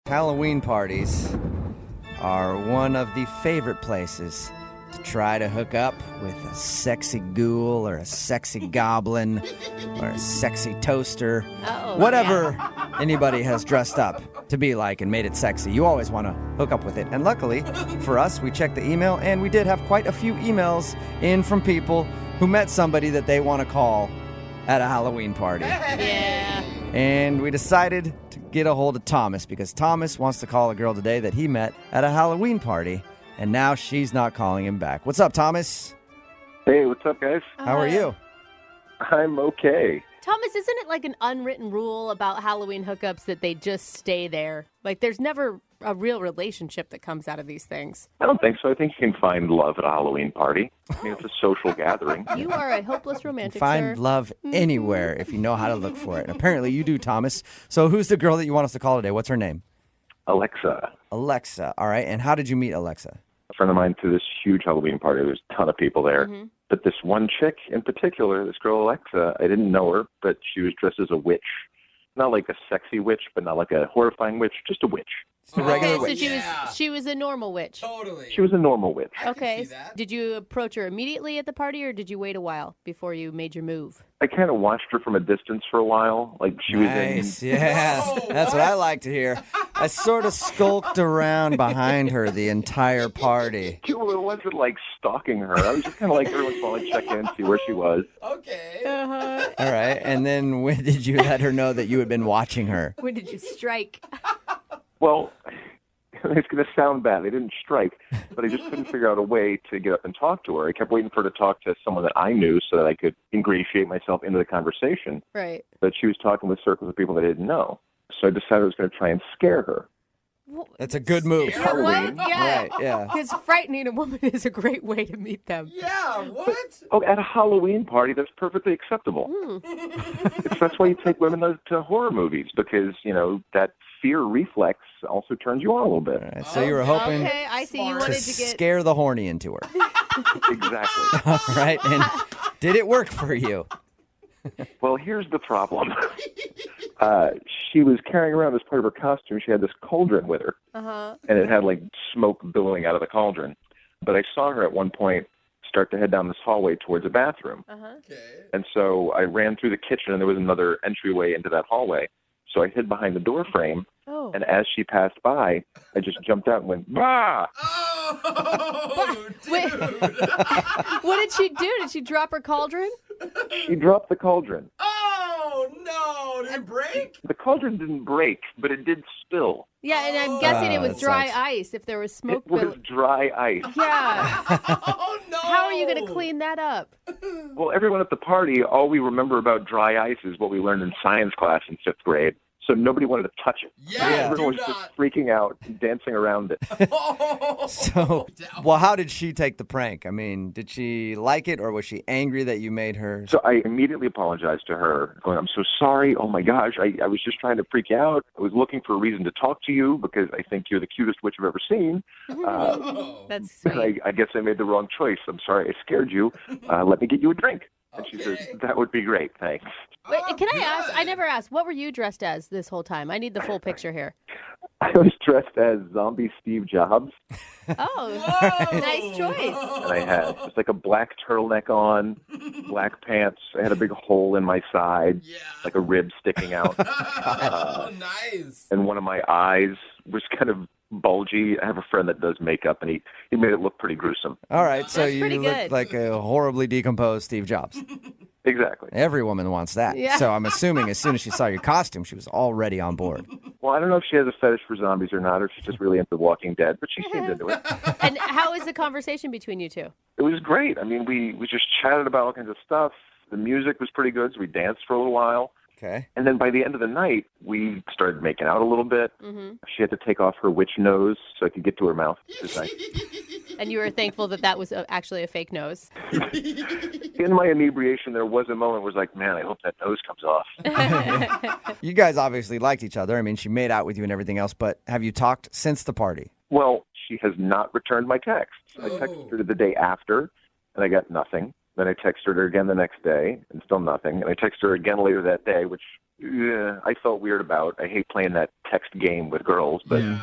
Halloween parties are one of the favorite places to try to hook up with a sexy ghoul or a sexy goblin or a sexy toaster. Whatever anybody has dressed up to be like and made it sexy. You always want to hook up with it. And luckily for us, we checked the email and we did have quite a few emails in from people who met somebody that they want to call at a Halloween party. Yeah. And we decided to get a hold of Thomas because Thomas wants to call a girl today that he met at a Halloween party, and now she's not calling him back. What's up, Thomas? Hey, what's up, guys? How are you? I'm okay. Thomas, isn't it like an unwritten rule about Halloween hookups that they just stay there? Like, there's never a real relationship that comes out of these things. I don't think so. I think you can find love at a Halloween party. I mean, it's a social gathering. You are a hopeless romantic, Find sir. love anywhere if you know how to look for it. And apparently you do, Thomas. So who's the girl that you want us to call today? What's her name? Alexa. Alexa. All right. And how did you meet Alexa? A friend of mine threw this huge Halloween party. There's a ton of people there. Mm-hmm. But this one chick in particular, this girl Alexa, I didn't know her, but she was dressed as a witch. Not like a sexy witch, but not like a horrifying witch, just a witch. A regular Okay, so witch. she was a normal witch. Totally. She was a normal witch. Okay. see that. Did you approach her immediately at the party, or did you wait a while before you made your move? I kind of watched her from a distance for a while. Like she Nice. was Yeah. Whoa, That's what I like to hear. I sort of skulked around behind her the entire party. Well, it wasn't like stalking her. I was just kind of like every once in a while I'd check in, see where she was. Okay. Uh-huh. All right. And then when did you let her know that you had been watching her? When did you strike? Well, it's going to sound bad. They didn't strike, but I just couldn't figure out a way to get up and talk to her. I kept waiting for her to talk to someone that I knew so that I could ingratiate myself into the conversation. Right. But she was talking with circles of people that I didn't know. So I decided I was going to try and scare her. That's a good move. Yeah, what? Halloween. Yeah. Right, yeah. Because frightening a woman is a great way to meet them. Yeah, what? Oh, at a Halloween party, that's perfectly acceptable. That's why you take women to horror movies, because, you know, that fear reflex also turns you on a little bit. All right, so you were hoping Okay, I see. You Smart. wanted to to get... scare the horny into her. Exactly. All right. And did it work for you? Well, here's the problem. She was carrying around as part of her costume, she had this cauldron with her, Uh-huh. and it had like smoke billowing out of the cauldron. But I saw her at one point start to head down this hallway towards a bathroom. Uh-huh. Okay. And so I ran through the kitchen, and there was another entryway into that hallway. So I hid behind the door frame, Oh. and as she passed by, I just jumped out and went, bah! Oh, Wait. dude. What did she do? Did she drop her cauldron? She dropped the cauldron. Oh, no. Did it break? The cauldron didn't break, but it did spill. Yeah, and I'm guessing it was that dry sucks. ice if there was smoke. It was dry ice. Yeah. Oh, no. How are you going to clean that up? Well, everyone at the party, all we remember about dry ice is what we learned in science class in 5th grade. So nobody wanted to touch it. Yeah, Everyone do was not. just freaking out, dancing around it. Oh. So, well, how did she take the prank? I mean, did she like it, or was she angry that you made her? So I immediately apologized to her, going, I'm so sorry. Oh, my gosh. I was just trying to freak you out. I was looking for a reason to talk to you because I think you're the cutest witch I've ever seen. Oh. That's sweet. I guess I made the wrong choice. I'm sorry I scared you. Let me get you a drink. And she says, Okay. that would be great. Thanks. Wait, can I good. ask? I never asked. What were you dressed as this whole time? I need the full picture here. I was dressed as zombie Steve Jobs, Oh, Whoa. nice choice. and I had just like a black turtleneck on, black pants. I had a big hole in my side, Yeah. like a rib sticking out, Oh, nice. and one of my eyes was kind of bulgy. I have a friend that does makeup, and he made it look pretty gruesome. All right, so That's you pretty look good. like a horribly decomposed Steve Jobs. Exactly. Every woman wants that. Yeah. So I'm assuming as soon as she saw your costume, she was already on board. Well, I don't know if she has a fetish for zombies or not, or if she's just really into Walking Dead, but she seemed into it. And how was the conversation between you two? It was great. I mean, we just chatted about all kinds of stuff. The music was pretty good, so we danced for a little while. Okay. And then by the end of the night, we started making out a little bit. Mm-hmm. She had to take off her witch nose so I could get to her mouth. It was nice. And you were thankful that that was actually a fake nose. In my inebriation, there was a moment where I was like, man, I hope that nose comes off. You guys obviously liked each other. I mean, she made out with you and everything else, but have you talked since the party? Well, she has not returned my texts. I texted her the day after, and I got nothing. Then I texted her again the next day, and still nothing. And I texted her again later that day, which I felt weird about. I hate playing that text game with girls, but Yeah.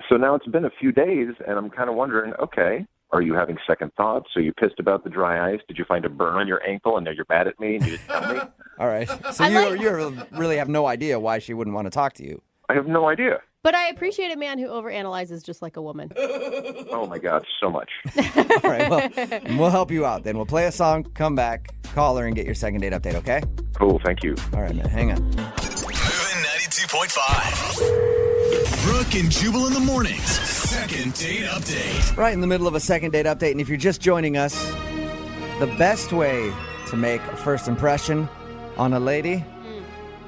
so now it's been a few days, and I'm kind of wondering, okay, are you having second thoughts? Are you pissed about the dry ice? Did you find a burn on your ankle, and now you're mad at me, and you didn't tell me? All right. So you really have no idea why she wouldn't want to talk to you. I have no idea. But I appreciate a man who overanalyzes just like a woman. Oh, my God, so much. All right, well, we'll help you out then. We'll play a song, come back, call her, and get your second date update, okay? Cool, thank you. All right, man, hang on. Moving 92.5. Brooke and Jubal in the mornings. Second date update. Right in the middle of a second date update, and if you're just joining us, the best way to make a first impression on a lady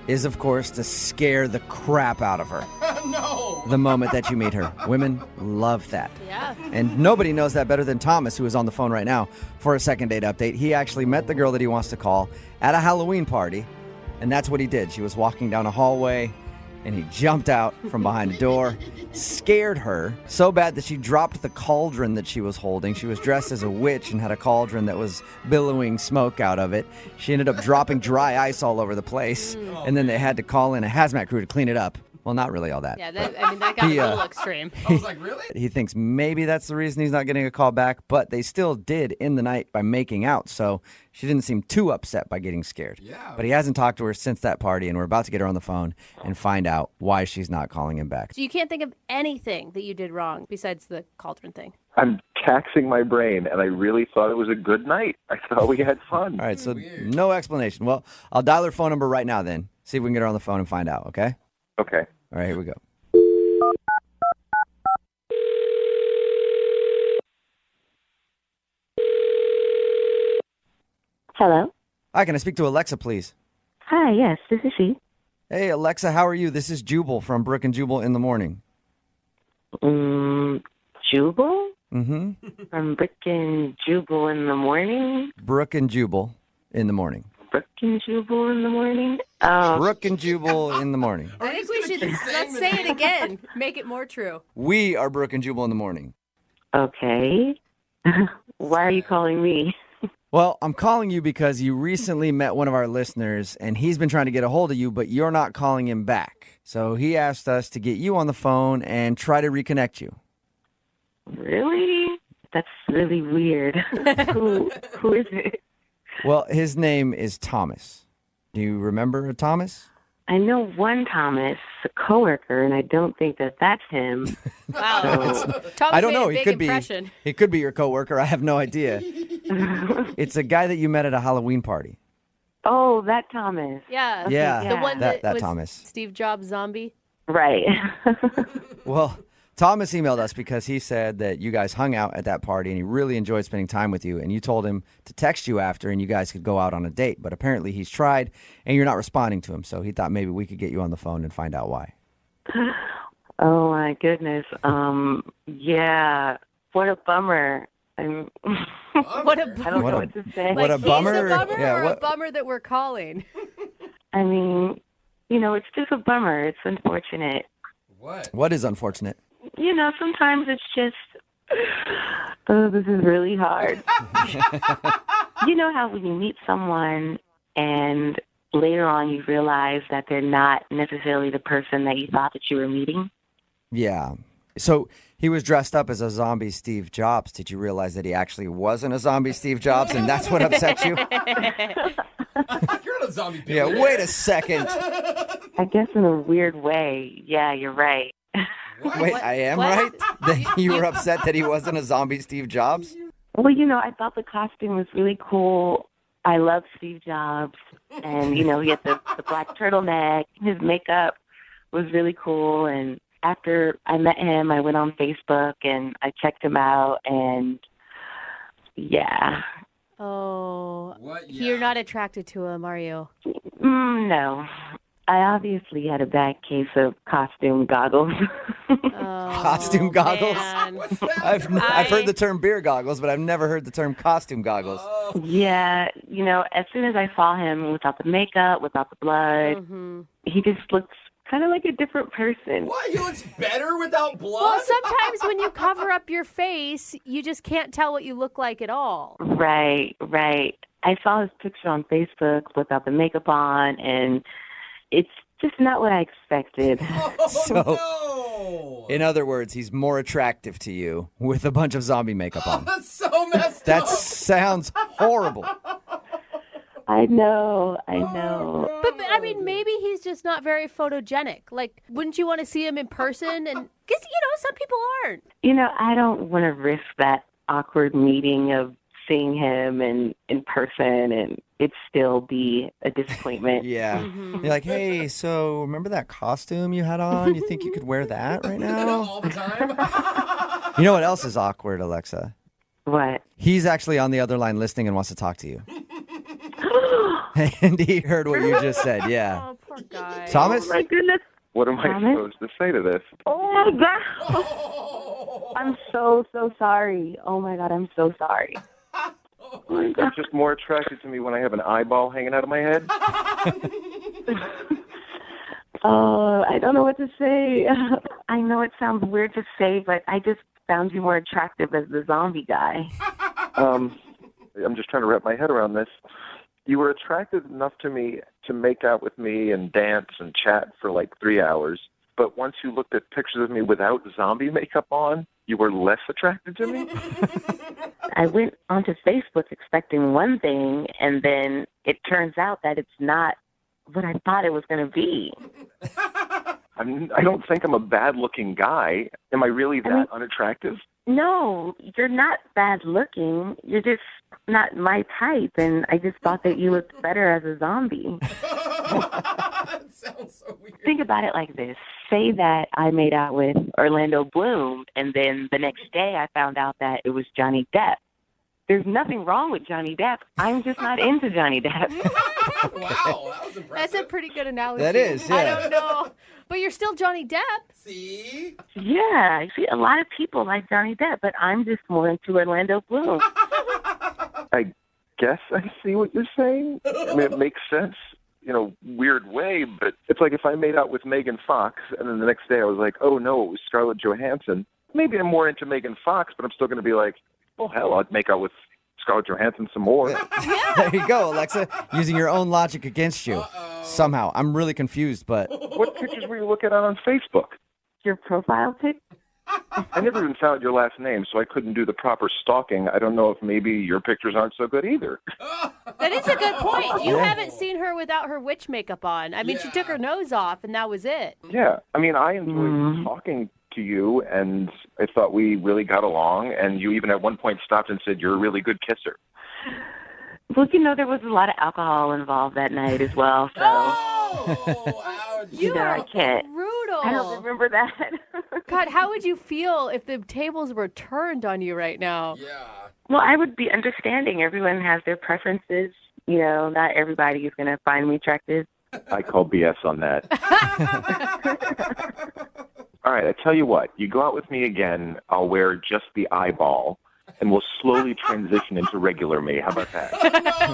is, of course, to scare the crap out of her No. the moment that you meet her. Women love that. Yeah. And nobody knows that better than Thomas, who is on the phone right now for a second date update. He actually met the girl that he wants to call at a Halloween party, and that's what he did. She was walking down a hallway, and he jumped out from behind a door, scared her so bad that she dropped the cauldron that she was holding. She was dressed as a witch and had a cauldron that was billowing smoke out of it. She ended up dropping dry ice all over the place, and then they had to call in a hazmat crew to clean it up. Well, not really all that. Yeah, that got a little extreme. I was like, really? He thinks maybe that's the reason he's not getting a call back, but they still did end the night by making out, so she didn't seem too upset by getting scared. Yeah. But he hasn't talked to her since that party, and we're about to get her on the phone and find out why she's not calling him back. So you can't think of anything that you did wrong besides the cauldron thing. I'm taxing my brain, and I really thought it was a good night. I thought we had fun. All right, so no explanation. Well, I'll dial her phone number right now then. See if we can get her on the phone and find out, okay? Okay. All right, here we go. Hello. Hi, can I speak to Alexa, please? Hi, yes, this is she. Hey, Alexa, how are you? This is Jubal from Brooke and Jubal in the Morning. Jubal? Mm-hmm. From Brooke and Jubal in the morning? Brooke and Jubal in the morning. Brooke and Jubal in the morning? Brooke and Jubal in the morning. I think we should let's say it again. Make it more true. We are Brooke and Jubal in the morning. Okay. Why are you calling me? Well, I'm calling you because you recently met one of our listeners, and he's been trying to get a hold of you, but you're not calling him back. So he asked us to get you on the phone and try to reconnect you. Really? That's really weird. Who is it? Well, his name is Thomas. Do you remember a Thomas? I know one Thomas, a coworker, and I don't think that that's him. Wow. Thomas I don't made know. a He big could impression. be. He could be your coworker. I have no idea. It's a guy that you met at a Halloween party. Oh, that Thomas. Yeah. Yeah, The one that was Thomas. Steve Jobs zombie. Right. Well, Thomas emailed us because he said that you guys hung out at that party and he really enjoyed spending time with you, and you told him to text you after and you guys could go out on a date. But apparently he's tried and you're not responding to him, so he thought maybe we could get you on the phone and find out why. Oh, my goodness. Yeah. What a bummer. What a I don't What know a- what to say. what a bummer. He's a bummer Yeah, or a what- bummer that we're calling. I mean, it's just a bummer. It's unfortunate. What? What is unfortunate? Sometimes it's just, oh, this is really hard. You know how when you meet someone and later on you realize that they're not necessarily the person that you thought that you were meeting? Yeah. So he was dressed up as a zombie Steve Jobs. Did you realize that he actually wasn't a zombie Steve Jobs and that's what upset you? You're not a zombie. Yeah, wait a second. I guess in a weird way. Yeah, you're right. Wait, I am What? right? That you were upset that he wasn't a zombie Steve Jobs? Well, I thought the costume was really cool. I love Steve Jobs. And, he had the black turtleneck. His makeup was really cool. And after I met him, I went on Facebook and I checked him out. And, yeah. Oh. What? You're not attracted to him, are you? No. I obviously had a bad case of costume goggles. Oh, Costume goggles? man. What's that? I've heard the term beer goggles, but I've never heard the term costume goggles. Yeah, as soon as I saw him without the makeup, without the blood, Mhm. he just looks kind of like a different person. What? He looks better without blood? Well, sometimes when you cover up your face, you just can't tell what you look like at all. Right. I saw his picture on Facebook without the makeup on, and it's just not what I expected. So, in other words, he's more attractive to you with a bunch of zombie makeup on. That's so messed That up. sounds horrible. I know. But I mean, maybe he's just not very photogenic. Like, wouldn't you want to see him in person? And because some people aren't. I don't want to risk that awkward meeting of seeing him in person and it still be a disappointment. Yeah. You're like, hey, so remember that costume you had on? You think you could wear that right now? All the time. You know what else is awkward, Alexa? What? He's actually on the other line listening and wants to talk to you. And he heard what you just said, yeah. Oh, poor guy. Thomas? Oh, my goodness. What am I Thomas? supposed to say to this? Oh, my God. I'm so sorry. Oh, my God, I'm so sorry. Oh, my God. You're just more attracted to me when I have an eyeball hanging out of my head. I don't know what to say. I know it sounds weird to say, but I just found you more attractive as the zombie guy. I'm just trying to wrap my head around this. You were attractive enough to me to make out with me and dance and chat for like 3 hours. But once you looked at pictures of me without zombie makeup on, you were less attracted to me? I went onto Facebook expecting one thing, and then it turns out that it's not what I thought it was going to be. I don't think I'm a bad-looking guy. Am I really that unattractive? No, you're not bad looking. You're just not my type, and I just thought that you looked better as a zombie. That sounds so weird. Think about it like this. Say that I made out with Orlando Bloom, and then the next day I found out that it was Johnny Depp. There's nothing wrong with Johnny Depp. I'm just not into Johnny Depp. Wow, that was impressive. That's a pretty good analogy. That is, yeah. I don't know. But you're still Johnny Depp. See? Yeah, see, a lot of people like Johnny Depp, but I'm just more into Orlando Bloom. I guess I see what you're saying. I mean, it makes sense, weird way, but it's like if I made out with Megan Fox, and then the next day I was like, oh, no, it was Scarlett Johansson. Maybe I'm more into Megan Fox, but I'm still going to be like, oh, hell, I'd make out with Scarlett Johansson some more. There you go, Alexa, using your own logic against you. Somehow. I'm really confused, but... What pictures were you looking at on Facebook? Your profile pic? I never even found your last name, so I couldn't do the proper stalking. I don't know if maybe your pictures aren't so good either. That is a good point. You haven't seen her without her witch makeup on. I mean, she took her nose off, and that was it. Yeah, I mean, I enjoyed talking to you, and I thought we really got along, and you even at one point stopped and said you're a really good kisser. Well, there was a lot of alcohol involved that night as well, so... Oh, ouch. I can't. Brutal. I don't remember that. God, how would you feel if the tables were turned on you right now? Yeah. Well, I would be understanding. Everyone has their preferences. Not everybody is going to find me attractive. I call BS on that. All right, I tell you what. You go out with me again, I'll wear just the eyeball, and we'll slowly transition into regular me. How about that?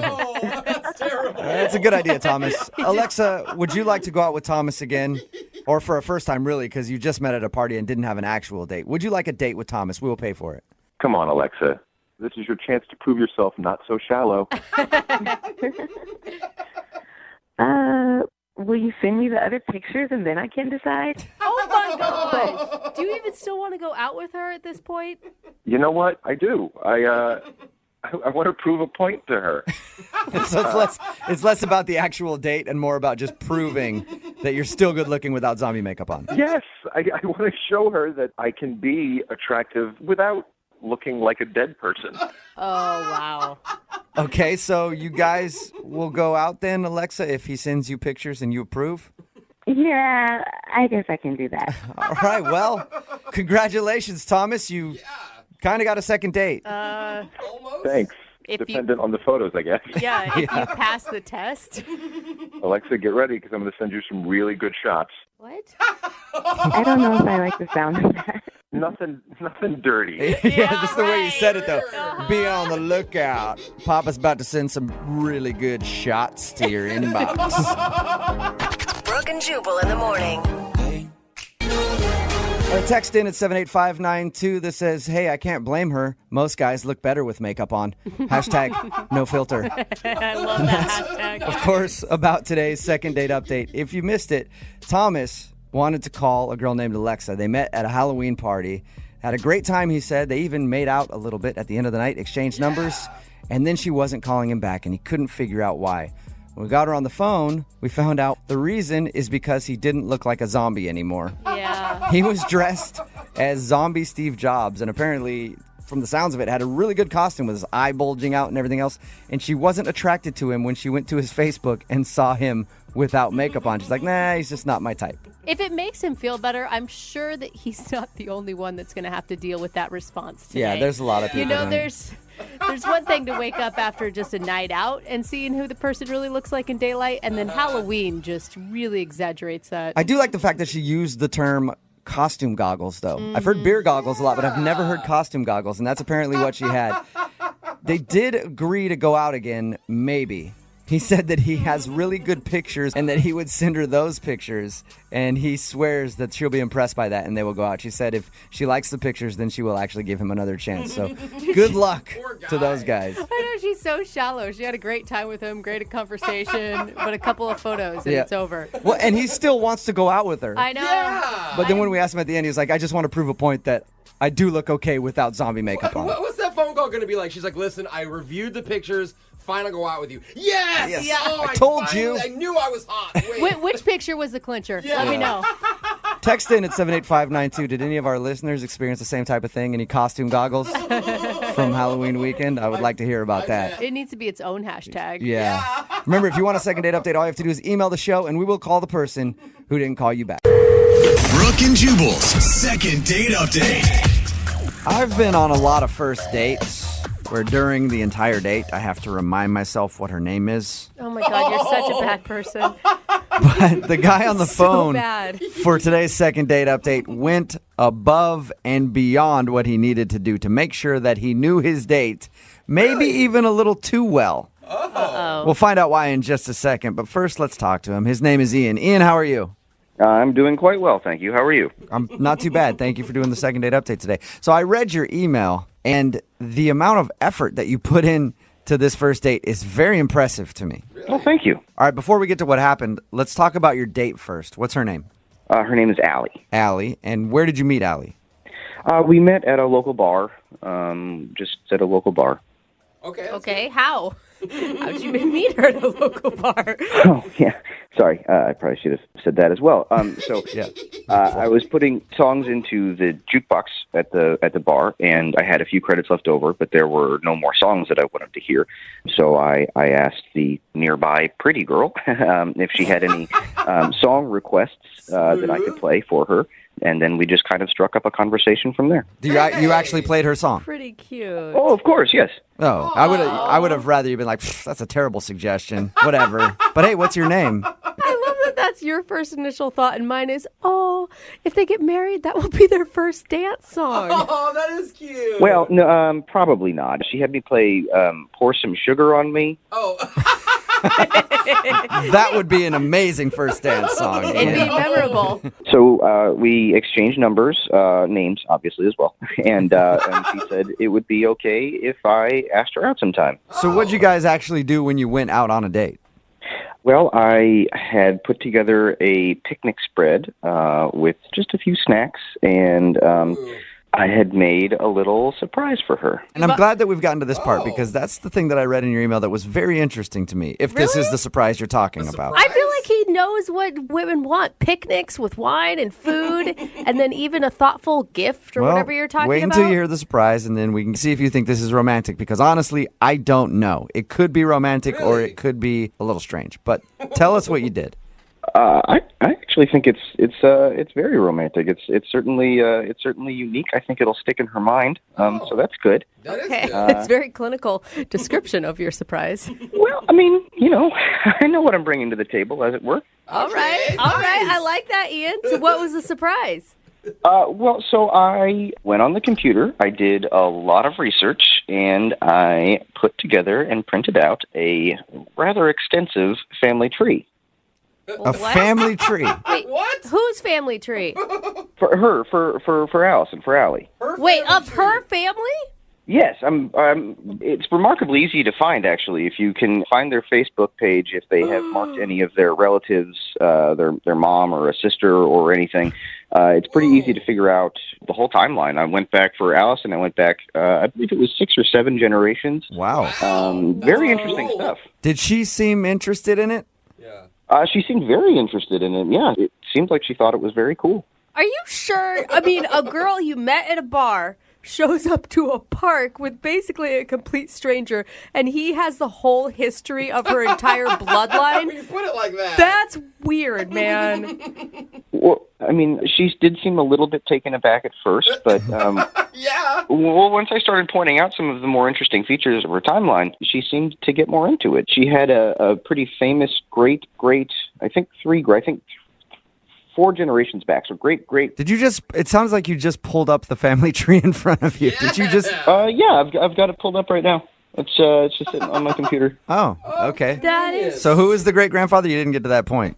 No, that's terrible. That's a good idea, Thomas. Alexa, would you like to go out with Thomas again? Or for a first time, really, because you just met at a party and didn't have an actual date. Would you like a date with Thomas? We will pay for it. Come on, Alexa. This is your chance to prove yourself not so shallow. Will you send me the other pictures and then I can decide? Oh, my God. Do you even still want to go out with her at this point? You know what? I do. I want to prove a point to her. So it's less about the actual date and more about just proving that you're still good looking without zombie makeup on. Yes, I want to show her that I can be attractive without looking like a dead person. Oh, wow. Okay, so you guys will go out then, Alexa, if he sends you pictures and you approve? Yeah, I guess I can do that. All right, well, congratulations, Thomas. You kind of got a second date. Almost. Thanks. If you- Dependent on the photos, I guess. Yeah, if you pass the test. Alexa, get ready because I'm going to send you some really good shots. What? I don't know if I like the sound of that. Nothing dirty. Yeah, just the way you said it, though. Uh-huh. Be on the lookout. Papa's about to send some really good shots to your inbox. Brooke and Jubal in the morning. Text in at 78592 that says, hey, I can't blame her. Most guys look better with makeup on. Hashtag no filter. I love that hashtag. Of course, about today's second date update. If you missed it, Thomas wanted to call a girl named Alexa. They met at a Halloween party. Had a great time, he said. They even made out a little bit at the end of the night, exchanged numbers, and then she wasn't calling him back, and he couldn't figure out why. When we got her on the phone, we found out the reason is because he didn't look like a zombie anymore. Yeah. He was dressed as zombie Steve Jobs, and apparently, from the sounds of it, had a really good costume with his eye bulging out and everything else. And she wasn't attracted to him when she went to his Facebook and saw him without makeup on. She's like, nah, he's just not my type. If it makes him feel better, I'm sure that he's not the only one that's going to have to deal with that response today. Yeah, there's a lot of people. You know, doing it. there's one thing to wake up after just a night out and seeing who the person really looks like in daylight, and then Halloween just really exaggerates that. I do like the fact that she used the term costume goggles, though. I've heard beer goggles a lot, but I've never heard costume goggles, and that's apparently what she had. They did agree to go out again, maybe. He said that he has really good pictures and that he would send her those pictures, and he swears that she'll be impressed by that and they will go out. She said if she likes the pictures, then she will actually give him another chance. So good luck to those guys. I know, she's so shallow. She had a great time with him, great conversation, but a couple of photos and it's over. Well, and he still wants to go out with her. I know. Yeah. But then when we asked him at the end, he was like, I just want to prove a point that I do look okay without zombie makeup on. What's that phone call going to be like? She's like, listen, I reviewed the pictures. Fine, I'll go out with you. Yes! Yes. Oh, I told you. I knew I was hot. Wait. Which picture was the clincher? Let me know. Text in at 78592. Did any of our listeners experience the same type of thing? Any costume goggles from Halloween weekend? I would like to hear about that. It needs to be its own hashtag. Yeah. Remember, if you want a second date update, all you have to do is email the show, and we will call the person who didn't call you back. Brooke and Jubal's second date update. I've been on a lot of first dates where during the entire date, I have to remind myself what her name is. Oh my God, you're such a bad person. But the guy on the So phone bad. for today's second date update went above and beyond what he needed to do to make sure that he knew his date, maybe even a little too well. Uh-oh. We'll find out why in just a second, but first let's talk to him. His name is Ian. Ian, how are you? I'm doing quite well, thank you. How are you? I'm not too bad. Thank you for doing the second date update today. So I read your email, and the amount of effort that you put in to this first date is very impressive to me. Well, thank you. All right, before we get to what happened, let's talk about your date first. What's her name? Her name is Allie. Allie. And where did you meet Allie? We met at a local bar, just at a local bar. Okay, how? How'd you meet her at a local bar? Oh, yeah. Sorry, I probably should have said that as well. Yeah. I was putting songs into the jukebox at the bar, and I had a few credits left over, but there were no more songs that I wanted to hear. So I asked the nearby pretty girl if she had any song requests that I could play for her, and then we just kind of struck up a conversation from there. You actually played her song? Pretty cute. Oh, of course, yes. Oh, I would have rather you been like, that's a terrible suggestion. Whatever. But hey, what's your name? I love that that's your first initial thought, and mine is, oh, if they get married, that will be their first dance song. Oh, that is cute. Well, no, probably not. She had me play Pour Some Sugar on Me. Oh. That would be an amazing first dance song. It'd be memorable. So we exchanged numbers, names, obviously, as well. And she said it would be okay if I asked her out sometime. So what'd you guys actually do when you went out on a date? Well, I had put together a picnic spread with just a few snacks, and I had made a little surprise for her. And I'm glad that we've gotten to this part because that's the thing that I read in your email that was very interesting to me, if this is the surprise you're talking about. I feel like he knows what women want. Picnics with wine and food, and then even a thoughtful gift or whatever you're talking wait about. until you hear the surprise, and then we can see if you think this is romantic, because honestly, I don't know. It could be romantic or it could be a little strange, but tell us what you did. I actually think it's very romantic. It's certainly unique. I think it'll stick in her mind. So that's good. That is Okay, good. that's very clinical description of your surprise. Well, I mean, I know what I'm bringing to the table, as it were. All right, nice. I like that, Ian. So what was the surprise? Well, so I went on the computer. I did a lot of research, and I put together and printed out a rather extensive family tree. A family tree. Wait, What? whose family tree? For her, for Allison, for Allie. Wait, of her family? Yes, it's remarkably easy to find, actually. If you can find their Facebook page, if they have marked any of their relatives, their mom or a sister or anything, it's pretty easy to figure out the whole timeline. I went back for Allison. I went back, I believe it was 6 or 7 generations. Wow. Very interesting stuff. Did she seem interested in it? Yeah. She seemed very interested in it. Yeah, it seemed like she thought it was very cool. Are you sure? I mean, a girl you met at a bar shows up to a park with basically a complete stranger, and he has the whole history of her entire bloodline. When you put it like that. That's weird, man. Well, I mean, she did seem a little bit taken aback at first, but Yeah. well, once I started pointing out some of the more interesting features of her timeline, she seemed to get more into it. She had a pretty famous great, I think 4 generations back. So great. Did you just? It sounds like you just pulled up the family tree in front of you. Yeah. Did you just? Yeah, I've got it pulled up right now. It's just sitting on my computer. Oh, okay. That is. So who is the great grandfather? You didn't get to that point.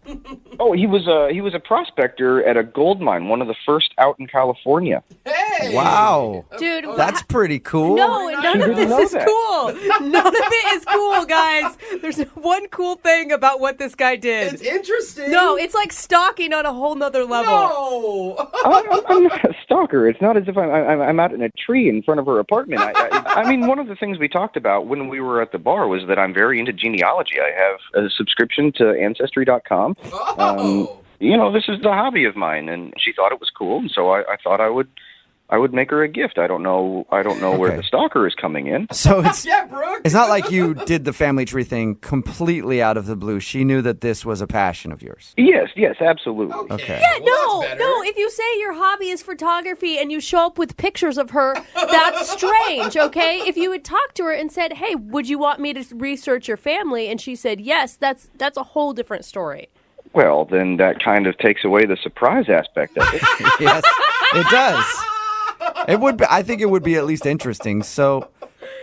Oh, he was a prospector at a gold mine, one of the first out in California. Hey. Wow. Dude, That's pretty cool. no, none of didn't this know is that. cool. None of it is cool, guys. There's one cool thing about what this guy did. It's interesting. No, it's like stalking on a whole nother level. No. I'm not a stalker. It's not as if I'm out in a tree in front of her apartment. I mean, one of the things we talked about when we were at the bar was that I'm very into genealogy. I have a subscription to Ancestry.com. Oh. This is the hobby of mine, and she thought it was cool, and so I thought I would make her a gift. I don't know where Okay. the stalker is coming in. So it's Yeah, Brooke. it's not like you did the family tree thing completely out of the blue. She knew that this was a passion of yours. Yes, absolutely. Okay. Yeah, Well, that's better. no. If you say your hobby is photography and you show up with pictures of her, that's strange, okay? If you had talked to her and said, hey, would you want me to research your family? And she said yes, that's a whole different story. Well, then that kind of takes away the surprise aspect of it. Yes, it does. It would. I think it would be at least interesting. So,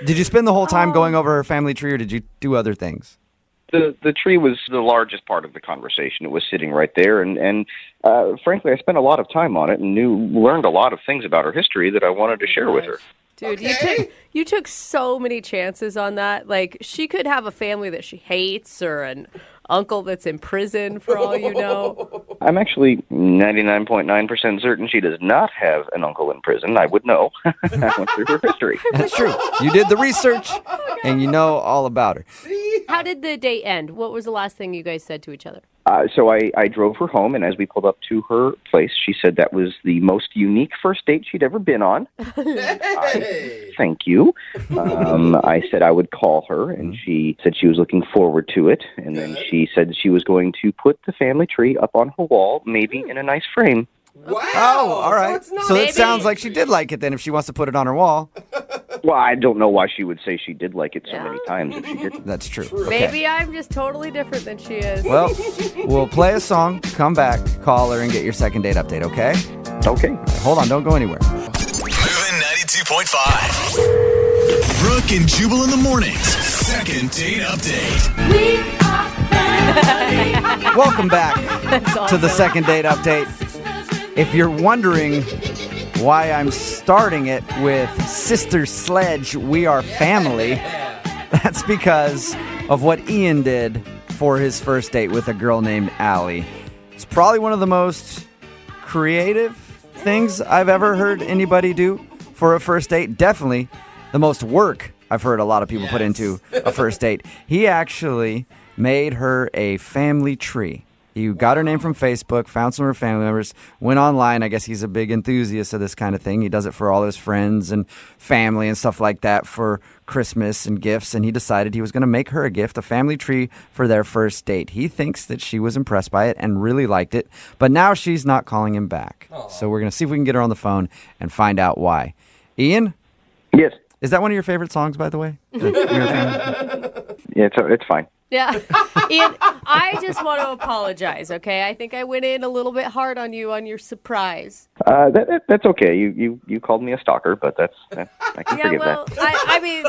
did you spend the whole time going over her family tree, or did you do other things? The tree was the largest part of the conversation. It was sitting right there, and frankly, I spent a lot of time on it and learned a lot of things about her history that I wanted to share with her. Dude, Okay. you took so many chances on that. Like, she could have a family that she hates or an uncle that's in prison for all you know. I'm actually 99.9% certain she does not have an uncle in prison. I would know. I went through her history. That's true. You did the research, and you know all about her. How did the date end? What was the last thing you guys said to each other? So I drove her home, and as we pulled up to her place, she said that was the most unique first date she'd ever been on. Hey. Thank you. I said I would call her, and she said she was looking forward to it. And then she said she was going to put the family tree up on her wall, maybe in a nice frame. Wow. Oh, all right. it's not So it Maybe- sounds like she did like it then. If she wants to put it on her wall, Well, I don't know why she would say she did like it so many times if she didn't. that's true. Okay. Maybe I'm just totally different than she is. Well, we'll play a song, come back, call her, and get your second date update. Okay? Okay. Hold on, don't go anywhere. Moving 92.5. Brooke and Jubal in the mornings. Second date update. Welcome back That's to awesome. the second date update. If you're wondering why I'm starting it with Sister Sledge, We Are Family, that's because of what Ian did for his first date with a girl named Allie. It's probably one of the most creative things I've ever heard anybody do for a first date. Definitely the most work I've heard a lot of people put into a first date. He actually made her a family tree. He got her name from Facebook, found some of her family members, went online. I guess he's a big enthusiast of this kind of thing. He does it for all his friends and family and stuff like that for Christmas and gifts. And he decided he was going to make her a gift, a family tree for their first date. He thinks that she was impressed by it and really liked it. But now she's not calling him back. So we're going to see if we can get her on the phone and find out why. Ian, Yes. is that one of your favorite songs, by the way? Yeah, it's fine. Yeah. Ian, I just want to apologize, okay? I think I went in a little bit hard on you on your surprise. That's okay. You called me a stalker, but I can Yeah, forgive well, that. I mean,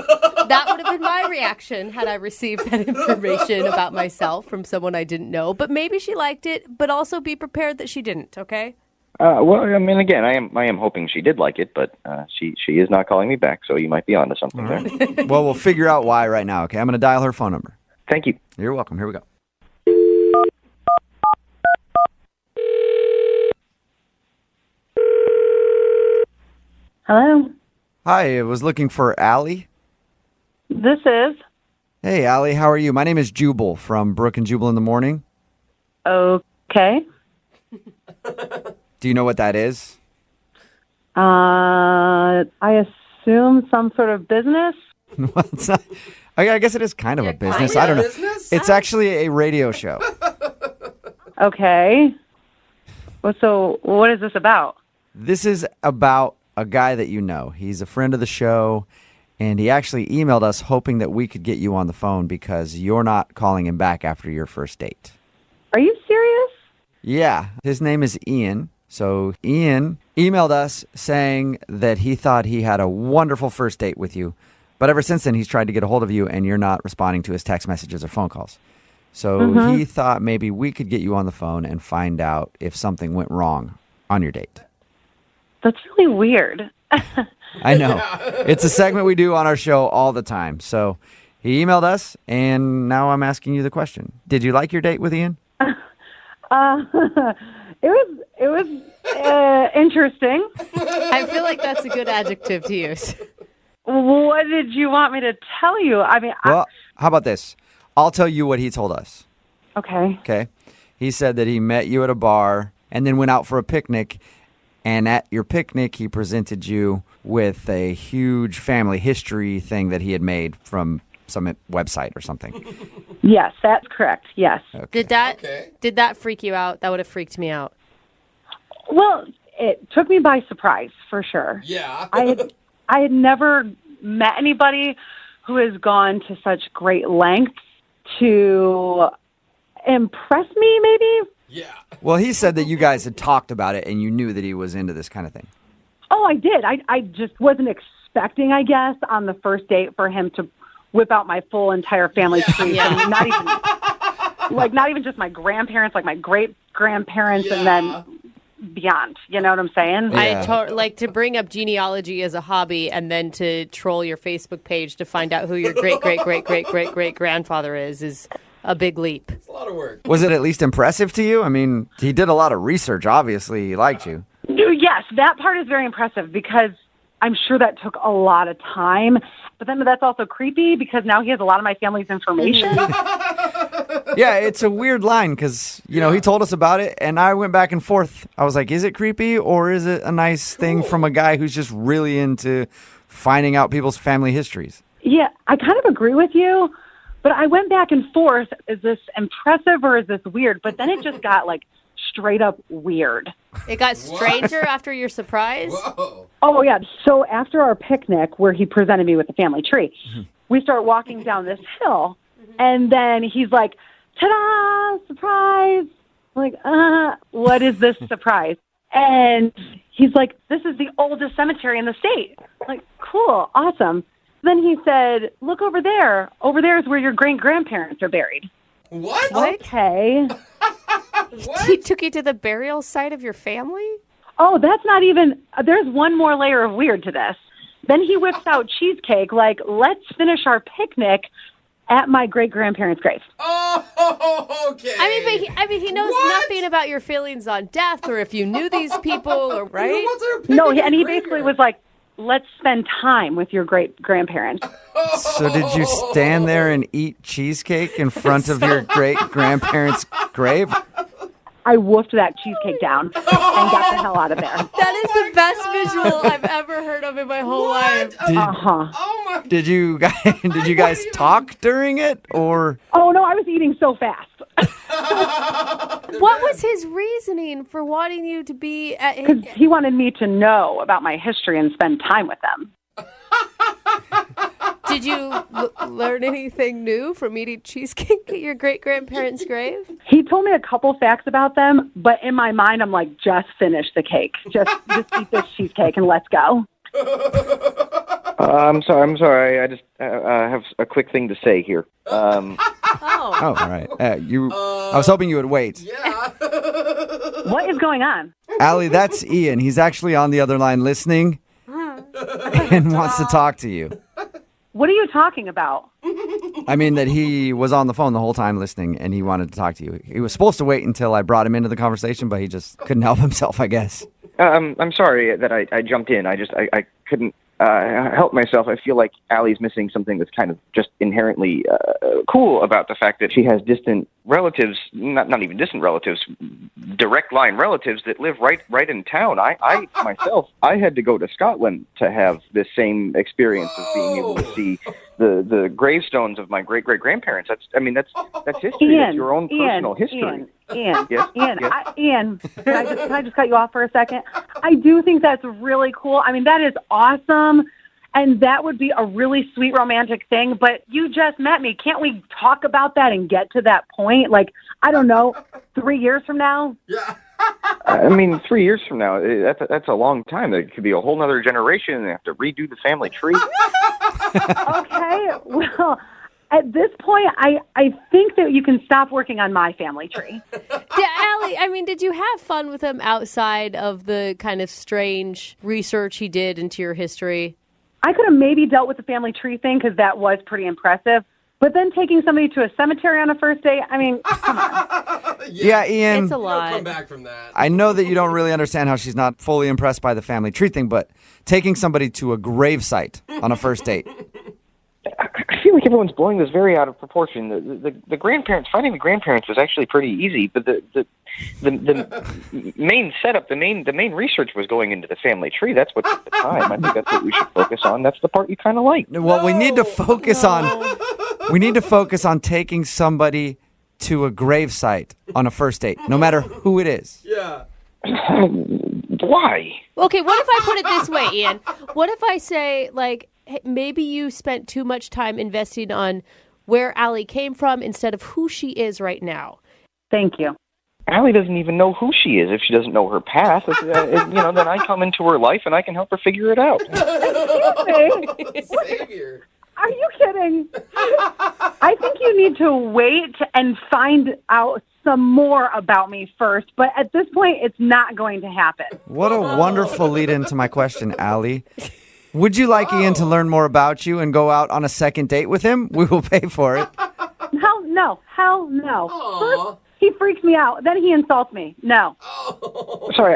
that would have been my reaction had I received that information about myself from someone I didn't know. But maybe she liked it, but also be prepared that she didn't, okay? Well, I mean, again, I am hoping she did like it, but she is not calling me back, so you might be onto something there. Well, we'll figure out why right now, okay? I'm going to dial her phone number. Thank you. You're welcome. Here we go. Hello. Hi, I was looking for Allie. This is. Hey, Allie, how are you? My name is Jubal from Brooke and Jubal in the Morning. Okay. Do you know what that is? I assume some sort of business. Well, it's not. I guess it is kind of a business. I don't know. It's actually a radio show. Okay. Well, so what is this about? This is about a guy that you know. He's a friend of the show, and he actually emailed us hoping that we could get you on the phone because you're not calling him back after your first date. Are you serious? Yeah, his name is Ian. So Ian emailed us saying that he thought he had a wonderful first date with you, but ever since then he's tried to get a hold of you and you're not responding to his text messages or phone calls. So he thought maybe we could get you on the phone and find out if something went wrong on your date. That's really weird. I know. It's a segment we do on our show all the time. So he emailed us, and now I'm asking you the question. Did you like your date with Ian? It was interesting. I feel like that's a good adjective to use. What did you want me to tell you? I mean, Well, how about this? I'll tell you what he told us. okay. Okay? He said that he met you at a bar and then went out for a picnic. And at your picnic, he presented you with a huge family history thing that he had made from some website or something. Yes, that's correct. Yes. Did that freak you out? That would have freaked me out. Well, it took me by surprise for sure. Yeah. I had never met anybody who has gone to such great lengths to impress me, maybe. Yeah. Well, he said that you guys had talked about it and you knew that he was into this kind of thing. Oh, I did. I just wasn't expecting, I guess, on the first date for him to whip out my full entire family tree. Yeah. And not even just my grandparents, like my great grandparents, and then beyond. You know what I'm saying? Yeah. Like to bring up genealogy as a hobby and then to troll your Facebook page to find out who your great grandfather is a big leap. It's a lot of work. Was it at least impressive to you? I mean, he did a lot of research. Obviously, he liked you. Yes, that part is very impressive because I'm sure that took a lot of time. But then that's also creepy because now he has a lot of my family's information. Yeah, it's a weird line because, you know, he told us about it and I went back and forth. I was like, is it creepy or is it a nice thing from a guy who's just really into finding out people's family histories? Yeah, I kind of agree with you. But I went back and forth. Is this impressive or is this weird? But then it just got like straight up weird. It got stranger after your surprise? Whoa. Oh, yeah. So after our picnic where he presented me with the family tree, we start walking down this hill. And then he's like, ta-da, surprise. I'm like, what is this surprise? And he's like, this is the oldest cemetery in the state. I'm like, cool, awesome. Then he said, look over there. Over there is where your great-grandparents are buried. What? Okay. He took you to the burial site of your family? Oh, that's not even, there's one more layer of weird to this. Then he whips out cheesecake, like, let's finish our picnic at my great-grandparents' grave. Oh, okay. I mean, he knows nothing about your feelings on death or if you knew these people, or right? No, and he basically was like, let's spend time with your great-grandparents. So did you stand there and eat cheesecake in front of your great-grandparents' grave? I woofed that cheesecake down and got the hell out of there. That is the best visual I've ever heard of in my whole life. Oh my! Did you guys talk during it or? Oh no, I was eating so fast. What was his reasoning for wanting you to be at his... Because he wanted me to know about my history and spend time with them. Did you learn anything new from eating cheesecake at your great-grandparents' grave? He told me a couple facts about them, but in my mind, I'm like, just finish the cake. Just eat this cheesecake and let's go. I'm sorry. I just have a quick thing to say here. Oh. Oh, all right. I was hoping you would wait. Yeah. What is going on? Allie, that's Ian. He's actually on the other line listening and wants to talk to you. What are you talking about? I mean that he was on the phone the whole time listening, and he wanted to talk to you. He was supposed to wait until I brought him into the conversation, but he just couldn't help himself, I guess. I'm sorry that I jumped in. I couldn't help myself. I feel like Allie's missing something that's kind of just inherently cool about the fact that she has distant relatives, not even distant relatives, direct line relatives that live right in town. I myself, I had to go to Scotland to have this same experience of being able to see the gravestones of my great-great-grandparents. That's history. That's your own personal history. Ian, Yes? Ian, Yes? Ian, can I just cut you off for a second? I do think that's really cool. I mean, that is awesome, and that would be a really sweet romantic thing, but you just met me. Can't we talk about that and get to that point? Like, I don't know, 3 years from now? Yeah. I mean, 3 years from now, that's a long time. It could be a whole other generation, and they have to redo the family tree. Okay, well, at this point, I think that you can stop working on my family tree. Yeah, Allie, I mean, did you have fun with him outside of the kind of strange research he did into your history? I could have maybe dealt with the family tree thing because that was pretty impressive. But then taking somebody to a cemetery on a first date, I mean, come on. Yeah, Ian. It's a Don't lot. come back from that. I know that you don't really understand how she's not fully impressed by the family tree thing, but taking somebody to a gravesite on a first date. I feel like everyone's blowing this very out of proportion. The grandparents, finding the grandparents was actually pretty easy, but the main setup, the main research was going into the family tree. That's what's at the time. I think that's what we should focus on. That's the part you kind of like. Well, we need to focus on taking somebody to a gravesite on a first date, no matter who it is. Yeah. Why? Okay, what if I put it this way, Ian? What if I say, like, hey, maybe you spent too much time investing on where Allie came from instead of who she is right now? Thank you. Allie doesn't even know who she is if she doesn't know her past. Then I come into her life and I can help her figure it out. Excuse me? Savior. Are you kidding? I think you need to wait and find out some more about me first, but at this point, it's not going to happen. What a wonderful lead into my question, Allie. Would you like Ian to learn more about you and go out on a second date with him? We will pay for it. Hell no. First, he freaks me out. Then he insults me. No. Sorry,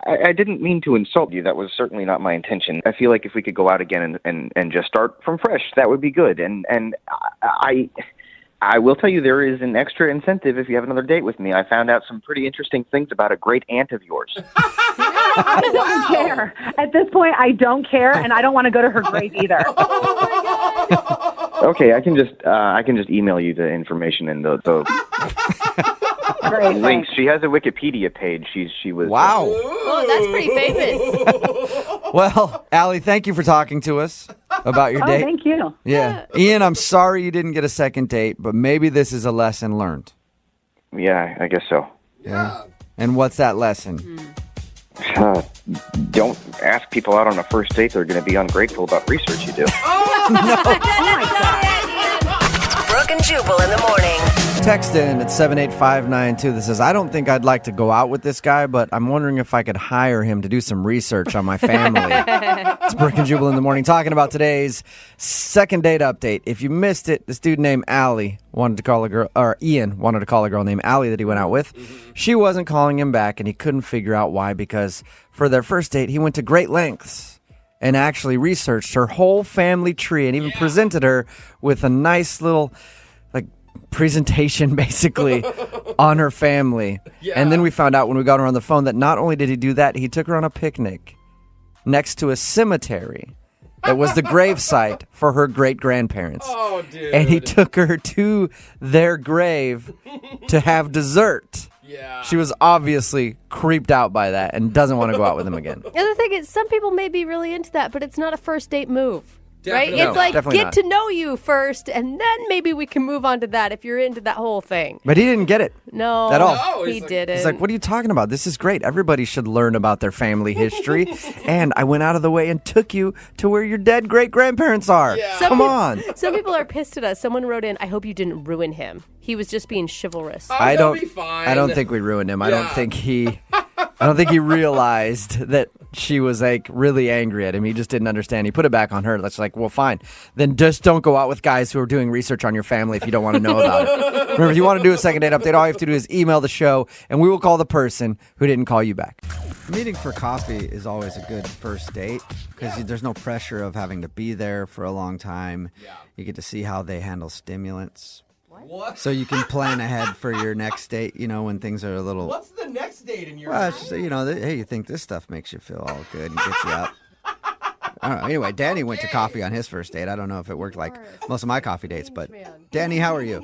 I didn't mean to insult you. That was certainly not my intention. I feel like if we could go out again and just start from fresh, that would be good. And I will tell you there is an extra incentive if you have another date with me. I found out some pretty interesting things about a great aunt of yours. I don't care. At this point, I don't care, and I don't want to go to her grave either. Okay, I can just email you the information and the Great, links. thanks. She has a Wikipedia page. She was Wow. Oh, that's pretty famous. Well, Allie, thank you for talking to us about your Oh, date. thank you. Yeah. Ian, I'm sorry you didn't get a second date, but maybe this is a lesson learned. Yeah, I guess so. Yeah. And what's that lesson? Don't ask people out on a first date. They're going to be ungrateful about research you do. Brooke and Jubal in the morning. Text in at 78592 that says, I don't think I'd like to go out with this guy, but I'm wondering if I could hire him to do some research on my family. It's Brooke and Jubal in the morning talking about today's second date update. If you missed it, this dude named Allie wanted to call a girl, or Ian wanted to call a girl named Allie that he went out with. She wasn't calling him back, and he couldn't figure out why, because for their first date, he went to great lengths and actually researched her whole family tree and even presented her with a nice little presentation basically on her family. Yeah. And then we found out when we got her on the phone that not only did he do that, he took her on a picnic next to a cemetery that was the gravesite for her great-grandparents. Oh, dude. And he took her to their grave to have dessert. Yeah. She was obviously creeped out by that and doesn't want to go out with him again. The other thing is, some people may be really into that, but it's not a first date move. Right? Definitely. It's like, definitely get not. to know you first, and then maybe we can move on to that if you're into that whole thing. But he didn't get it. No. At all. No, he he's like- didn't. He's like, what are you talking about? This is great. Everybody should learn about their family history. And I went out of the way and took you to where your dead great-grandparents are. Yeah. Come on. Some people are pissed at us. Someone wrote in, I hope you didn't ruin him. He was just being chivalrous. Oh, I he'll don't be fine. I don't think we ruined him. I don't Yeah. think he realized that she was like really angry at him. He just didn't understand. He put it back on her. That's like, well, fine. Then just don't go out with guys who are doing research on your family if you don't want to know about it. Remember, if you want to do a second date update, all you have to do is email the show, and we will call the person who didn't call you back. Meeting for coffee is always a good first date because there's no pressure of having to be there for a long time. Yeah. You get to see how they handle stimulants. What? So you can plan ahead for your next date, when things are a little... What's the next date in your Well, it's just, hey, you think this stuff makes you feel all good and gets you up. I don't know. Anyway, Danny went to coffee on his first date. I don't know if it worked like most of my coffee dates, but Danny, how are you?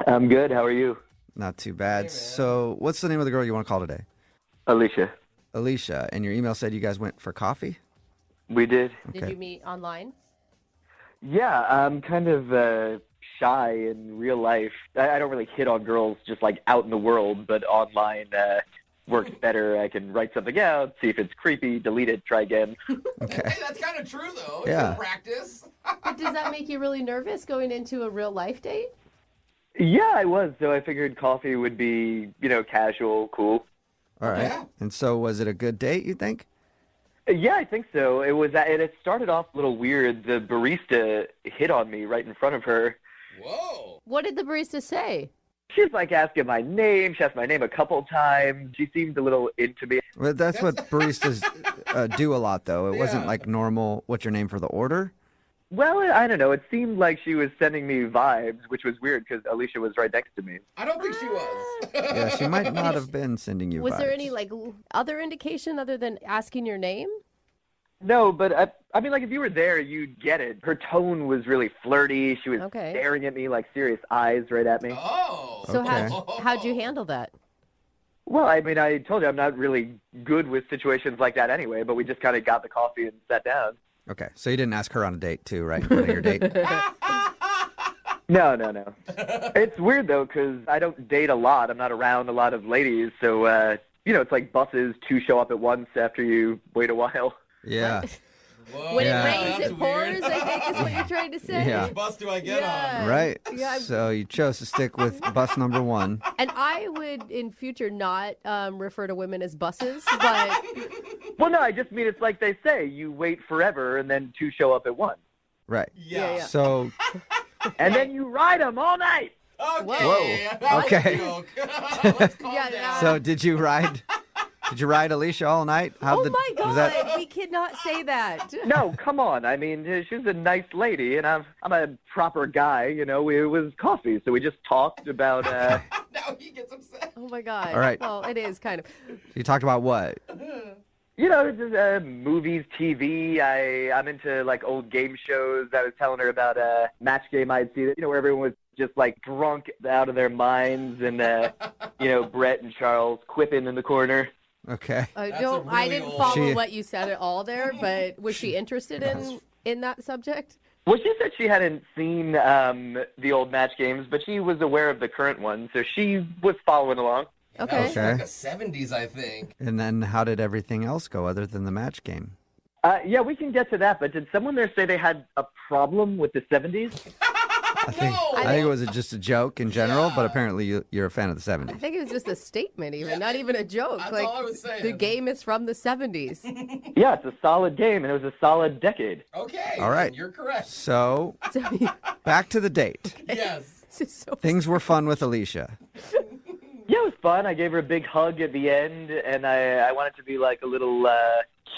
I'm good. How are you? Not too bad. So what's the name of the girl you want to call today? Alicia. Alicia. And your email said you guys went for coffee? We did. Did you meet online? Yeah, I'm kind of shy in real life. I don't really hit on girls just like out in the world, but online works better. I can write something out, see if it's creepy, delete it, try again. Okay. Hey, that's kind of true, though. It's Yeah. a practice. But does that make you really nervous going into a real life date? Yeah, I was. So I figured coffee would be, casual, cool. All right. Yeah. And so was it a good date, you think? Yeah, I think so. It was. And it started off a little weird. The barista hit on me right in front of her. Whoa. What did the barista say? She's like asking my name. She asked my name a couple times. She seemed a little into me. Well, that's what baristas do a lot, though. It wasn't Yeah. like normal, what's your name for the order? Well, I don't know. It seemed like she was sending me vibes, which was weird because Alicia was right next to me. I don't think she was. Yeah, she might not have been sending you Was there vibes. any other indication other than asking your name? No, but I mean, like, if you were there, you'd get it. Her tone was really flirty. She was Okay. staring at me like serious eyes right at me. Oh. So Okay. how'd you handle that? Well, I mean, I told you I'm not really good with situations like that anyway, but we just kind of got the coffee and sat down. Okay, so you didn't ask her on a date, too, right? In front of your date? No. It's weird, though, because I don't date a lot. I'm not around a lot of ladies. So, it's like buses, two show up at once after you wait a while. Yeah. Whoa, When Yeah. it rains, that's it pours, weird. I think is what you're trying to say. Yeah. Which bus do I get on? Right. Yeah. So you chose to stick with bus number one. And I would, in future, not refer to women as buses, but Well, no, I just mean it's like they say, you wait forever and then two show up at once. Right. Yeah. Yeah. So, And then you ride them all night. Okay. Whoa. That's a Okay. joke. Let's calm Yeah, down. so did you ride Alicia all night? oh my God, was that- we cannot say that. No, come on. I mean, she's a nice lady, and I'm a proper guy. It was coffee, so we just talked about. Now he gets upset. Oh my God. All right. Well, it is kind of. You talked about what? Just, movies, TV. I'm into like old game shows. I was telling her about a match game I'd seen, where everyone was just like drunk out of their minds, and Brett and Charles quipping in the corner. Okay. I That's don't. a I really didn't old- follow She- what you said at all there. But was she interested in that subject? Well, she said she hadn't seen the old match games, but she was aware of the current one, so she was following along. That Okay. was like the 70s, I think. And then how did everything else go other than the match game? Yeah, we can get to that, but did someone there say they had a problem with the 70s? I think it was just a joke in general, but apparently you're a fan of the I 70s. think it was just a statement, even not even a joke. That's like all I was saying. the game is from the 70s. Yeah, it's a solid game, and it was a solid decade. Okay. All right. You're correct. So, So back to the date. Yes. this is so. Things were fun with Alicia. Yeah, it was fun. I gave her a big hug at the end, and I wanted to be like a little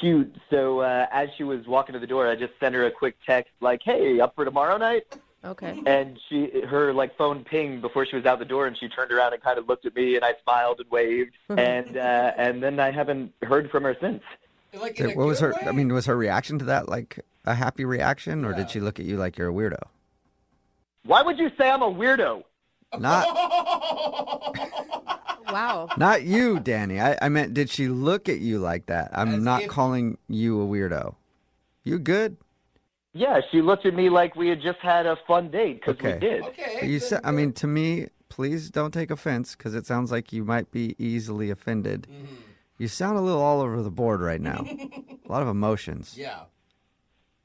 cute. So as she was walking to the door, I just sent her a quick text like, "Hey, up for tomorrow night?" Okay. And her phone pinged before she was out the door, and she turned around and kind of looked at me, and I smiled and waved, and then I haven't heard from her since. Like in a What was good her? way? I mean, was her reaction to that like a happy reaction, or did she look at you like you're a weirdo? Why would you say I'm a weirdo? Not, Wow. not you, Danny. I meant, did she look at you like that? I'm As not if- calling you a weirdo. You good? Yeah, she looked at me like we had just had a fun date, because we did. Okay. You said, I mean, to me, please don't take offense, because it sounds like you might be easily offended. Mm-hmm. You sound a little all over the board right now. A lot of emotions. Yeah.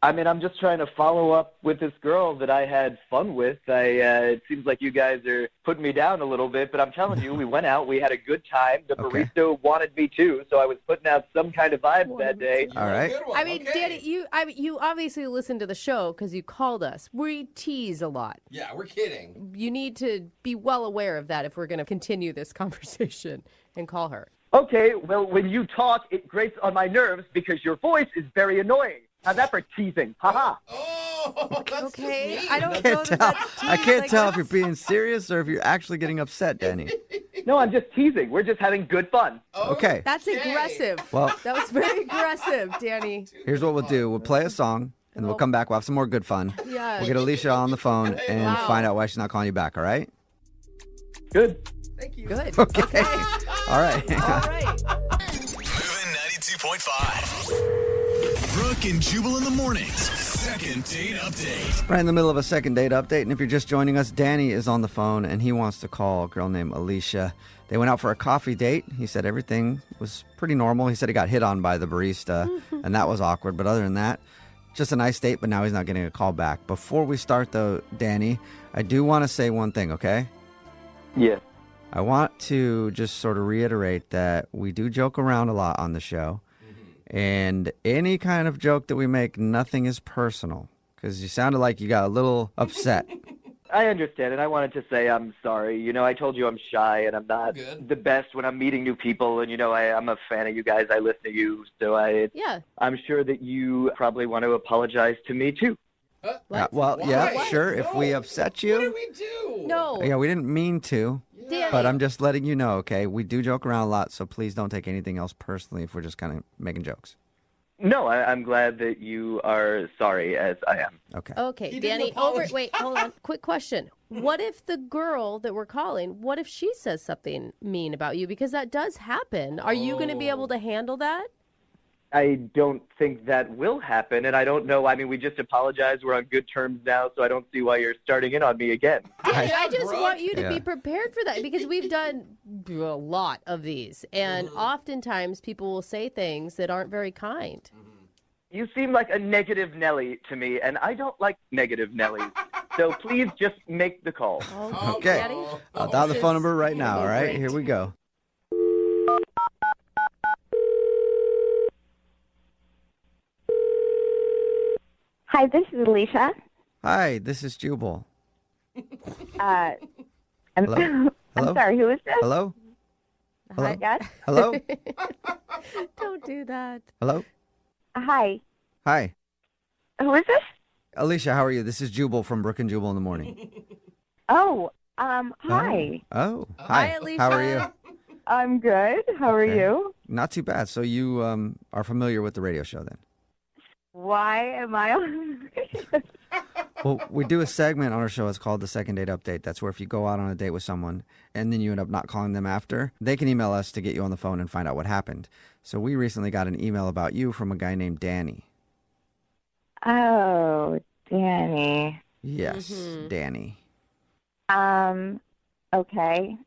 I mean, I'm just trying to follow up with this girl that I had fun with. It seems like you guys are putting me down a little bit, but I'm telling you, we went out, we had a good time. The barista wanted me too, so I was putting out some kind of vibe that day. All right. I mean, Danny, you obviously listened to the show because you called us. We tease a lot. Yeah, we're kidding. You need to be well aware of that if we're going to continue this conversation and call her. Okay, well, when you talk, it grates on my nerves because your voice is very annoying. How's that for teasing? Ha-ha. Oh, that's Okay, just mean. I don't know that that's I can't like tell if that. you're being serious or if you're actually getting upset, Danny. No, I'm just teasing. We're just having good fun. Okay. That's aggressive. Well- that was very aggressive, Danny. Here's what we'll do. We'll play a song, and then we'll come back. We'll have some more good fun. Yeah. We'll get Alicia on the phone and Wow. find out why she's not calling you back, all right? Good. Thank you. Good. Okay. All right. All right. Moving 92.5. Brooke and Jubal in the mornings. Second date update. Right in the middle of a second date update, and if you're just joining us, Danny is on the phone, and he wants to call a girl named Alicia. They went out for a coffee date. He said everything was pretty normal. He said he got hit on by the barista, and that was awkward. But other than that, just a nice date, but now he's not getting a call back. Before we start, though, Danny, I do want to say one thing, okay? Yeah. I want to just sort of reiterate that we do joke around a lot on the show. And any kind of joke that we make, nothing is personal. Because you sounded like you got a little upset. I understand, and I wanted to say I'm sorry. You know, I told you I'm shy, and I'm not Good. the best when I'm meeting new people. And, you know, I'm a fan of you guys. I listen to you. So Yeah. I'm sure that you probably want to apologize to me, too. What? Well, Why? yeah, sure. If we No. upset What did you. we do? No. Yeah, we didn't mean to. Danny. But I'm just letting you know, okay? We do joke around a lot, so please don't take anything else personally if we're just kind of making jokes. No, I'm glad that you are sorry, as I am. Okay. Okay, He didn't Danny, apologize. wait, hold on. Quick question. What if the girl that we're calling, what if she says something mean about you? Because that does happen. Are you going to be able to handle that? I don't think that will happen, and I don't know. I mean, we just apologized. We're on good terms now, so I don't see why you're starting in on me again. Danny, I just Brooke. want you to Yeah. be prepared for that because we've done a lot of these. And oftentimes people will say things that aren't very kind. You seem like a negative Nelly to me, and I don't like negative Nellies. So please just make the call. Okay. Daddy? I'll dial the phone number right now, all right? Here we go. Hi, this is Alicia. Hi, this is Jubal. I'm, Hello? Hello? I'm sorry, who is this? Hello? Hello? Yes? Hello? Don't do that. Hello? Hi. Hi. Who is this? Alicia, how are you? This is Jubal from Brooke and Jubal in the morning. Oh, hi. Oh, Hi, hi. Alicia. How are you? I'm good. How are Okay. you? Not too bad. So you are familiar with the radio show then? Why am I on? Well, we do a segment on our show. It's called the Second Date Update. That's where if you go out on a date with someone and then you end up not calling them after, they can email us to get you on the phone and find out what happened. So we recently got an email about you from a guy named Danny. Oh, Danny. Yes, Danny. Okay.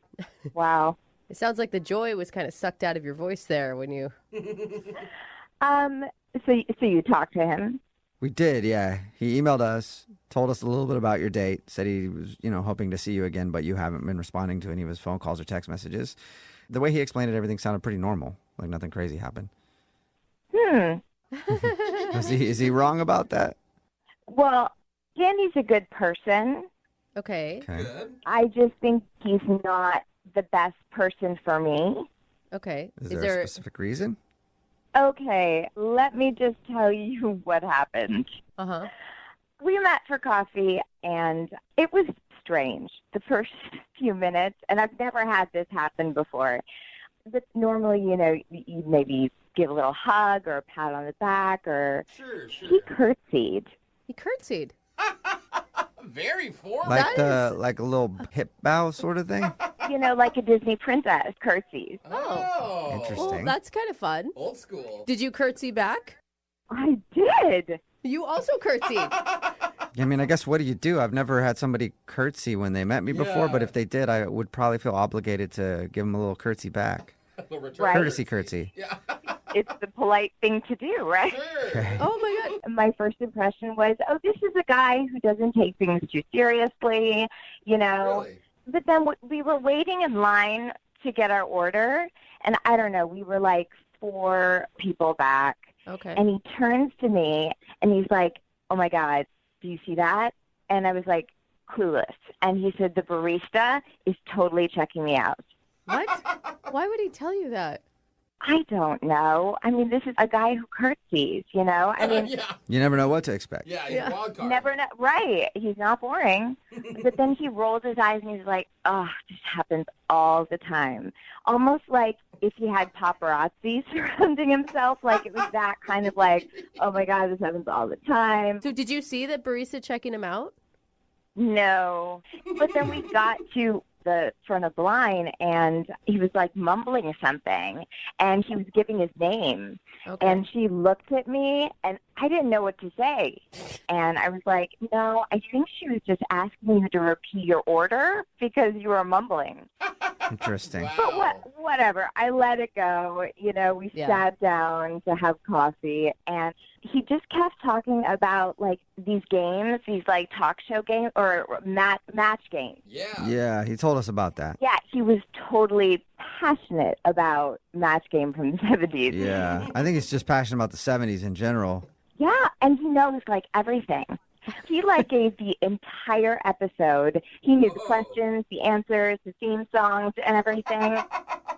Wow. It sounds like the joy was kind of sucked out of your voice there when you... So you talked to him? We did, yeah. He emailed us, told us a little bit about your date, said he was, hoping to see you again, but you haven't been responding to any of his phone calls or text messages. The way he explained it, everything sounded pretty normal, like nothing crazy happened. Is he wrong about that? Well, Danny's a good person. Okay. Good. I just think he's not the best person for me. Okay. Is there a specific reason? Okay, let me just tell you what happened. Uh-huh. We met for coffee, and it was strange the first few minutes, and I've never had this happen before. But normally, you maybe give a little hug or a pat on the back, or Sure. he curtsied. He curtsied. Very formal. Like like a little hip bow sort of thing? Like a Disney princess curtsies. Oh. Interesting. Well, that's kind of fun. Old school. Did you curtsy back? I did. You also curtsied. I mean, I guess what do you do? I've never had somebody curtsy when they met me before, but if they did, I would probably feel obligated to give them a little curtsy back. Right. Courtesy curtsy. Yeah. It's the polite thing to do, right? Sure. Oh my God. My first impression was, oh, this is a guy who doesn't take things too seriously, you know. Really? But then we were waiting in line to get our order, and I don't know, we were like 4 people back. Okay. And he turns to me, and he's like, oh, my God, do you see that? And I was like, clueless. And he said, the barista is totally checking me out. What? Why would he tell you that? I don't know. I mean, this is a guy who curtsies, you know? I mean, Yeah. You never know what to expect. Yeah, he's a wild card. never know. Right. He's not boring. But then he rolls his eyes and he's like, oh, this happens all the time. Almost like if he had paparazzi surrounding himself. Like it was that kind of like, oh, my God, this happens all the time. So did you see that barista checking him out? No. But then we got to the front of the line and he was like mumbling something and he was giving his name. Okay. And she looked at me and I didn't know what to say. And I was like, no, I think she was just asking you to repeat your order because you were mumbling. Interesting. Wow. But whatever. I let it go. You know, we sat down to have coffee and he just kept talking about like these games, these like talk show games or match games. Yeah. Yeah, he told us about that. Yeah, he was totally passionate about Match Game from the 70s. Yeah, I think he's just passionate about the 70s in general. Yeah, and he knows like everything. He like gave the entire episode. He knew the questions, the answers, the theme songs, and everything.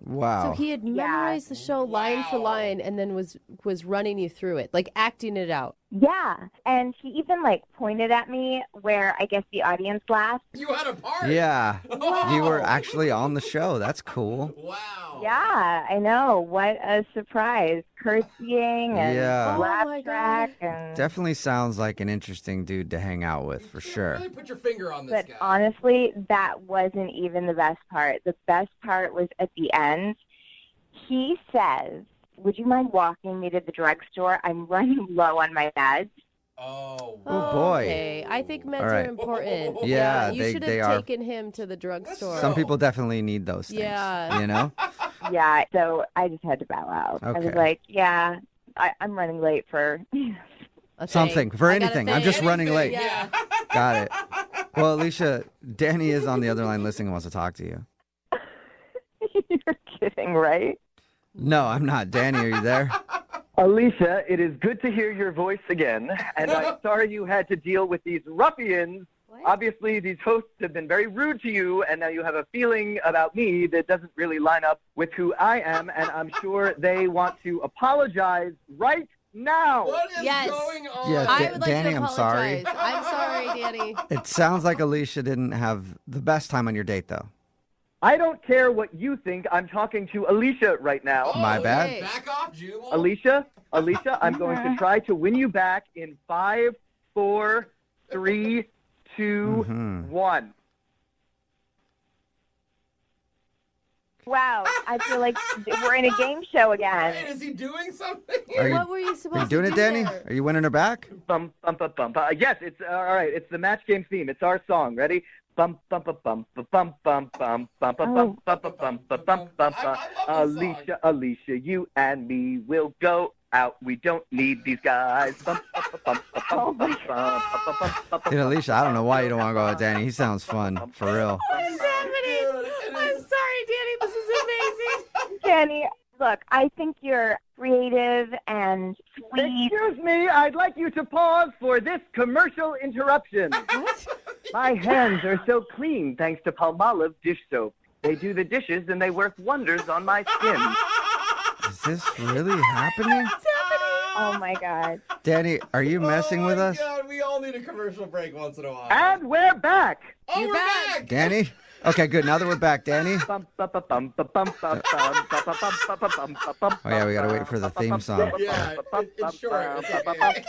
Wow. So he had memorized the show line for line and then was running you through it, like acting it out. Yeah, and he even like pointed at me where I guess the audience laughed. You had a part. Yeah. Wow. You were actually on the show. That's cool. Wow. Yeah, I know. What a surprise. Curtsying and Yeah. laugh Oh, my track. And... Definitely sounds like an interesting dude to hang out with, for sure. Really put your finger on this But guy. honestly, that wasn't even the best part. The best part was at the end. He says, would you mind walking me to the drugstore? I'm running low on my meds. Oh. Oh, boy. Okay. I think meds All right. are important. Yeah, You should they have are. taken him to the drugstore. Some people definitely need those things. Yeah. You know? Yeah, so I just had to bow out. I was Okay. like, yeah, I'm running late for... A Something. thing. For I got a anything. thing. I'm just running late. Yeah. Got it. Well, Alicia, Danny is on the other line listening and wants to talk to you. You're kidding, right? No, I'm not. Danny, are you there? Alicia, it is good to hear your voice again, and I'm sorry you had to deal with these ruffians. What? Obviously, these hosts have been very rude to you, and now you have a feeling about me that doesn't really line up with who I am, and I'm sure they want to apologize right now. What is Yes. going on? Yes. I would like Danny, to I'm sorry. apologize. I'm sorry, Danny. It sounds like Alicia didn't have the best time on your date, though. I don't care what you think. I'm talking to Alicia right now. Oh, My bad. hey. Back off, Jubal. Alicia, I'm going to try to win you back in 5, 4, 3, 2, 1. Wow, I feel like we're in a game show again. Wait, is he doing something? Are you, What were you supposed are you doing to it, do Danny? there? Are you winning her back? Bum, bum, bum, bum, bum. Yes, it's all right. It's the Match Game theme. It's our song. Ready? Bum, bum, bum, bum, bum, bum, bum, bum, bum, bum, bum, bum, bum, bum, bum, bum. I love this song. Alicia, you and me will go out. We don't need these guys. Bum, bum, bum, bum, bum, bum, bum, bum, bum, bum, Dude, Alicia, I don't know why you don't want to go with Danny. He sounds fun, for real. What's happening? I'm sorry, Danny. This is amazing. Danny, look, I think you're creative and sweet. Excuse me, I'd like you to pause for this commercial interruption. What? My hands are so clean thanks to Palmolive dish soap. They do the dishes and they work wonders on my skin. Is this really happening? Oh, my God. Danny, are you messing with us? Oh, God, we all need a commercial break once in a while. And we're back. Oh, You're we're back. Danny? Okay, good. Now that we're back, Danny. Oh Oh, yeah, we got to wait for the theme song. Yeah, it's short. It's okay.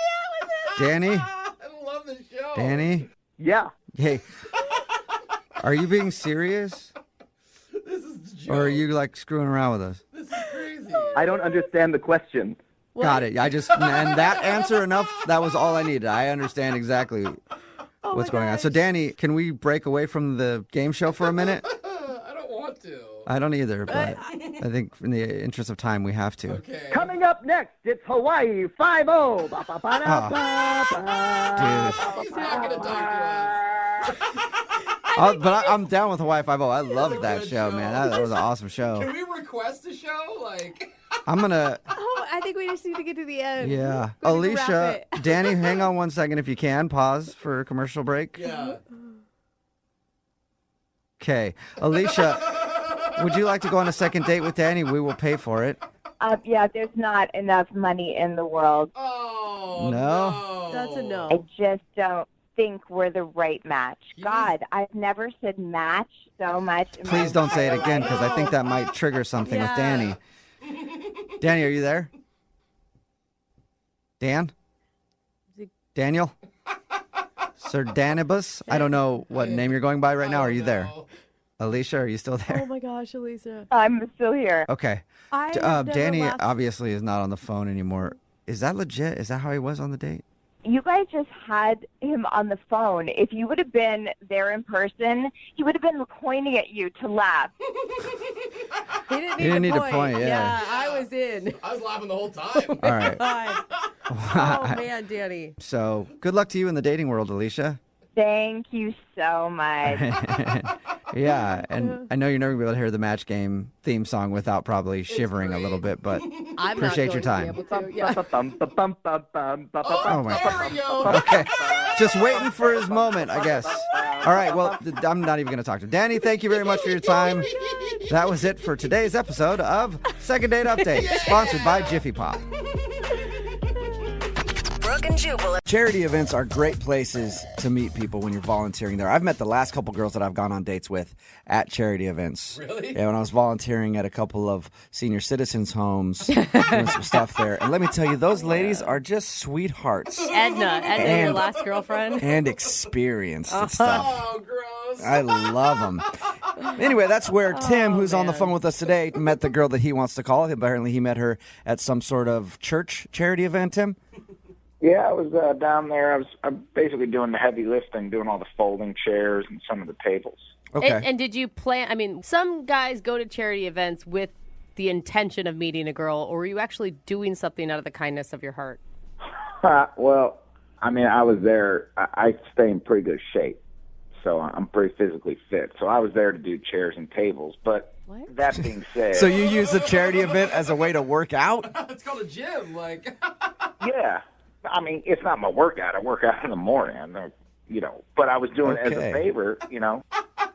Danny? I love this show. Danny? Yeah. Hey, are you being serious? This is a joke. Or are you, like, screwing around with us? This is crazy. I don't understand the question. Got it. And that answer enough, that was all I needed. I understand exactly what's going on. So, Danny, can we break away from the game show for a minute? I don't want to. I don't either, but I think in the interest of time, we have to. Okay. Coming up next, it's Hawaii 5-0. He's not going to talk to us. But I'm down with Hawaii 5-0. I loved that show, man. That was an awesome show. Can we request a show? Like, I'm going to... Oh, I think we just need to get to the end. Yeah. Go to Alicia, wrap it. Danny, hang on one second if you can. Pause for a commercial break. yeah. Okay. Alicia, would you like to go on a second date with Danny? We will pay for it. Yeah, there's not enough money in the world. Oh, No? That's a I no. just don't think we're the right match. God, I've never said match so much. In Please my don't say it entire again life. because I think that might trigger something with Danny. Danny, are you there? Dan? Daniel? Sir Danibus? I don't know what name you're going by right now. Are you there? Alicia, are you still Oh there? my gosh, Elisa. I'm still here. Okay. I have never Danny laughed- obviously is not on the phone anymore. Is that legit? Is that how he was on the date? You guys just had him on the phone. If you would have been there in person, he would have been pointing at you to laugh. He didn't need, to point, yeah. I was in. I was laughing the whole time. All right. God. Oh, man, Danny. So good luck to you in the dating world, Alicia. Thank you so much. Yeah, and I know you're never going to be able to hear the match game theme song without probably shivering a little bit, but I'm appreciate not your going time. to be able to. Yeah. Oh, my There we go. Okay. Just waiting for his moment, I guess. All right, well, I'm not even going to talk to him. Danny, thank you very much for your time. That was it for today's episode of Second Date Update, sponsored by Jiffy Pop. Brooke and Jubal. Charity events are great places to meet people when you're volunteering there. I've met the last couple girls that I've gone on dates with at charity events. Really? Yeah, when I was volunteering at a couple of senior citizens' homes, doing some stuff there. And let me tell you, those ladies are just sweethearts Edna, your And- last girlfriend. and experienced and stuff. Oh, gross. I love them. Anyway, that's where Tim, who's on the phone with us today, met the girl that he wants to call. Apparently, he met her at some sort of church charity event, Tim? Yeah, I was down there. I'm basically doing the heavy lifting, doing all the folding chairs and some of the tables. Okay. And did you plan? I mean, some guys go to charity events with the intention of meeting a girl, or were you actually doing something out of the kindness of your heart? Well, I mean, I was there. I stay in pretty good shape, so I'm pretty physically fit. So I was there to do chairs and tables. But that being said, So you use the charity event as a way to work out? It's called a gym. Like, yeah. I mean, it's not my workout. I work out in the morning, but I was doing it as Okay. a favor,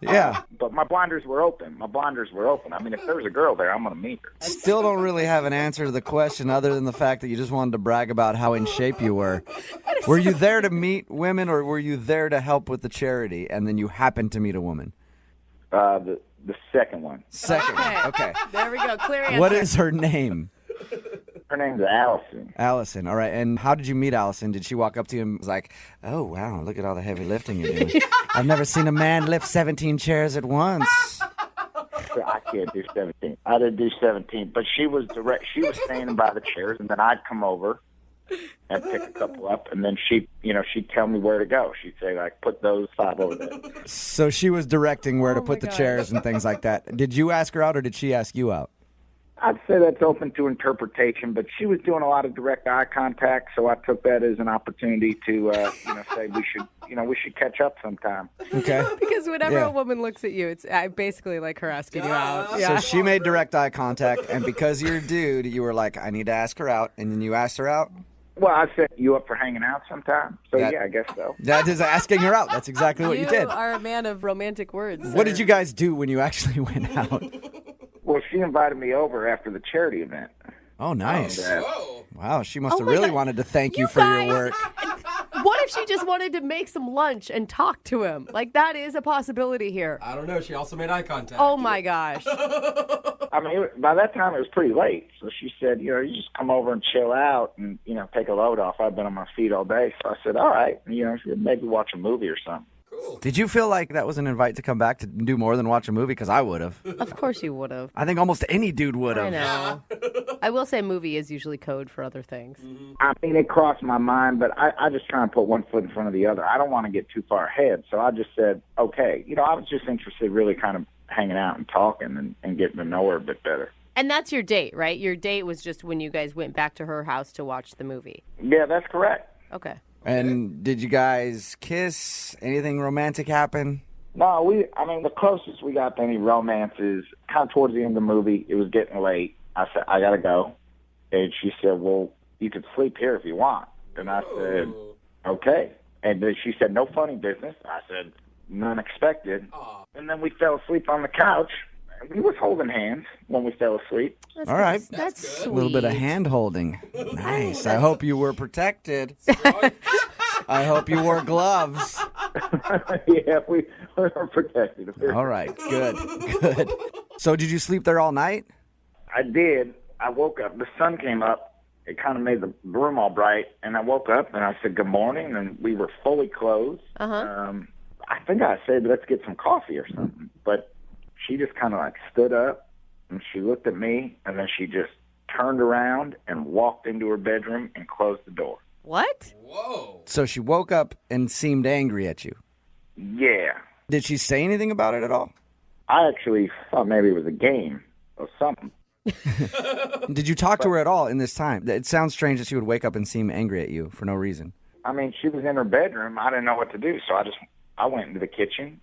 Yeah. But my blinders were open. I mean, if there was a girl there, I'm going to meet her. Still don't really have an answer to the question other than the fact that you just wanted to brag about how in shape you were. Were you there to meet women or were you there to help with the charity and then you happened to meet a woman? The second one. Second. Okay. There we go. Clear answer. What is her name? Her name's Allison. Allison. All right. And how did you meet Allison? Did she walk up to you and was like, oh, wow, look at all the heavy lifting you're doing. I've never seen a man lift 17 chairs at once. I can't do 17. I didn't do 17, but she was direct. She was standing by the chairs, and then I'd come over and pick a couple up, and then she'd tell me where to go. She'd say, like, put those 5 over there. So she was directing where to put the chairs and things like that. Did you ask her out or did she ask you out? I'd say that's open to interpretation, but she was doing a lot of direct eye contact, so I took that as an opportunity to, say we should catch up sometime. Okay. Because whenever Yeah. a woman looks at you, it's basically like her asking you out. So she made direct eye contact, and because you're a dude, you were like, I need to ask her out, and then you asked her out? Well, I set you up for hanging out sometime, so yeah, I guess so. That is asking her out. That's exactly what you did. You are a man of romantic words. What did you guys do when you actually went out? Well, she invited me over after the charity event. Oh, nice. And, Wow, she must Oh have my really God. wanted to thank you You for guys- your work. What if she just wanted to make some lunch and talk to him? Like, that is a possibility here. I don't know. She also made eye contact. Oh, my gosh. I mean, by that time it was pretty late, so she said, you just come over and chill out and, take a load off. I've been on my feet all day, so I said, all right, maybe watch a movie or something. Did you feel like that was an invite to come back to do more than watch a movie? Because I would have. Of course you would have. I think almost any dude would have. I know. I will say movie is usually code for other things. I mean, it crossed my mind, but I just try and put one foot in front of the other. I don't want to get too far ahead, so I just said, okay. I was just interested really kind of hanging out and talking and getting to know her a bit better. And that's your date, right? Your date was just when you guys went back to her house to watch the movie. Yeah, that's correct. Okay. And did you guys kiss? Anything romantic happen? No, the closest we got to any romance is kind of towards the end of the movie. It was getting late. I said, I got to go. And she said, well, you could sleep here if you want. And I said, okay. And then she said, no funny business. I said, none expected. And then we fell asleep on the couch. We was holding hands when we fell asleep. All right. That's sweet. A little bit of hand holding. Nice. I hope you were protected. I hope you wore gloves. Yeah, we were protected. All right. Good. So did you sleep there all night? I did. I woke up. The sun came up. It kind of made the room all bright. And I woke up and I said, good morning. And we were fully clothed. Uh-huh. I think I said, let's get some coffee or something. But she just kind of like stood up and she looked at me and then she just turned around and walked into her bedroom and closed the door. What? Whoa. So she woke up and seemed angry at you. Yeah. Did she say anything about it at all? I actually thought maybe it was a game or something. Did you talk to her at all in this time? It sounds strange that she would wake up and seem angry at you for no reason. I mean, she was in her bedroom. I didn't know what to do, so I went into the kitchen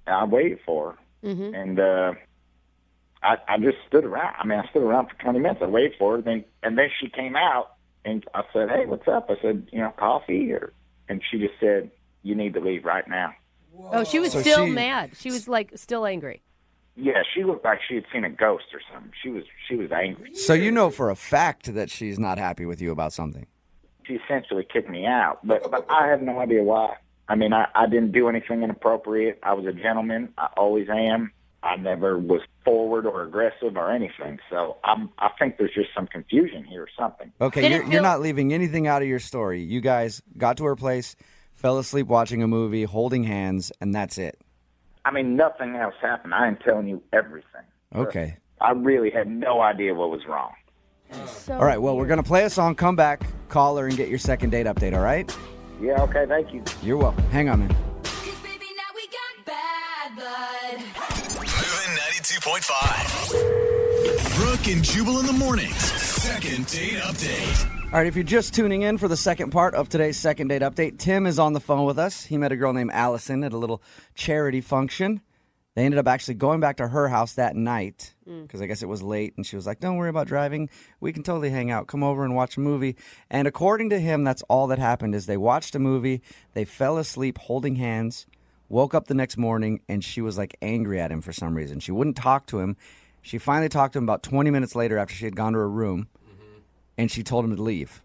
and I waited for her. Mm-hmm. And I just stood around. I mean, I stood around for 20 minutes. I waited for her. And then she came out, and I said, hey, what's up? I said, coffee? And she just said, you need to leave right now. Whoa. Oh, she was still mad. She was, still angry. Yeah, she looked like she had seen a ghost or something. She was angry. So you know for a fact that she's not happy with you about something. She essentially kicked me out, but I have no idea why. I mean, I didn't do anything inappropriate. I was a gentleman. I always am. I never was forward or aggressive or anything. So I think there's just some confusion here or something. Okay, you're not leaving anything out of your story. You guys got to her place, fell asleep watching a movie, holding hands, and that's it. I mean, nothing else happened. I am telling you everything. Okay. I really had no idea what was wrong. All right, well, we're going to play a song, come back, call her, and get your second date update, all right? Yeah, okay, thank you. You're welcome. Hang on, man. Moving 92.5. Brooke and Jubal in the mornings. Second date update. All right, if you're just tuning in for the second part of today's second date update, Tim is on the phone with us. He met a girl named Allison at a little charity function. They ended up actually going back to her house that night because I guess it was late, and she was like, don't worry about driving. We can totally hang out. Come over and watch a movie. And according to him, that's all that happened is they watched a movie, they fell asleep holding hands, woke up the next morning, and she was like angry at him for some reason. She wouldn't talk to him. She finally talked to him about 20 minutes later after she had gone to her room, and she told him to leave.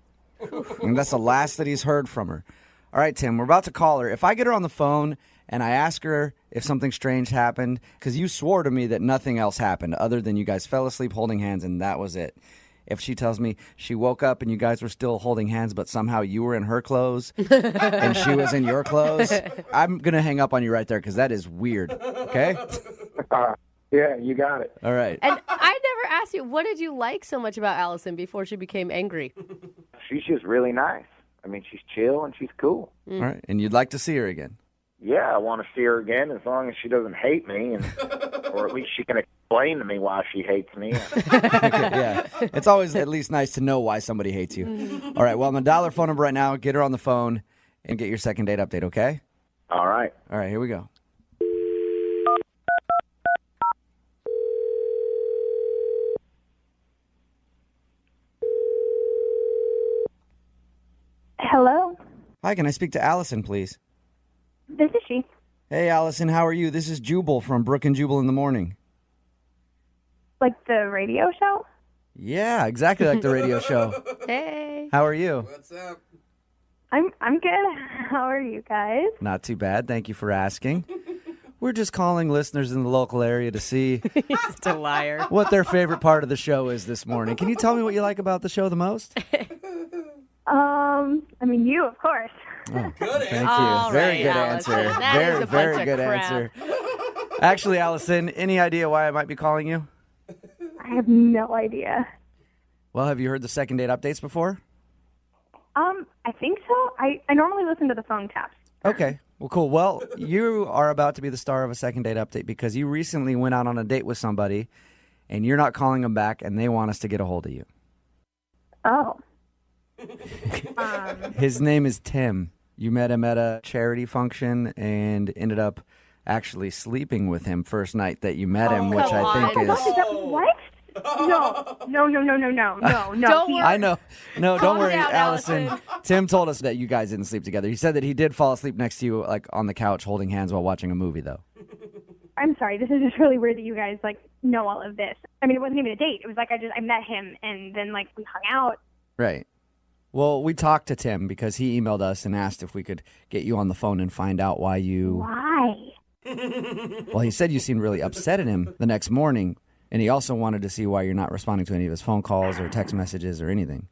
And that's the last that he's heard from her. All right, Tim, we're about to call her. If I get her on the phone and I ask her if something strange happened, because you swore to me that nothing else happened other than you guys fell asleep holding hands and that was it. If she tells me she woke up and you guys were still holding hands, but somehow you were in her clothes and she was in your clothes, I'm going to hang up on you right there because that is weird. Okay? Yeah, you got it. All right. And I never asked you, what did you like so much about Allison before she became angry? She's just really nice. I mean, she's chill and she's cool. All right. And you'd like to see her again? Yeah, I want to see her again as long as she doesn't hate me, or at least she can explain to me why she hates me. Yeah. It's always at least nice to know why somebody hates you. All right. Well, I'm going to dial her phone number right now, get her on the phone, and get your second date update, okay? All right. All right. Here we go. Hello? Hi, can I speak to Allison, please? This is she. Hey, Allison, how are you? This is Jubal from Brooke and Jubal in the Morning. Like the radio show? Yeah, exactly like the radio show. Hey. How are you? What's up? I'm good. How are you guys? Not too bad. Thank you for asking. We're just calling listeners in the local area to see He's a liar. what their favorite part of the show is this morning. Can you tell me what you like about the show the most? I mean, you, of course. Oh, Good thank All you. Very right, good Allison. answer. That is Very, a bunch very of good crap. answer. Actually, Allison, any idea why I might be calling you? I have no idea. Well, have you heard the second date updates before? I think so. I normally listen to the phone taps. Okay. Well, cool. Well, you are about to be the star of a second date update because you recently went out on a date with somebody and you're not calling them back and they want us to get a hold of you. Oh. His name is Tim. You met him at a charity function and ended up actually sleeping with him first night that you met him, which I think is... What? No. Don't worry. I know. No, don't Calm worry, down, Allison. Allison. Tim told us that you guys didn't sleep together. He said that he did fall asleep next to you, like on the couch, holding hands while watching a movie, though. I'm sorry. This is just really weird that you guys know all of this. I mean, it wasn't even a date. It was I met him and then we hung out. Right. Well, we talked to Tim because he emailed us and asked if we could get you on the phone and find out why you... Why? Well, he said you seemed really upset at him the next morning, and he also wanted to see why you're not responding to any of his phone calls or text messages or anything.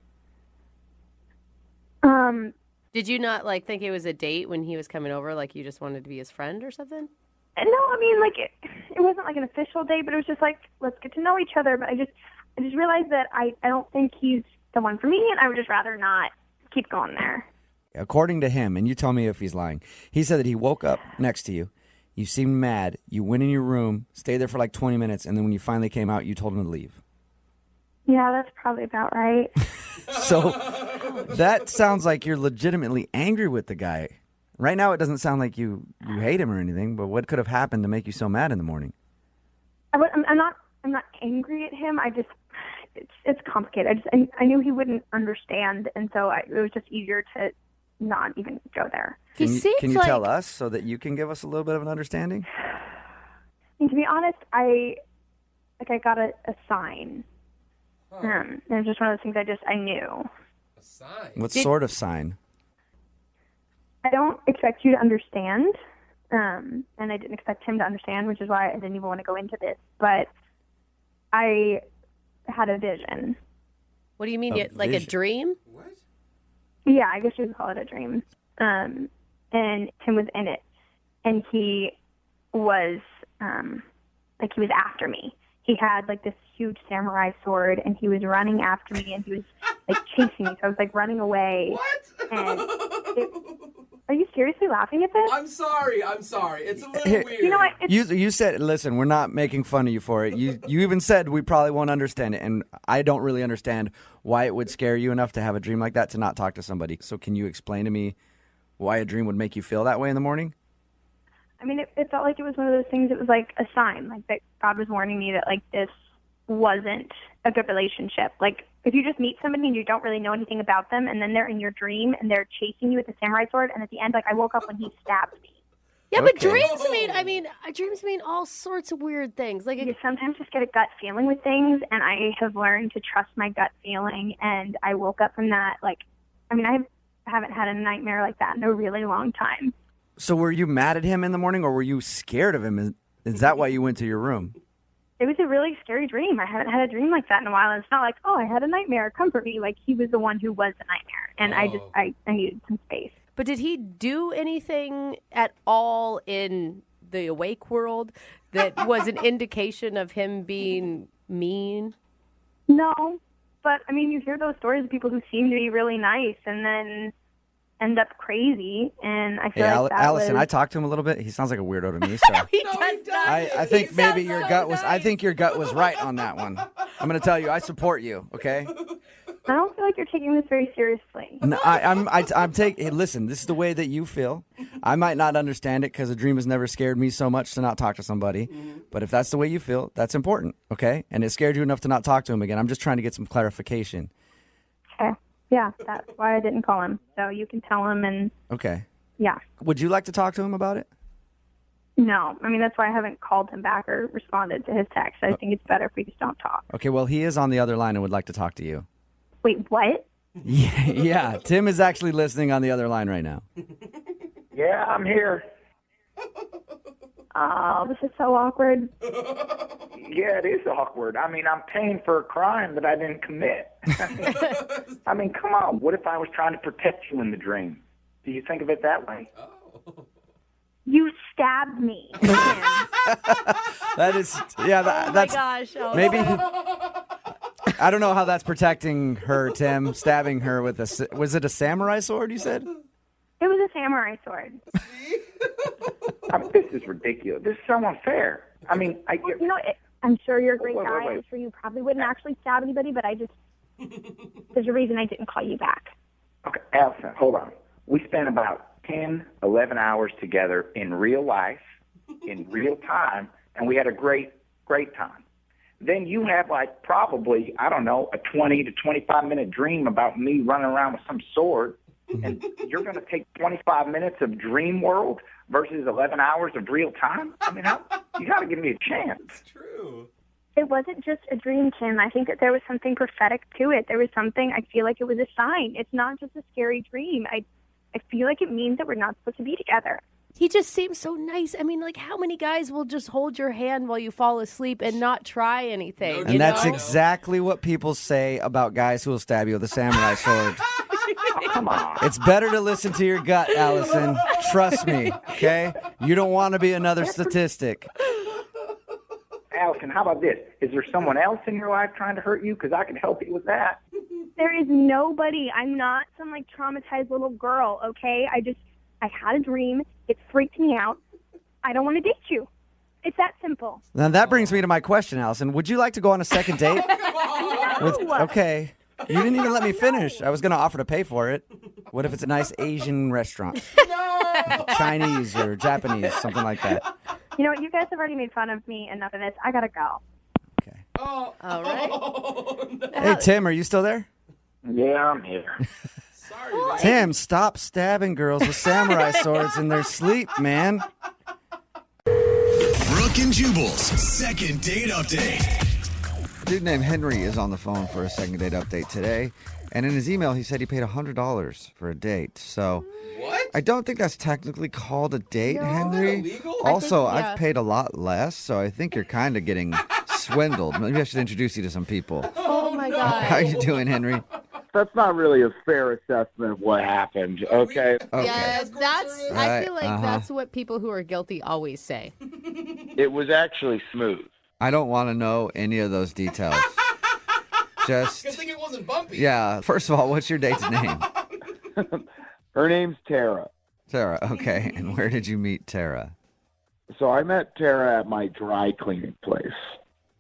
Did you not think it was a date when he was coming over? Like you just wanted to be his friend or something? No, I mean, it wasn't an official date, but it was just let's get to know each other. But I just realized that I don't think he's the one for me, and I would just rather not keep going there. According to him, and you tell me if he's lying, he said that he woke up next to you. You seemed mad. You went in your room, stayed there for 20 minutes, and then when you finally came out, you told him to leave. Yeah, that's probably about right. So that sounds like you're legitimately angry with the guy. Right now, it doesn't sound like you hate him or anything, but what could have happened to make you so mad in the morning? I'm not angry at him. It's complicated. I knew he wouldn't understand, and so it was just easier to not even go there. Can you tell us so that you can give us a little bit of an understanding? And to be honest, I got a sign. And it was just one of those things I knew. A sign? What sort of sign? I don't expect you to understand, and I didn't expect him to understand, which is why I didn't even want to go into this. But I had a vision. What do you mean? A dream? What? Yeah, I guess you could call it a dream. And Tim was in it, and he was he was after me. He had this huge samurai sword, and he was running after me, and he was chasing me. So I was running away. What? And are you seriously laughing at this? I'm sorry. It's a little weird. You know what? You said, listen, we're not making fun of you for it. You even said we probably won't understand it, and I don't really understand why it would scare you enough to have a dream like that to not talk to somebody. So can you explain to me why a dream would make you feel that way in the morning? I mean, it felt like it was one of those things. It was a sign, that God was warning me that this wasn't a good relationship. If you just meet somebody and you don't really know anything about them, and then they're in your dream and they're chasing you with a samurai sword, and at the end, I woke up when he stabbed me. Yeah, but dreams mean all sorts of weird things. You sometimes just get a gut feeling with things, and I have learned to trust my gut feeling, and I woke up from that. I haven't had a nightmare like that in a really long time. So were you mad at him in the morning, or were you scared of him? Is that why you went to your room? It was a really scary dream. I haven't had a dream like that in a while. And it's not I had a nightmare. Comfort me. He was the one who was the nightmare. And I needed some space. But did he do anything at all in the awake world that was an indication of him being mean? No. But, you hear those stories of people who seem to be really nice and then end up crazy, and I feel that Allison, was... I talked to him a little bit. He sounds like a weirdo to me. So He does not. I think maybe your gut was. I think your gut was right on that one. I'm going to tell you, I support you. Okay. I don't feel like you're taking this very seriously. No, I'm taking. Hey, listen, this is the way that you feel. I might not understand it because a dream has never scared me so much to not talk to somebody. But if that's the way you feel, that's important. Okay. And it scared you enough to not talk to him again. I'm just trying to get some clarification. Okay. Yeah, that's why I didn't call him. So you can tell him and... Okay. Yeah. Would you like to talk to him about it? No. That's why I haven't called him back or responded to his text. I think it's better if we just don't talk. Okay, well, he is on the other line and would like to talk to you. Wait, what? Yeah, Tim is actually listening on the other line right now. Yeah, I'm here. Oh, this is so awkward. Yeah, it is awkward. I'm paying for a crime that I didn't commit. Come on. What if I was trying to protect you in the dream? Do you think of it that way? You stabbed me. That is, yeah, Oh that's my gosh. Oh. maybe. I don't know how that's protecting her, Tim. Stabbing her with was it a samurai sword? You said. It was a samurai sword. I mean, this is ridiculous. This is so unfair. I mean, You know, I'm sure you're a great Wait, guy. wait, wait. I'm sure you probably wouldn't actually stab anybody, but there's a reason I didn't call you back. Okay, Allison, hold on. We spent about 10, 11 hours together in real life, in real time, and we had a great time. Then you have like probably, I don't know, a 20 to 25-minute dream about me running around with some sword, and you're going to take 25 minutes of dream world versus 11 hours of real time? I mean, you got to give me a chance. It's true. It wasn't just a dream, Tim. I think that there was something prophetic to it. There was something, I feel like it was a sign. It's not just a scary dream. I feel like it means that we're not supposed to be together. He just seems so nice. I mean, like, how many guys will just hold your hand while you fall asleep and not try anything? And that's exactly what people say about guys who will stab you with a samurai sword. Come on. It's better to listen to your gut, Allison. Trust me, okay? You don't want to be another statistic. Allison, how about this? Is there someone else in your life trying to hurt you? Because I can help you with that. There is nobody. I'm not some, like, traumatized little girl, okay? I had a dream. It freaked me out. I don't want to date you. It's that simple. Now, that brings me to my question, Allison. Would you like to go on a second date? Okay. You didn't even let me finish. I was going to offer to pay for it. What if it's a nice Asian restaurant? No! Chinese or Japanese, something like that. You know what? You guys have already made fun of me enough of this. I got to go. Oh, all right. No. Hey, Tim, are you still there? Yeah, I'm here. Sorry, man. Tim, stop stabbing girls with samurai swords in their sleep, man. Brooke and Jubal's second date update. Dude named Henry is on the phone for a second date update today. And in his email, he said he paid $100 for a date. So What? I don't think that's technically called a date, No. Henry. Is that illegal? Also, I think, yeah. I've paid a lot less, so I think you're kind of getting swindled. Maybe I should introduce you to some people. Oh, my God. How you doing, Henry? That's not really a fair assessment of what happened, okay? Okay. Yeah, that's. I Right, feel like that's what people who are guilty always say. It was actually smooth. I don't want to know any of those details. Just, Good thing it wasn't bumpy. yeah. First of all, what's your date's name? Her name's Tara. Tara. Okay. And where did you meet Tara? So I met Tara at my dry cleaning place.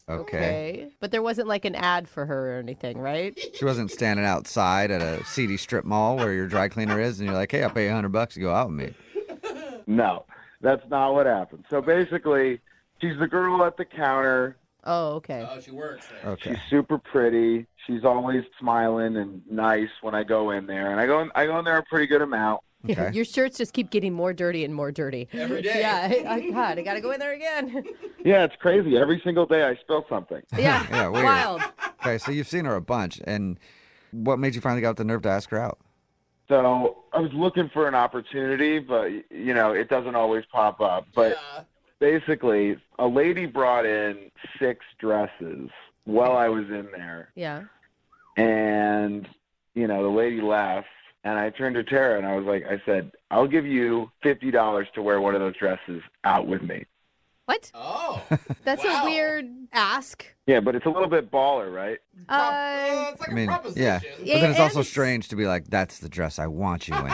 Okay. But there wasn't like an ad for her or anything, right? She wasn't standing outside at a seedy strip mall where your dry cleaner is, and you're like, "Hey, I'll pay you $100 to go out with me." No, that's not what happened. So basically, she's the girl at the counter. Oh, okay. Oh, she works there. Okay. She's super pretty. She's always smiling and nice when I go in there. And I go in there a pretty good amount. Yeah, Okay. your shirts just keep getting more dirty and more dirty. Every day. Yeah, God, I got to go in there again. Yeah, it's crazy. Every single day I spill something. Yeah, Yeah, weird. wild. Okay, so you've seen her a bunch, and what made you finally get the nerve to ask her out? So I was looking for an opportunity, but, you know, it doesn't always pop up. But Yeah. basically, a lady brought in 6 dresses while I was in there. Yeah. And, you know, the lady left. And I turned to Tara and I said, I'll give you $50 to wear one of those dresses out with me. What? Oh. That's wow. a weird ask. Yeah, but it's a little bit baller, right? It's like I mean, a proposition. yeah. But then it's and also it's- strange to be like, "That's the dress I want you in."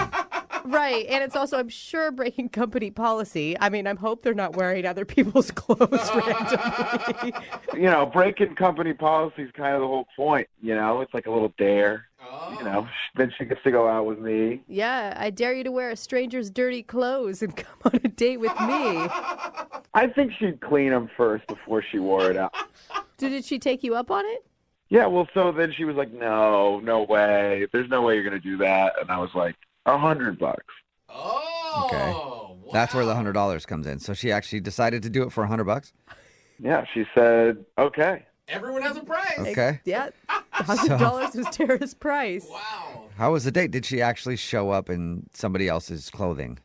Right. And it's also, I'm sure, breaking company policy. I mean, I hope they're not wearing other people's clothes randomly. You know, breaking company policy is kind of the whole point. You know, it's like a little dare. Oh. You know, then she gets to go out with me. Yeah, I dare you to wear a stranger's dirty clothes and come on a date with me. I think she'd clean them first before she wore it out. Did she take you up on it? Yeah, well, so then she was like, no way. There's no way you're going to do that. And I was like, $100. Oh. Okay. Wow. That's where the $100 comes in. So she actually decided to do it for $100. Yeah, she said, okay. Everyone has a price. Okay. Yeah. $100 was Tara's price. Wow. How was the date? Did she actually show up in somebody else's clothing?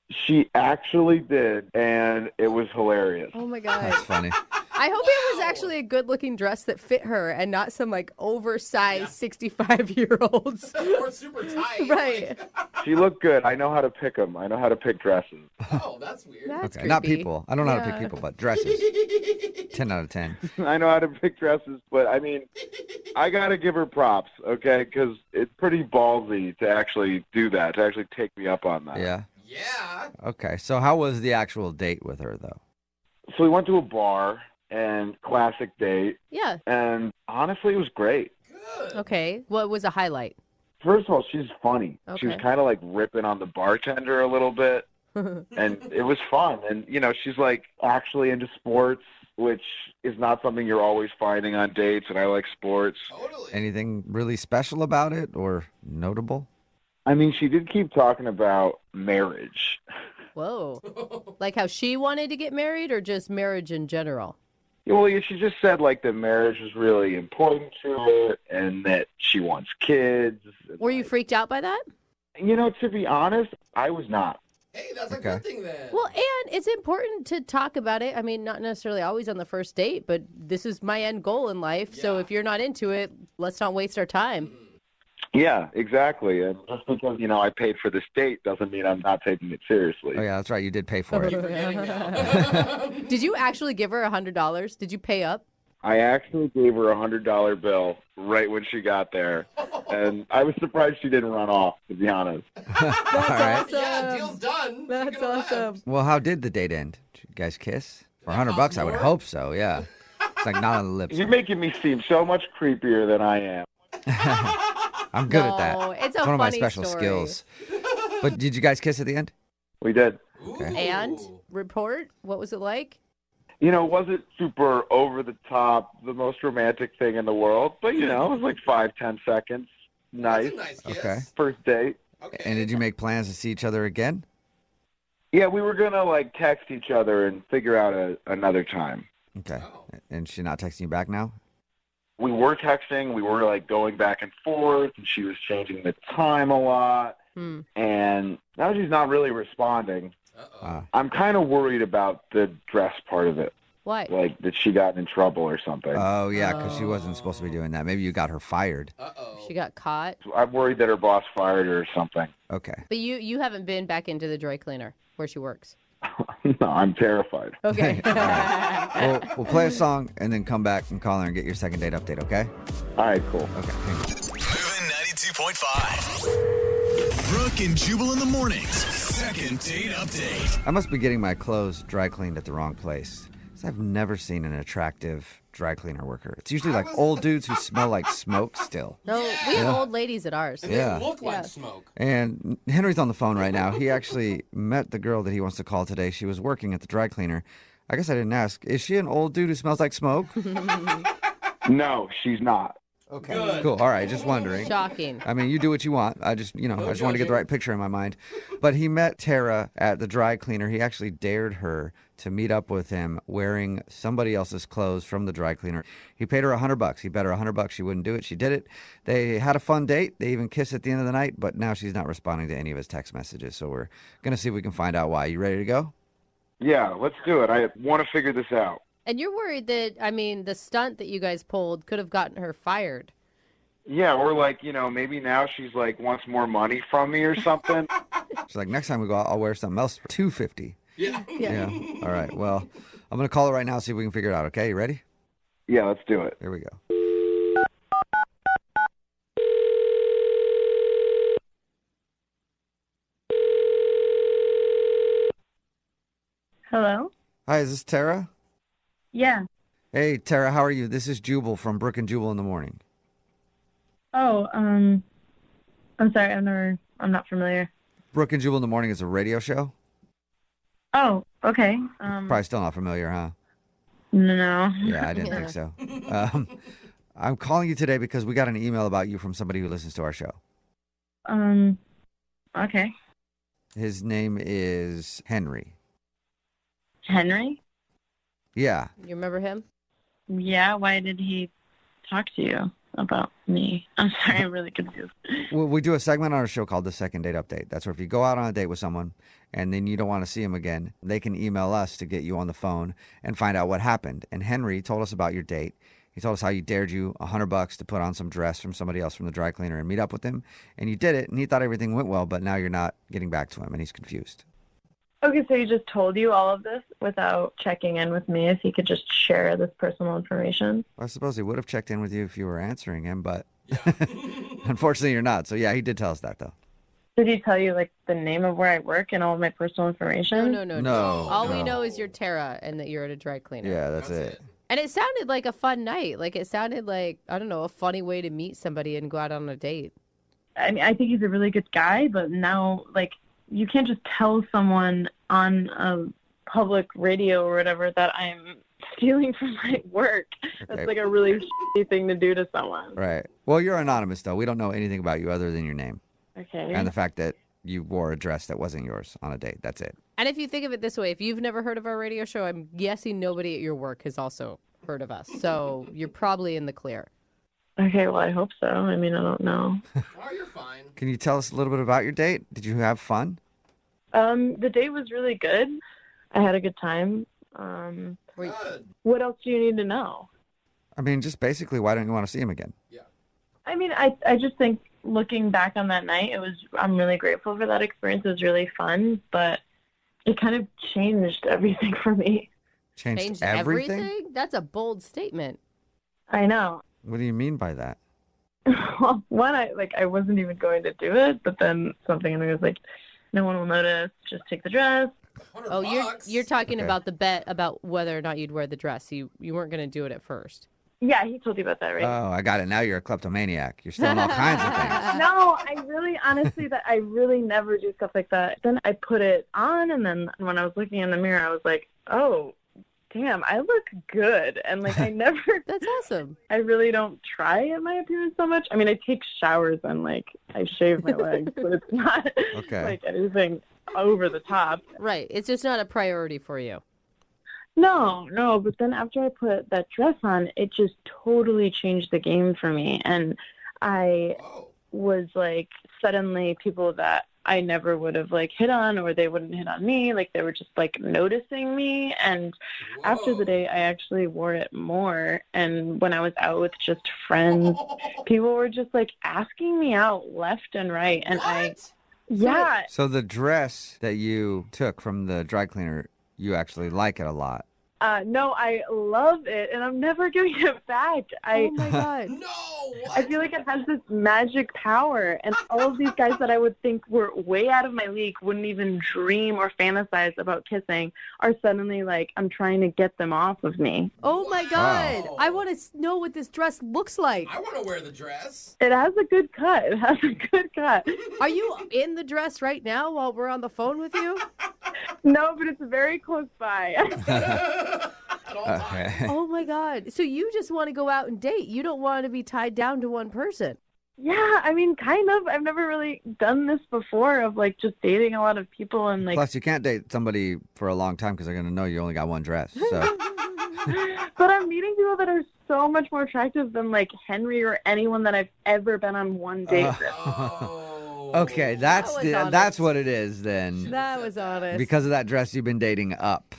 She actually did, and it was hilarious. Oh, my God. That's funny. I hope it was actually a good-looking dress that fit her and not some, like, oversized 65-year-olds. Or super tight. Right. She looked good. I know how to pick them. I know how to pick dresses. Oh, that's weird. That's Okay, not creepy. people. I don't know how to pick people, but dresses. 10 out of 10. I know how to pick dresses, but I mean, I got to give her props, okay? Because it's pretty ballsy to actually do that, to actually take me up on that. Yeah. Yeah. Okay, so how was the actual date with her, though? So we went to a bar and classic date, Yeah. and honestly, it was great. Okay. What was a highlight? First of all, she's funny. She was Okay. kind of like ripping on the bartender a little bit, and it was fun. And, you know, she's like actually into sports, which is not something you're always finding on dates, and I like sports. Anything really special about it or notable? I mean, she did keep talking about marriage. Whoa. Like how she wanted to get married or just marriage in general? Well, yeah, she just said like that marriage was really important to her and that she wants kids. Were you freaked out by that? You know, to be honest, I was not. Hey, that's a good thing then. Well, and it's important to talk about it. I mean, not necessarily always on the first date, but this is my end goal in life. So if you're not into it, let's not waste our time. Yeah, exactly. And just because, you know, I paid for this date doesn't mean I'm not taking it seriously. Oh, yeah, that's right. You did pay for it. Did you actually give her $100? Did you pay up? I actually gave her a $100 bill right when she got there. And I was surprised she didn't run off, to be honest. That's awesome. Yeah, deal's done. That's awesome. Well, how did the date end? Did you guys kiss? For $100, I would hope so, yeah. It's like not on the lips. You're making me seem so much creepier than I am. I'm good at that. No, it's a one of my funny special story. skills. But did you guys kiss at the end? We did. Okay. And report, what was it like? You know, it wasn't super over the top, the most romantic thing in the world, but, you know, it was like 5-10 seconds. Nice. Okay. First date. And did you make plans to see each other again? Yeah, we were going to, like, text each other and figure out another time. Okay. And she's not texting you back now? We were texting. We were, like, going back and forth, and she was changing the time a lot. And now she's not really responding. I'm kind of worried about the dress part of it. Why? Like, that she got in trouble or something. Oh, yeah, because she wasn't supposed to be doing that. Maybe you got her fired. She got caught. I'm worried that her boss fired her or something. Okay. But you haven't been back into the dry cleaner where she works. No, I'm terrified. Okay. We'll play a song and then come back and call her and get your second date update, okay? All right, cool. Okay, hang on. Moving 92.5. Brooke and Jubal in the mornings. Second date update. I must be getting my clothes dry cleaned at the wrong place. 'Cause I've never seen an attractive dry cleaner worker. It's usually like old dudes who smell like smoke still. No, we have old ladies at ours. And Yeah. they look like smoke. And Henry's on the phone right now. He actually met the girl that he wants to call today. She was working at the dry cleaner. I guess I didn't ask. Is she an old dude who smells like smoke? No, she's not. Okay. Good. Cool. All right. Just wondering. Shocking. I mean, you do what you want. I just want to get the right picture in my mind. But he met Tara at the dry cleaner. He actually dared her to meet up with him wearing somebody else's clothes from the dry cleaner. He paid her $100. He bet her $100 she wouldn't do it. She did it. They had a fun date. They even kissed at the end of the night, but now she's not responding to any of his text messages. So we're going to see if we can find out why. You ready to go? Yeah, let's do it. I want to figure this out. And you're worried that, I mean, the stunt that you guys pulled could have gotten her fired. Yeah, or like, you know, maybe now she's like wants more money from me or something. She's like, next time we go out, I'll wear something else for $250. Yeah. Yeah. All right. Well, I'm going to call her right now, see if we can figure it out. Okay, you ready? Yeah, let's do it. Here we go. Hello? Hi, is this Tara? Yeah. Hey, Tara, how are you? This is Jubal from Brooke and Jubal in the morning. Oh, I'm sorry, I'm not familiar. Brooke and Jubal in the morning is a radio show. Oh, okay. Probably still not familiar, huh? No. Yeah, I didn't think so. I'm calling you today because we got an email about you from somebody who listens to our show. Okay. His name is Henry. Henry? Yeah. You remember him? Yeah, why did he talk to you about me? I'm sorry, I'm really confused. Well, we do a segment on our show called The Second Date Update. That's where if you go out on a date with someone and then you don't want to see him again, they can email us to get you on the phone and find out what happened. And Henry told us about your date. He told us how you dared you $100 to put on some dress from somebody else from the dry cleaner and meet up with him. And you did it, and he thought everything went well, but now you're not getting back to him, and he's confused. Okay, so he just told you all of this without checking in with me if he could just share this personal information? Well, I suppose he would have checked in with you if you were answering him, but unfortunately you're not. So, yeah, he did tell us that, though. Did he tell you, like, the name of where I work and all of my personal information? No. All we know is you're Tara and that you're at a dry cleaner. Yeah, that's it. And it sounded like a fun night. Like, it sounded like, I don't know, a funny way to meet somebody and go out on a date. I mean, I think he's a really good guy, but now, like, you can't just tell someone on a public radio or whatever that I'm stealing from my work. That's like a really shitty thing to do to someone. Right. Well, you're anonymous, though. We don't know anything about you other than your name. Okay. And the fact that you wore a dress that wasn't yours on a date. That's it. And if you think of it this way, if you've never heard of our radio show, I'm guessing nobody at your work has also heard of us. So you're probably in the clear. Okay, well, I hope so. I mean, I don't know. Oh, you're fine. Can you tell us a little bit about your date? Did you have fun? The date was really good. I had a good time. What else do you need to know? I mean, just basically, why don't you want to see him again? I mean, I just think looking back on that night, I'm really grateful for that experience. It was really fun, but it kind of changed everything for me. Changed everything? That's a bold statement. I know. What do you mean by that? Well, one, I wasn't even going to do it, but then something in me was like, no one will notice. Just take the dress. Oh, you're talking about the bet about whether or not you'd wear the dress. You weren't going to do it at first. Yeah, he told you about that, right? Oh, I got it. Now you're a kleptomaniac. You're stealing all kinds of things. No, I really never do stuff like that. Then I put it on, and then when I was looking in the mirror, I was like, oh, damn, I look good. And like, I never. That's awesome. I really don't try at my appearance so much. I mean, I take showers and like I shave my legs, but it's not like anything over the top. Right. It's just not a priority for you. No. But then after I put that dress on, it just totally changed the game for me. And I was like, suddenly people that I never would have like hit on, or they wouldn't hit on me. Like they were just like noticing me. And after the day, I actually wore it more. And when I was out with just friends, people were just like asking me out left and right. And yeah. So the dress that you took from the dry cleaner, you actually like it a lot. No, I love it, and I'm never giving it back. Oh my God. No! I feel like it has this magic power, and all of these guys that I would think were way out of my league, wouldn't even dream or fantasize about kissing, are suddenly like, I'm trying to get them off of me. Oh my God. Wow. I want to know what this dress looks like. I want to wear the dress. It has a good cut. Are you in the dress right now while we're on the phone with you? No, but it's very close by. Okay. Oh my God. So you just want to go out and date. You don't want to be tied down to one person. Yeah, I mean, kind of. I've never really done this before of like just dating a lot of people and like. Plus, you can't date somebody for a long time because they're going to know you only got one dress. So. But I'm meeting people that are so much more attractive than like Henry or anyone that I've ever been on one date with. Okay, that's what it is then. That was honest. Because of that dress you've been dating up.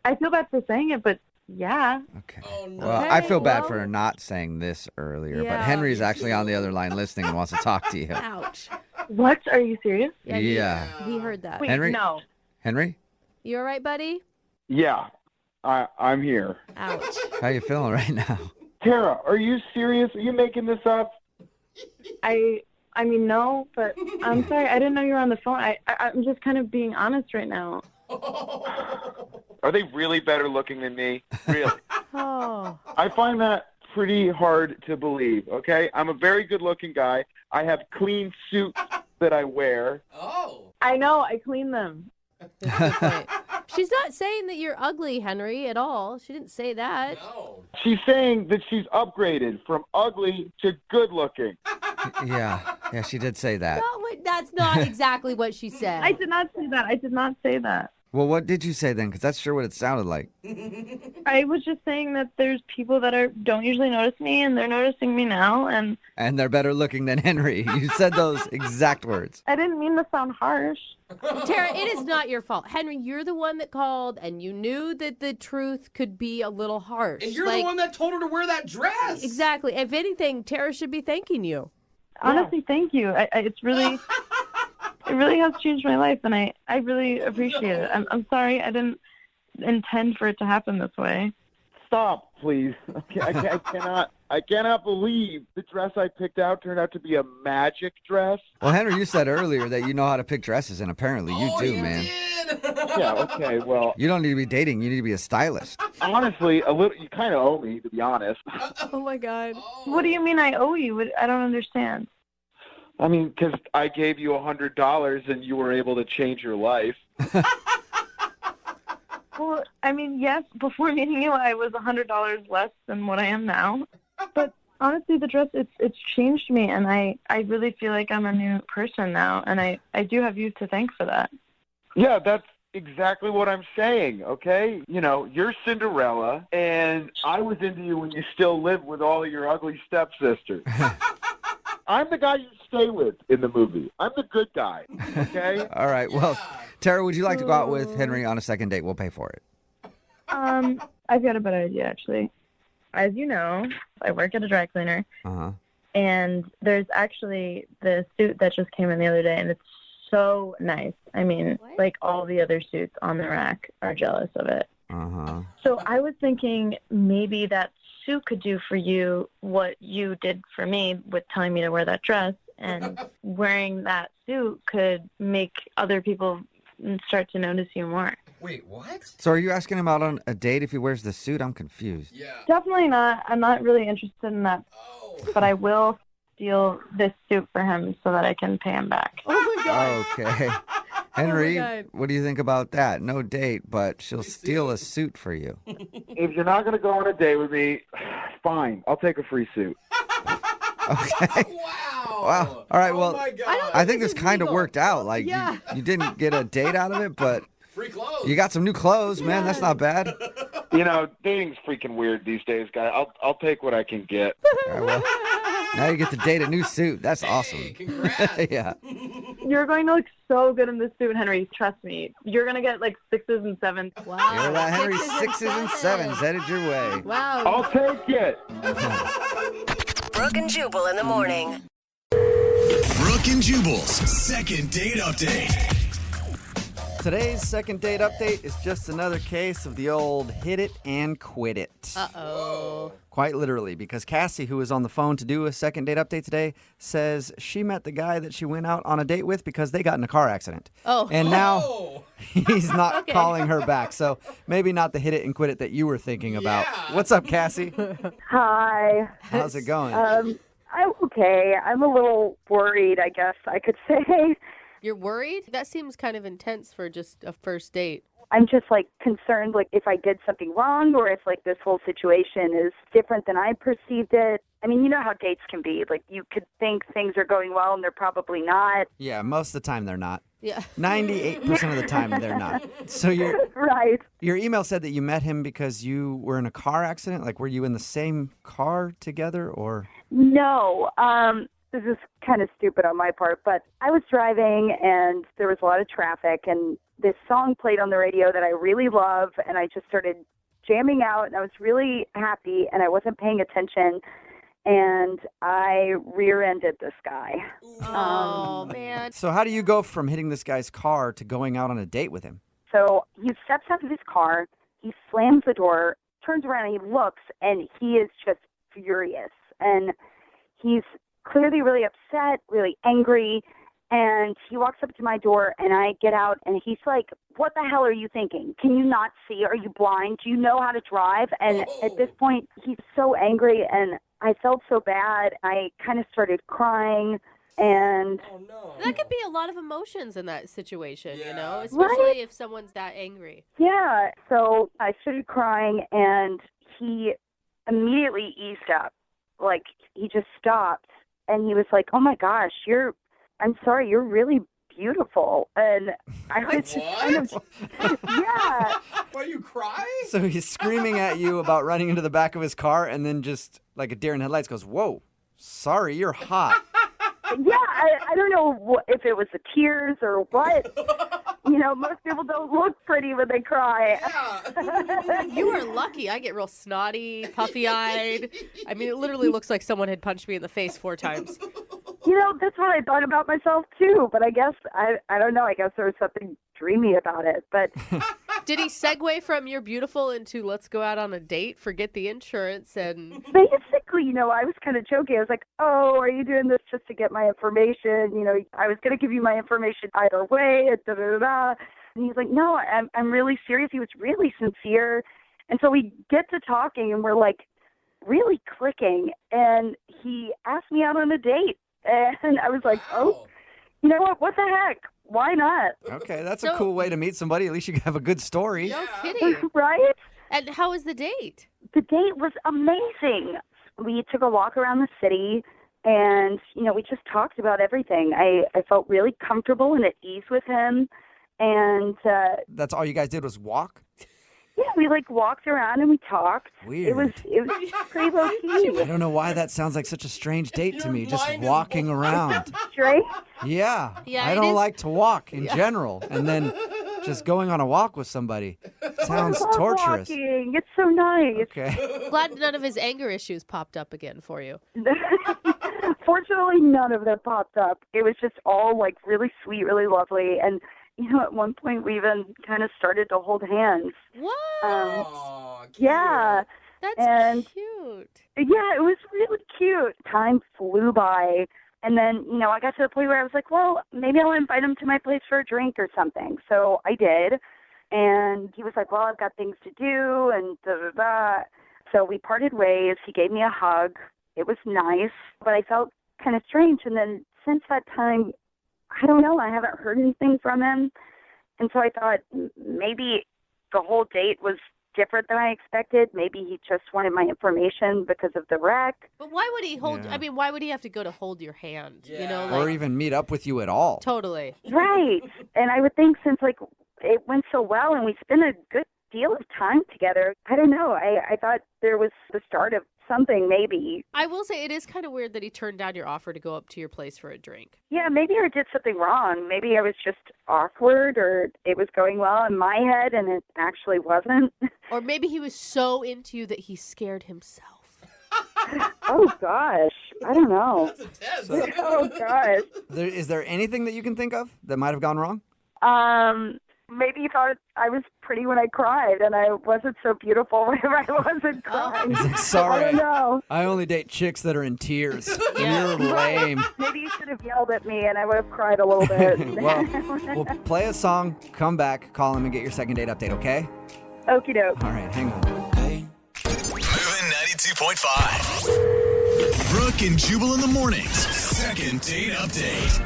I feel bad for saying it, but yeah. Okay. Oh, no. Well, I feel bad for not saying this earlier, Yeah. but Henry's actually on the other line listening and wants to talk to you. Ouch. What? Are you serious? Yeah. He heard that. Wait, Henry? no. Henry? You all right, buddy? Yeah, I'm here. Ouch. How you feeling right now? Tara, are you serious? Are you making this up? I mean, no, but I'm sorry. I didn't know you were on the phone. I'm just kind of being honest right now. Are they really better looking than me? Really? Oh. I find that pretty hard to believe, okay? I'm a very good-looking guy. I have clean suits that I wear. Oh. I know. I clean them. She's not saying that you're ugly, Henry, at all. She didn't say that. No. She's saying that she's upgraded from ugly to good-looking. Yeah, she did say that. That's not exactly what she said. I did not say that. Well, what did you say then? Because that's sure what it sounded like. I was just saying that there's people that don't usually notice me, and they're noticing me now, and And they're better looking than Henry. You said those exact words. I didn't mean to sound harsh. Tara, it is not your fault. Henry, you're the one that called, and you knew that the truth could be a little harsh. And you're the one that told her to wear that dress. Exactly. If anything, Tara should be thanking you. Honestly, thank you. It's really, it really has changed my life, and I really appreciate it. I'm sorry I didn't intend for it to happen this way. Stop, please. I cannot believe the dress I picked out turned out to be a magic dress. Well, Henry, you said earlier that you know how to pick dresses, and apparently you do, man. Yeah, okay, well. You don't need to be dating. You need to be a stylist. Honestly, a little. You kind of owe me, to be honest. Oh, my God. What do you mean I owe you? I don't understand. I mean, because I gave you $100 and you were able to change your life. Well, I mean, yes, before meeting you, I was $100 less than what I am now. But honestly, the dress, it's changed me, and I really feel like I'm a new person now, and I do have you to thank for that. Yeah, that's exactly what I'm saying, okay? You know, you're Cinderella, and I was into you when you still lived with all of your ugly stepsisters. I'm the guy you stay with in the movie. I'm the good guy, okay? All right, well, Tara, would you like to go out with Henry on a second date? We'll pay for it. I've got a better idea, actually. As you know, I work at a dry cleaner, and there's actually the suit that just came in the other day, and it's so nice. I mean, like all the other suits on the rack are jealous of it. So I was thinking maybe that suit could do for you what you did for me with telling me to wear that dress, and wearing that suit could make other people start to notice you more. Wait, what? So are you asking him out on a date if he wears the suit? I'm confused. Yeah. Definitely not. I'm not really interested in that, but I will steal this suit for him so that I can pay him back. Oh, my God. Okay. Henry, God. what do you think about that? No date, but she'll steal a suit for you. If you're not going to go on a date with me, fine. I'll take a free suit. Okay. Wow. All right, well, I think this kind of worked out. Like, you didn't get a date out of it, but free clothes. You got some new clothes, man. That's not bad. You know, dating's freaking weird these days, guy. I'll take what I can get. All right, well, now you get to date a new suit. That's awesome. Congrats. Yeah. You're going to look so good in this suit, Henry. Trust me. You're going to get like 6s and 7s. Wow. You're right, Henry. 6s and 7s headed your way. Wow. I'll take it. Brooke and Jubal in the morning. Brooke and Jubal's second date update. Today's second date update is just another case of the old hit it and quit it. Uh-oh. Quite literally, because Cassie, who is on the phone to do a second date update today, says she met the guy that she went out on a date with because they got in a car accident. Oh. And now he's not calling her back. So maybe not the hit it and quit it that you were thinking about. Yeah. What's up, Cassie? Hi. How's it going? I'm okay. I'm a little worried, I guess I could say. You're worried? That seems kind of intense for just a first date. I'm just like concerned, like if I did something wrong or if like this whole situation is different than I perceived it. I mean, you know how dates can be. Like you could think things are going well and they're probably not. Yeah, most of the time they're not. Yeah. 98% of the time they're not. So Right. Your email said that you met him because you were in a car accident. Like, were you in the same car together or? No. This is kind of stupid on my part, but I was driving and there was a lot of traffic and this song played on the radio that I really love and I just started jamming out and I was really happy and I wasn't paying attention and I rear-ended this guy. Oh, man. So how do you go from hitting this guy's car to going out on a date with him? So he steps out of his car, he slams the door, turns around and he looks and he is just furious and he's clearly really upset, really angry, and he walks up to my door, and I get out, and he's like, what the hell are you thinking? Can you not see? Are you blind? Do you know how to drive? And at this point, he's so angry, and I felt so bad. I kind of started crying, and... Oh, no. That could be a lot of emotions in that situation, you know, especially if someone's that angry. Yeah, so I started crying, and he immediately eased up. Like, he just stopped. And he was like, oh, my gosh, I'm sorry, you're really beautiful. And I was just kind of, yeah. Why you cry? So he's screaming at you about running into the back of his car, and then just like a deer in headlights goes, "Whoa, sorry, you're hot." Yeah, I don't know if it was the tears or what. You know, most people don't look pretty when they cry. You are lucky. I get real snotty, puffy-eyed. I mean, it literally looks like someone had punched me in the face 4 times. You know, that's what I thought about myself, too. But I guess, I don't know, I guess there was something dreamy about it. But Did he segue from you're beautiful into let's go out on a date, forget the insurance, and... basically, you know, I was kind of joking. I was like, oh, are you doing this just to get my information? You know, I was going to give you my information either way, and da-da-da-da. And he's like, no, I'm really serious. He was really sincere. And so we get to talking, and we're, like, really clicking. And he asked me out on a date. And I was like, oh, you know what the heck? Why not? Okay, that's a cool way to meet somebody. At least you have a good story. No kidding. Right? And how was the date? The date was amazing. We took a walk around the city, and, you know, we just talked about everything. I felt really comfortable and at ease with him. And That's all you guys did was walk? yeah, we, like, walked around and we talked. Weird. It was pretty low-key. I don't know why that sounds like such a strange date to me, just walking around. Straight? Yeah. Yeah, I it don't is- like to walk in general. And then just going on a walk with somebody sounds I love torturous. walking. It's so nice. Okay. Glad none of his anger issues popped up again for you. Fortunately, none of them popped up. It was just all, like, really sweet, really lovely. And, you know, at one point we even kind of started to hold hands. What? Yeah. That's cute. Yeah, it was really cute. Time flew by. And then, you know, I got to the point where I was like, well, maybe I'll invite him to my place for a drink or something. So I did. And he was like, well, I've got things to do and da-da-da. So we parted ways. He gave me a hug. It was nice, but I felt kind of strange. And then since that time, I don't know, I haven't heard anything from him. And so I thought maybe the whole date was different than I expected. Maybe he just wanted my information because of the wreck. But why would he hold, Yeah. I mean, why would he have to go to hold your hand? You know, like, Or even meet up with you at all. totally. Right. And I would think since, like, it went so well and we spent a good deal of time together, I don't know. I thought there was the start of something, maybe. I will say it is kind of weird that he turned down your offer to go up to your place for a drink. Yeah, maybe I did something wrong. Maybe I was just awkward, or it was going well in my head and it actually wasn't. Or maybe he was so into you that he scared himself. Oh, gosh. I don't know. So- Oh, gosh. Is there anything that you can think of that might have gone wrong? Maybe he thought I was pretty when I cried, and I wasn't so beautiful when I wasn't crying. He's like, sorry, I don't know. I only date chicks that are in tears. Yeah. You're lame. Maybe you should have yelled at me, and I would have cried a little bit. Well, we'll play a song, come back, call him, and get your second date update, okay? Okie doke. All right, hang on. Moving 92.5. Brooke and Jubal in the mornings. Second date update.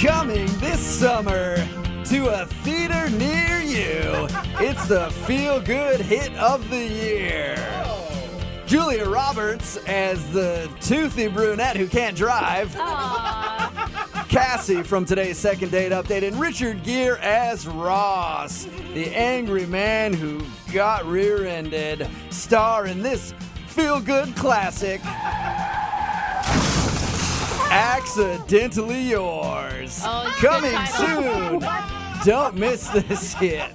Coming this summer to a theater near you, it's the feel-good hit of the year. Julia Roberts as the toothy brunette who can't drive. Cassie from today's second date update, and Richard Gere as Ross, the angry man who got rear-ended. Star in this feel-good classic, Accidentally Yours. Oh, Coming good title. soon. Don't miss this hit.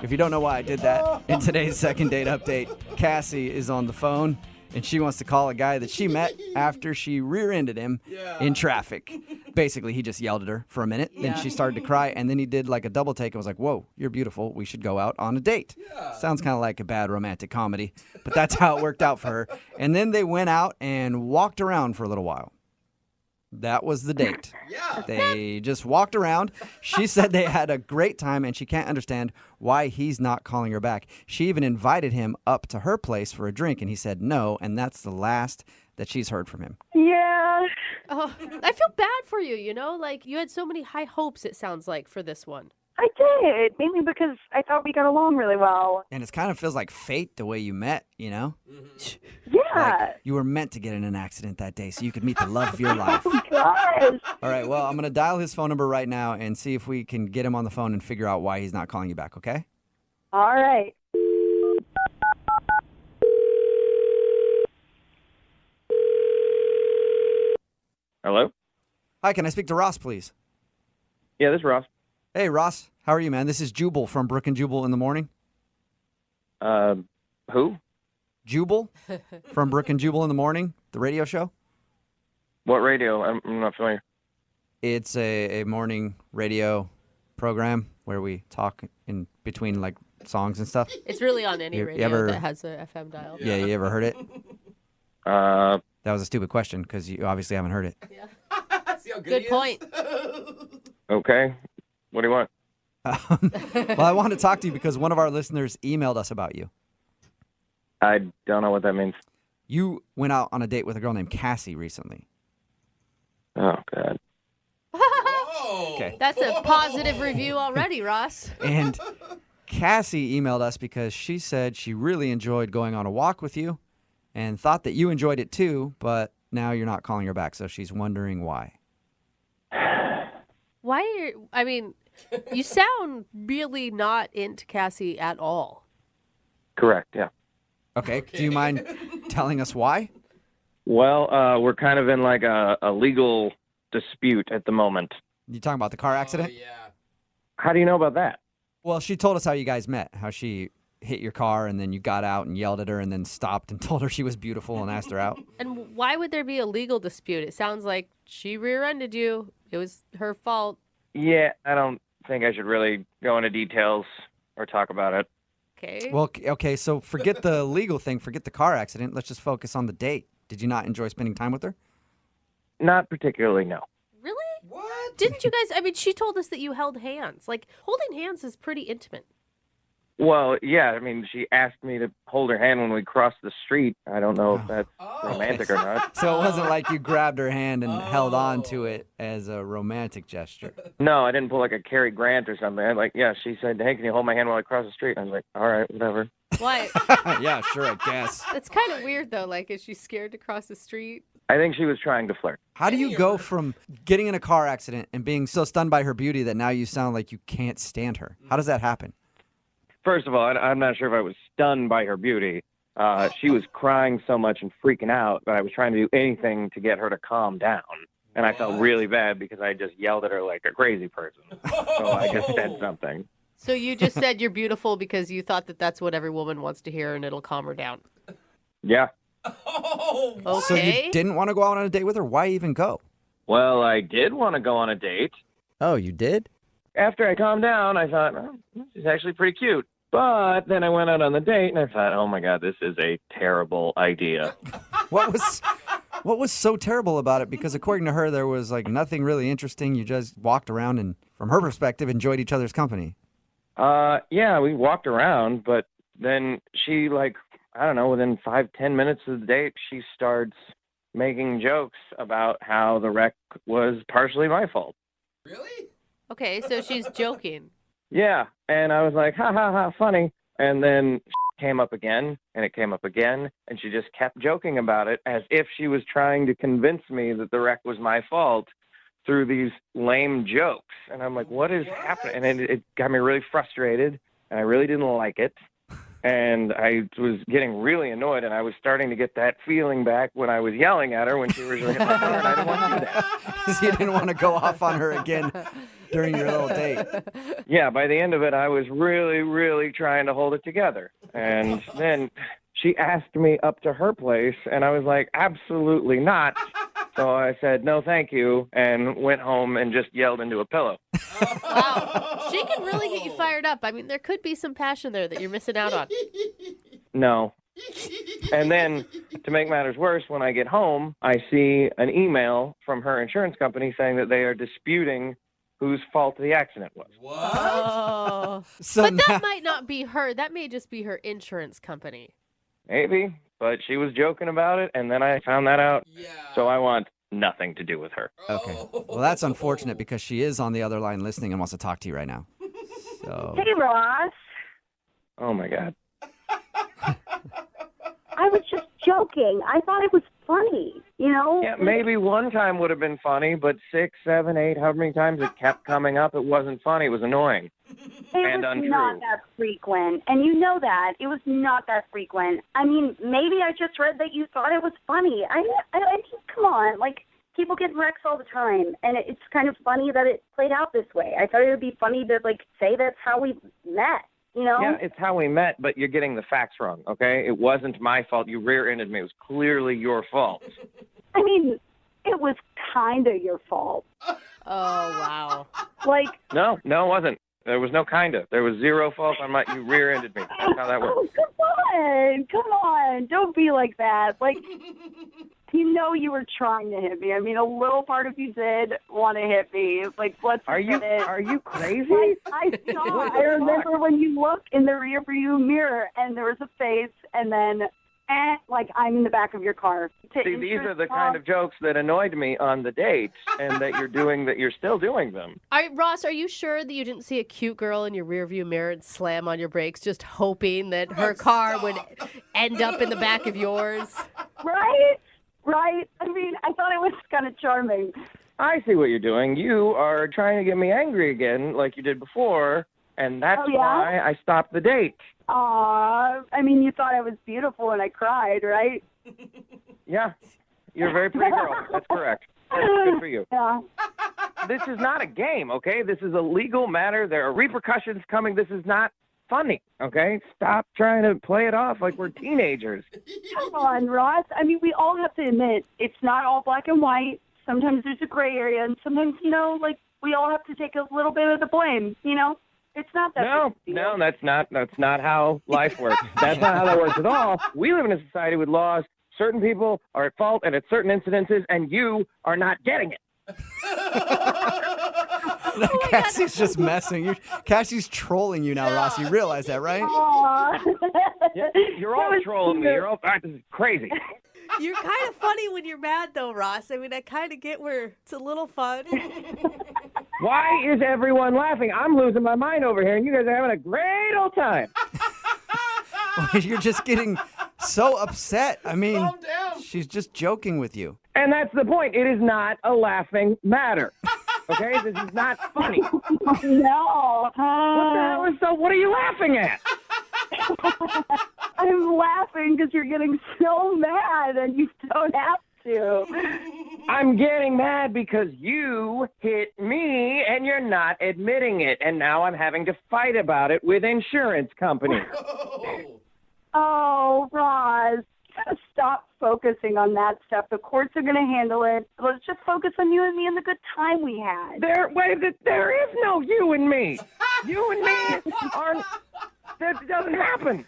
If you don't know why I did that, in today's second date update, Cassie is on the phone, and she wants to call a guy that she met after she rear-ended him in traffic. Basically, he just yelled at her for a minute, then she started to cry, and then he did like a double take and was like, whoa, you're beautiful, we should go out on a date. Sounds kind of like a bad romantic comedy, but that's how it worked out for her. And then they went out and walked around for a little while. That was the date. They just walked around. She said they had a great time, and she can't understand why he's not calling her back. She even invited him up to her place for a drink, and he said no, and that's the last that she's heard from him. Yeah. Oh, I feel bad for you, you know? Like, you had so many high hopes, it sounds like, for this one. I did, mainly because I thought we got along really well. And it kind of feels like fate the way you met, you know? Yeah. Like you were meant to get in an accident that day so you could meet the love of your life. Oh, gosh. All right, well, I'm going to dial his phone number right now and see if we can get him on the phone and figure out why he's not calling you back, okay? All right. Hello? Hi, can I speak to Ross, please? Yeah, this is Ross. Hey, Ross. How are you, man? This is Jubal from Brooke and Jubal in the Morning. Who? Jubal from Brooke and Jubal in the Morning, the radio show. What radio? I'm not familiar. It's a morning radio program where we talk in between, like, songs and stuff. It's really on any You radio ever- that has a FM dial. Yeah, you ever heard it? That was a stupid question because you obviously haven't heard it. See how Good point. Okay. What do you want? Well, I want to talk to you because one of our listeners emailed us about you. I don't know what that means. You went out on a date with a girl named Cassie recently. Oh, God. Okay. That's a positive review already, Ross. And Cassie emailed us because she said she really enjoyed going on a walk with you and thought that you enjoyed it too, but now you're not calling her back, so she's wondering why. Why are you, I mean, you sound really not into Cassie at all. Correct, yeah. Okay. Do you mind telling us why? Well, we're kind of in like a legal dispute at the moment. You talking about the car accident? How do you know about that? Well, she told us how you guys met, how she hit your car and then you got out and yelled at her and then stopped and told her she was beautiful and asked her out. And why would there be a legal dispute? It sounds like she rear-ended you. It was her fault. Yeah, I don't think I should really go into details or talk about it. Okay. Well, okay, so forget the legal thing, forget the car accident. Let's just focus on the date. Did you not enjoy spending time with her? Not particularly, no. Really? What? Didn't you guys, I mean, she told us that you held hands. Like, holding hands is pretty intimate. Well, yeah, I mean, she asked me to hold her hand when we crossed the street. I don't know if that's romantic or not. So it wasn't like you grabbed her hand and held on to it as a romantic gesture. No, I didn't pull like a Cary Grant or something. I like, yeah, she said, hey, can you hold my hand while I cross the street? I was like, all right, whatever. Why? Yeah, sure, I guess. It's kind of weird, though. Like, is she scared to cross the street? I think she was trying to flirt. How do you go from getting in a car accident and being so stunned by her beauty that now you sound like you can't stand her? How does that happen? First of all, I'm not sure if I was stunned by her beauty. She was crying so much and freaking out that I was trying to do anything to get her to calm down. And I felt really bad because I just yelled at her like a crazy person. So I just said something. So you just said you're beautiful because you thought that that's what every woman wants to hear and it'll calm her down. Yeah. Okay. So you didn't want to go out on a date with her? Why even go? Well, I did want to go on a date. Oh, you did? After I calmed down, I thought, oh, she's actually pretty cute. But then I went out on the date and I thought, oh my God, this is a terrible idea. What was so terrible about it? Because according to her, there was like nothing really interesting. You just walked around and, from her perspective, enjoyed each other's company. Yeah, we walked around, but then she, like, I don't know, within 5-10 minutes of the date, she starts making jokes about how the wreck was partially my fault. Okay, so she's joking. Yeah, and I was like, ha, ha, ha, funny. And then came up again, and it came up again, and she just kept joking about it as if she was trying to convince me that the wreck was my fault through these lame jokes. And I'm like, what is happening? And it got me really frustrated, and I really didn't like it. And I was getting really annoyed, and I was starting to get that feeling back when I was yelling at her when she was hitting my car, and I didn't want to do that. So you didn't want to go off on her again during your little date. Yeah, by the end of it, I was really, really trying to hold it together. And then she asked me up to her place, and I was like, absolutely not. So I said, no, thank you, and went home and just yelled into a pillow. Wow. She can really get you fired up. I mean, there could be some passion there that you're missing out on. No. And then, to make matters worse, when I get home, I see an email from her insurance company saying that they are disputing whose fault the accident was. Oh. So but that might not be her. That may just be her insurance company. Maybe, but she was joking about it, and then I found that out. Yeah. So I want nothing to do with her. Okay. Well, that's unfortunate because she is on the other line listening and wants to talk to you right now. So. Hey, Ross. Oh, my God. I was just joking. I thought it was funny, you know? Yeah, maybe one time would have been funny, but 6, 7, 8, however many times it kept coming up, it wasn't funny. It was annoying and It was untrue. not that frequent, and you know that. It was not that frequent. I mean, maybe I just read that you thought it was funny. I just, come on, like, people get wrecks all the time, and it's kind of funny that it played out this way. I thought it would be funny to, like, say that's how we met, you know? Yeah, it's how we met, but you're getting the facts wrong, okay? It wasn't my fault. You rear-ended me. It was clearly your fault. I mean, it was kind of your fault. Oh, wow. Like, No, it wasn't. There was no kinda. There was zero fault on my. You rear-ended me. That's how that works. come on. Don't be like that. Like, you know you were trying to hit me. I mean, a little part of you did want to hit me. Like, let's Are you crazy? I saw. I remember when you look in the rearview mirror and there was a face, and then, like, I'm in the back of your car. See, these are the kind of jokes that annoyed me on the date, and that you're still doing them. Ross, are you sure that you didn't see a cute girl in your rearview mirror and slam on your brakes, just hoping that her car would end up in the back of yours? Right? I mean, I thought it was kind of charming. I see what you're doing. You are trying to get me angry again, like you did before, and that's why I stopped the date. I mean, you thought I was beautiful and I cried, right? Yeah, you're a very pretty girl. That's correct. Good for you. Yeah. This is not a game, okay? This is a legal matter. There are repercussions coming. This is not funny, okay? Stop trying to play it off like we're teenagers. Come on, Ross. I mean, we all have to admit it's not all black and white. Sometimes there's a gray area, and sometimes, you know, like, we all have to take a little bit of the blame, you know? It's not that No, that's not how life works. That's not how that works at all. We live in a society with laws. Certain people are at fault and at certain incidences, and you are not getting it. Cassie's just messing. Cassie's trolling you now, Ross. You realize that, right? Yeah, you're all trolling me. You're all this is crazy. You're kind of funny when you're mad, though, Ross. I mean, I kind of get where it's a little fun. Why is everyone laughing? I'm losing my mind over here, and you guys are having a great old time. You're just getting so upset. I mean, she's just joking with you. And that's the point. It is not a laughing matter. Okay? This is not funny. No. What are you laughing at? I'm laughing because you're getting so mad and you don't have to. I'm getting mad because you hit me and you're not admitting it. And now I'm having to fight about it with insurance companies. Oh, Roz, just stop focusing on that stuff. The courts are going to handle it. Let's just focus on you and me and the good time we had. There is no you and me. You and me aren't. That doesn't happen.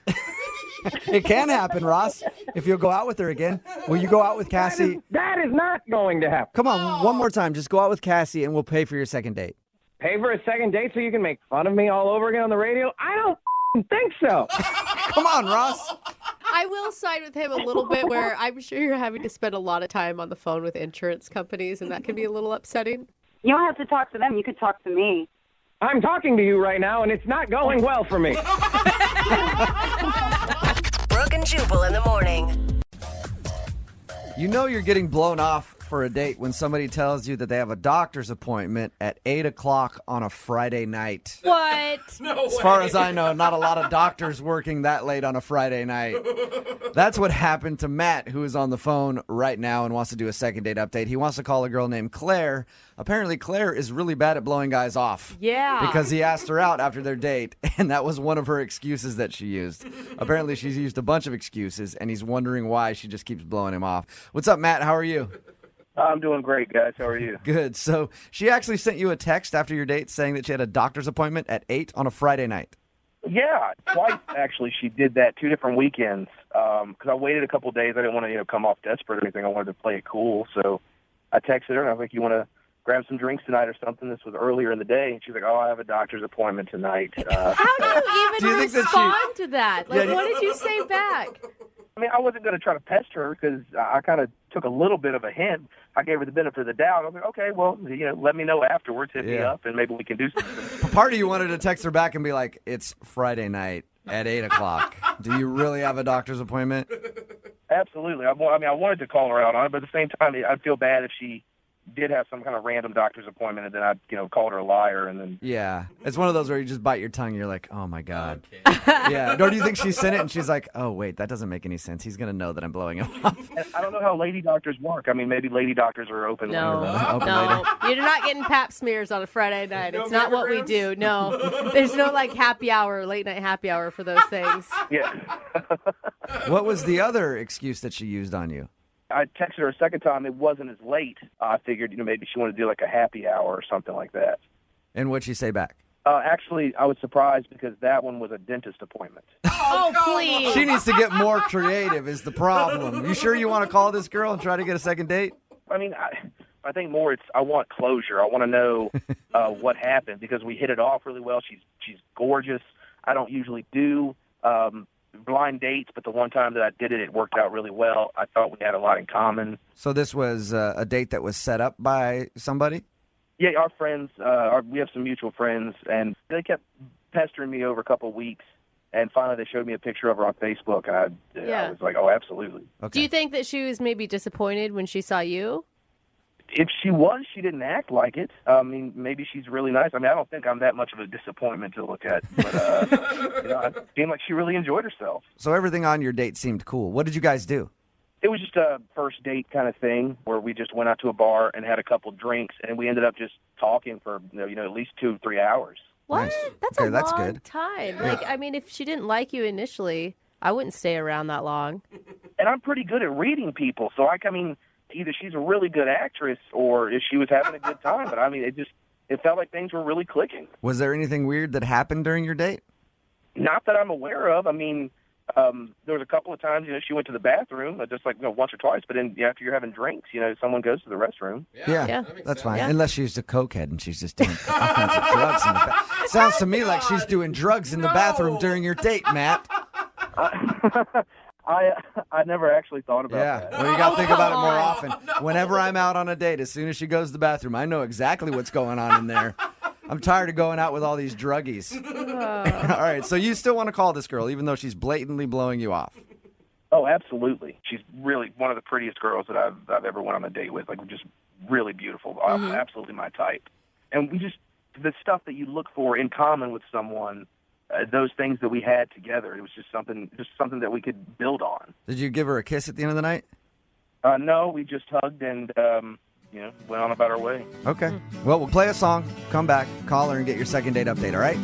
It can happen, Ross, if you'll go out with her again. Will you go out with Cassie? That is not going to happen. Come on, one more time. Just go out with Cassie and we'll pay for your second date. Pay for a second date so you can make fun of me all over again on the radio? I don't think so. Come on, Ross. I will side with him a little bit where I'm sure you're having to spend a lot of time on the phone with insurance companies, and that can be a little upsetting. You don't have to talk to them. You could talk to me. I'm talking to you right now, and it's not going well for me. Brooke and Jubal in the morning. You know you're getting blown off for a date when somebody tells you that they have a doctor's appointment at 8 o'clock on a Friday night. What? As far as I know, not a lot of doctors working that late on a Friday night. That's what happened to Matt, who is on the phone right now and wants to do a second date update. He wants to call a girl named Claire. Apparently, Claire is really bad at blowing guys off. Yeah. Because he asked her out after their date, and that was one of her excuses that she used. Apparently, she's used a bunch of excuses, and he's wondering why she just keeps blowing him off. What's up, Matt? How are you? I'm doing great, guys. How are you? Good. So she actually sent you a text after your date saying that she had a doctor's appointment at 8 on a Friday night. Yeah, twice actually. She did that 2 different weekends. Because I waited a couple days. I didn't want to, come off desperate or anything. I wanted to play it cool. So I texted her and I was like, "You want to grab some drinks tonight or something?" This was earlier in the day, and she's like, "Oh, I have a doctor's appointment tonight." How do you even respond to that? Like, what did you say back? I mean, I wasn't going to try to pester her because I kind of took a little bit of a hint. I gave her the benefit of the doubt. I was like, okay, well, let me know afterwards, hit me up, and maybe we can do something. Part of you wanted to text her back and be like, it's Friday night at 8 o'clock. Do you really have a doctor's appointment? Absolutely. I wanted to call her out on it, but at the same time, I'd feel bad if she did have some kind of random doctor's appointment, and then I, called her a liar, and then Yeah, it's one of those where you just bite your tongue. You're like, oh my god. Yeah. Or do you think she sent it and she's like, oh wait, that doesn't make any sense. He's gonna know that I'm blowing him off. I don't know how lady doctors work. I mean, maybe lady doctors are open. No, Open no, you're not getting pap smears on a Friday night. It's not what we do. No, there's no like happy hour, late night happy hour for those things. Yeah. What was the other excuse that she used on you? I texted her a second time. It wasn't as late. I figured, maybe she wanted to do like a happy hour or something like that. And what'd she say back? Actually, I was surprised because that one was a dentist appointment. Oh, please. She needs to get more creative is the problem. You sure you want to call this girl and try to get a second date? I mean, I think more I want closure. I want to know what happened because we hit it off really well. She's gorgeous. I don't usually do blind dates, but the one time that I did it, it worked out really well. I thought we had a lot in common. So this was a date that was set up by somebody? Yeah, our friends, we have some mutual friends, and they kept pestering me over a couple of weeks, and finally they showed me a picture of her on Facebook, and I was like, oh, absolutely. Okay. Do you think that she was maybe disappointed when she saw you? If she was, she didn't act like it. I mean, maybe she's really nice. I mean, I don't think I'm that much of a disappointment to look at, but it seemed like she really enjoyed herself. So everything on your date seemed cool. What did you guys do? It was just a first date kind of thing where we just went out to a bar and had a couple drinks, and we ended up just talking for at least 2 or 3 hours. What? Nice. That's Okay, a that's long good. time. Like, I mean, if she didn't like you initially, I wouldn't stay around that long. And I'm pretty good at reading people, so I mean, either she's a really good actress or if she was having a good time. But I mean, it felt like things were really clicking. Was there anything weird that happened during your date? Not that I'm aware of. I mean, there was a couple of times, she went to the bathroom, just like once or twice. But then after you're having drinks, someone goes to the restroom. Yeah, that's fine. Yeah. Unless she's a cokehead and she's just doing all kinds of drugs in the bathroom. Sounds to me like she's doing drugs in the bathroom during your date, Matt. I never actually thought about that. Well, you got to think about it more often. Whenever I'm out on a date, as soon as she goes to the bathroom, I know exactly what's going on in there. I'm tired of going out with all these druggies. All right, so you still want to call this girl, even though she's blatantly blowing you off? Oh, absolutely. She's really one of the prettiest girls that I've ever went on a date with. Like, just really beautiful. Absolutely my type. And the stuff that you look for in common with someone, those things that we had together, it was just something that we could build on. Did you give her a kiss at the end of the night? No, we just hugged and went on about our way. Okay. Well, we'll play a song, come back, call her, and get your second date update, all right?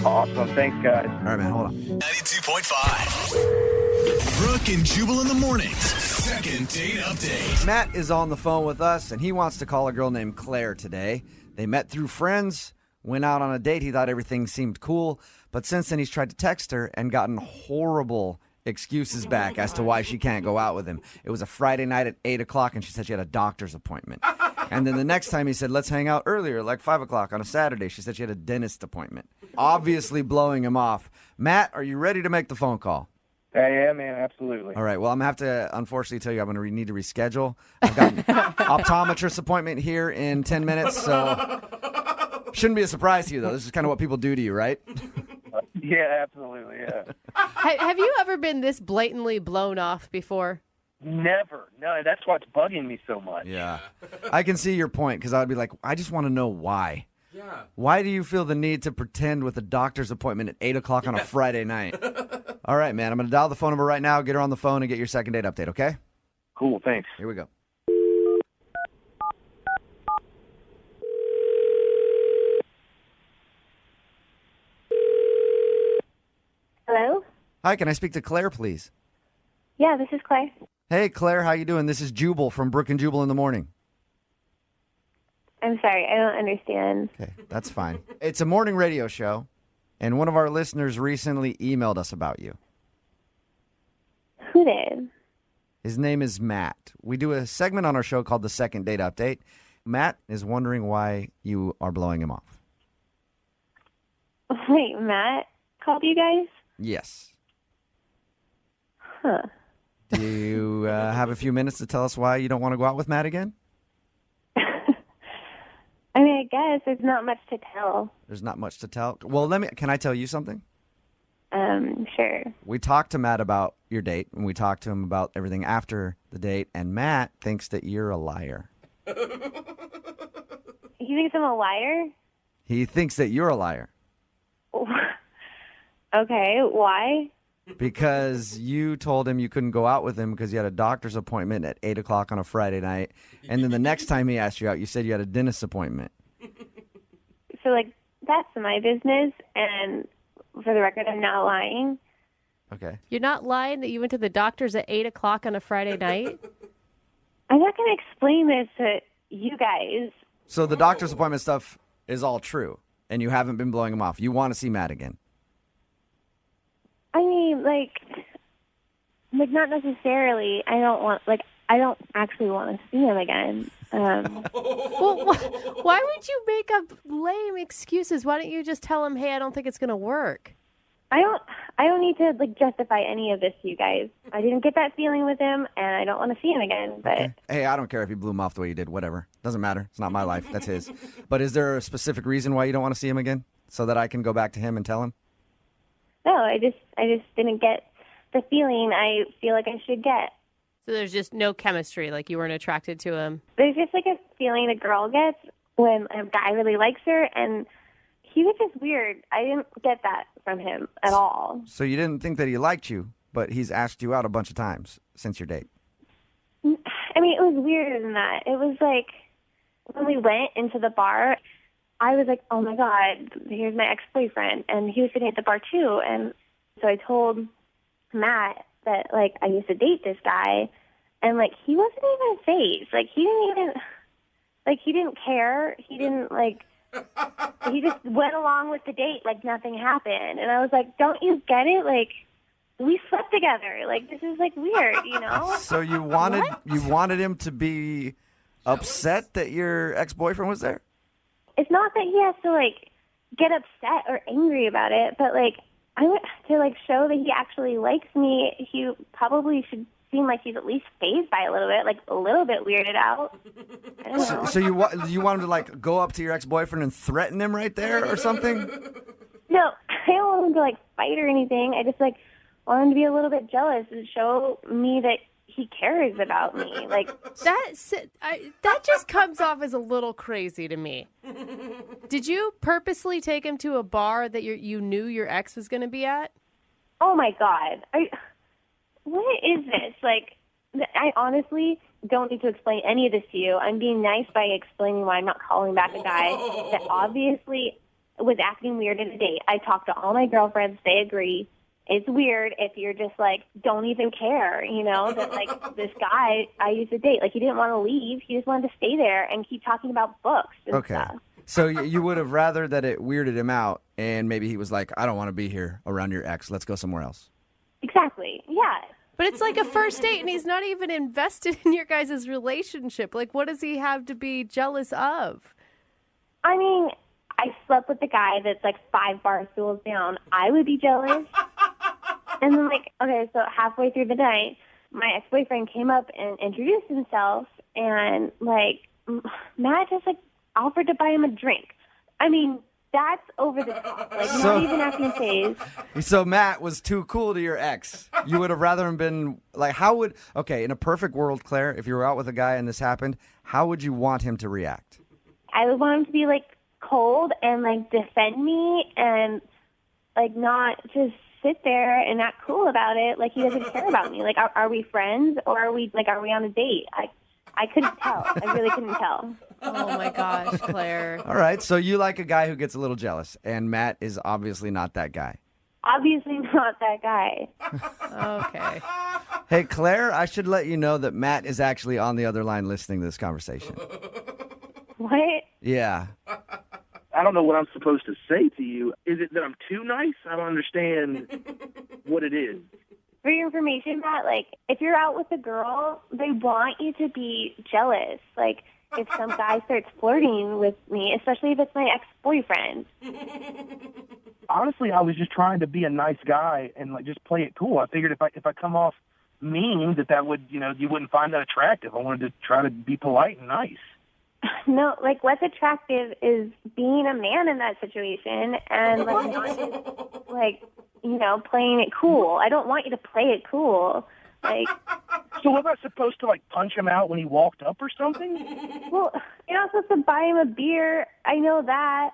Awesome. Thanks, guys. All right, man, hold on. 92.5. Brooke and Jubal in the mornings. Second date update. Matt is on the phone with us, and he wants to call a girl named Claire today. They met through friends, went out on a date. He thought everything seemed cool, but since then he's tried to text her and gotten horrible excuses back as to why she can't go out with him. It was a Friday night at 8 o'clock, and she said she had a doctor's appointment. And then the next time he said, let's hang out earlier, like 5 o'clock on a Saturday. She said she had a dentist appointment. Obviously blowing him off. Matt, are you ready to make the phone call? Yeah, man, absolutely. All right, well, I'm going to have to, unfortunately, tell you I'm going to need to reschedule. I've got an optometrist appointment here in 10 minutes, so shouldn't be a surprise to you, though. This is kind of what people do to you, right? Yeah, absolutely, yeah. Have you ever been this blatantly blown off before? Never. No, that's what's bugging me so much. Yeah. I can see your point, because I would be like, I just want to know why. Yeah. Why do you feel the need to pretend with a doctor's appointment at 8 o'clock on a Friday night? All right, man. I'm going to dial the phone number right now, get her on the phone, and get your second date update, okay? Cool, thanks. Here we go. Hello? Hi, can I speak to Claire, please? Yeah, this is Claire. Hey, Claire, how you doing? This is Jubal from Brooke and Jubal in the morning. I'm sorry, I don't understand. Okay, that's fine. It's a morning radio show, and one of our listeners recently emailed us about you. Who did? His name is Matt. We do a segment on our show called The Second Date Update. Matt is wondering why you are blowing him off. Wait, Matt called you guys? Yes. Huh. Do you have a few minutes to tell us why you don't want to go out with Matt again? I mean, I guess there's not much to tell. There's not much to tell. Well, can I tell you something? Sure. We talked to Matt about your date, and we talked to him about everything after the date, and Matt thinks that you're a liar. He thinks I'm a liar? He thinks that you're a liar. Okay, why? Because you told him you couldn't go out with him because you had a doctor's appointment at 8 o'clock on a Friday night, and then the next time he asked you out, you said you had a dentist appointment. So, that's my business, and for the record, I'm not lying. Okay. You're not lying that you went to the doctor's at 8 o'clock on a Friday night? I'm not going to explain this to you guys. So the doctor's appointment stuff is all true, and you haven't been blowing him off. You want to see Matt again. I mean, not necessarily. I don't actually want to see him again. Well, why would you make up lame excuses? Why don't you just tell him, hey, I don't think it's going to work? I don't need to justify any of this to you guys. I didn't get that feeling with him, and I don't want to see him again. But okay. Hey, I don't care if you blew him off the way you did. Whatever, doesn't matter. It's not my life. That's his. But is there a specific reason why you don't want to see him again, so that I can go back to him and tell him? No, I just didn't get the feeling I feel like I should get. So there's just no chemistry, like you weren't attracted to him? There's just a feeling a girl gets when a guy really likes her, and he was just weird. I didn't get that from him at all. So you didn't think that he liked you, but he's asked you out a bunch of times since your date. I mean, it was weirder than that. It was when we went into the bar, I was like, oh my God, here's my ex-boyfriend. And he was sitting at the bar too. And so I told Matt that, I used to date this guy. And, he wasn't even phased. He didn't even, he didn't care. He didn't, he just went along with the date like nothing happened. And I was like, don't you get it? We slept together. This is, weird, you know? So you wanted him to be upset that your ex-boyfriend was there? It's not that he has to, get upset or angry about it, but, I want to, show that he actually likes me. He probably should seem like he's at least fazed by a little bit, a little bit weirded out. I don't know. So you want him to, go up to your ex-boyfriend and threaten him right there or something? No, I don't want him to, fight or anything. I just, want him to be a little bit jealous and show me that he cares about me. That just comes off as a little crazy to me. Did you purposely take him to a bar that you knew your ex was going to be at? Oh my God. What is this? I honestly don't need to explain any of this to you. I'm being nice by explaining why I'm not calling back a guy that obviously was acting weird at a date. I talked to all my girlfriends. They agree. It's weird if you're just don't even care, that this guy I used to date, he didn't want to leave. He just wanted to stay there and keep talking about books and stuff. So you would have rather that it weirded him out and maybe he was like, I don't want to be here around your ex. Let's go somewhere else. Exactly. Yeah. But it's a first date and he's not even invested in your guys' relationship. What does he have to be jealous of? I mean, I slept with the guy that's 5 bar stools down. I would be jealous. And then, okay, so halfway through the night, my ex-boyfriend came up and introduced himself, and, Matt just, offered to buy him a drink. I mean, that's over the top. Not even acting phased. So Matt was too cool to your ex. You would have rather him been, in a perfect world, Claire, if you were out with a guy and this happened, how would you want him to react? I would want him to be, cold and, defend me and, not just sit there and act cool about it he doesn't care about me. Are we friends or are we on a date? I couldn't tell. I really couldn't tell. Oh my gosh, Claire. All right, so you like a guy who gets a little jealous, and Matt is obviously not that guy. Obviously not that guy. Okay. Hey, Claire, I should let you know that Matt is actually on the other line listening to this conversation. What? Yeah. I don't know what I'm supposed to say to you. Is it that I'm too nice? I don't understand what it is. For your information, Matt, if you're out with a girl, they want you to be jealous. If some guy starts flirting with me, especially if it's my ex-boyfriend. Honestly, I was just trying to be a nice guy and just play it cool. I figured if I come off mean that would, you wouldn't find that attractive. I wanted to try to be polite and nice. No, like what's attractive is being a man in that situation and like not just like, playing it cool. I don't want you to play it cool. Like, so was I supposed to like punch him out when he walked up or something? Well, you're not supposed to buy him a beer. I know that.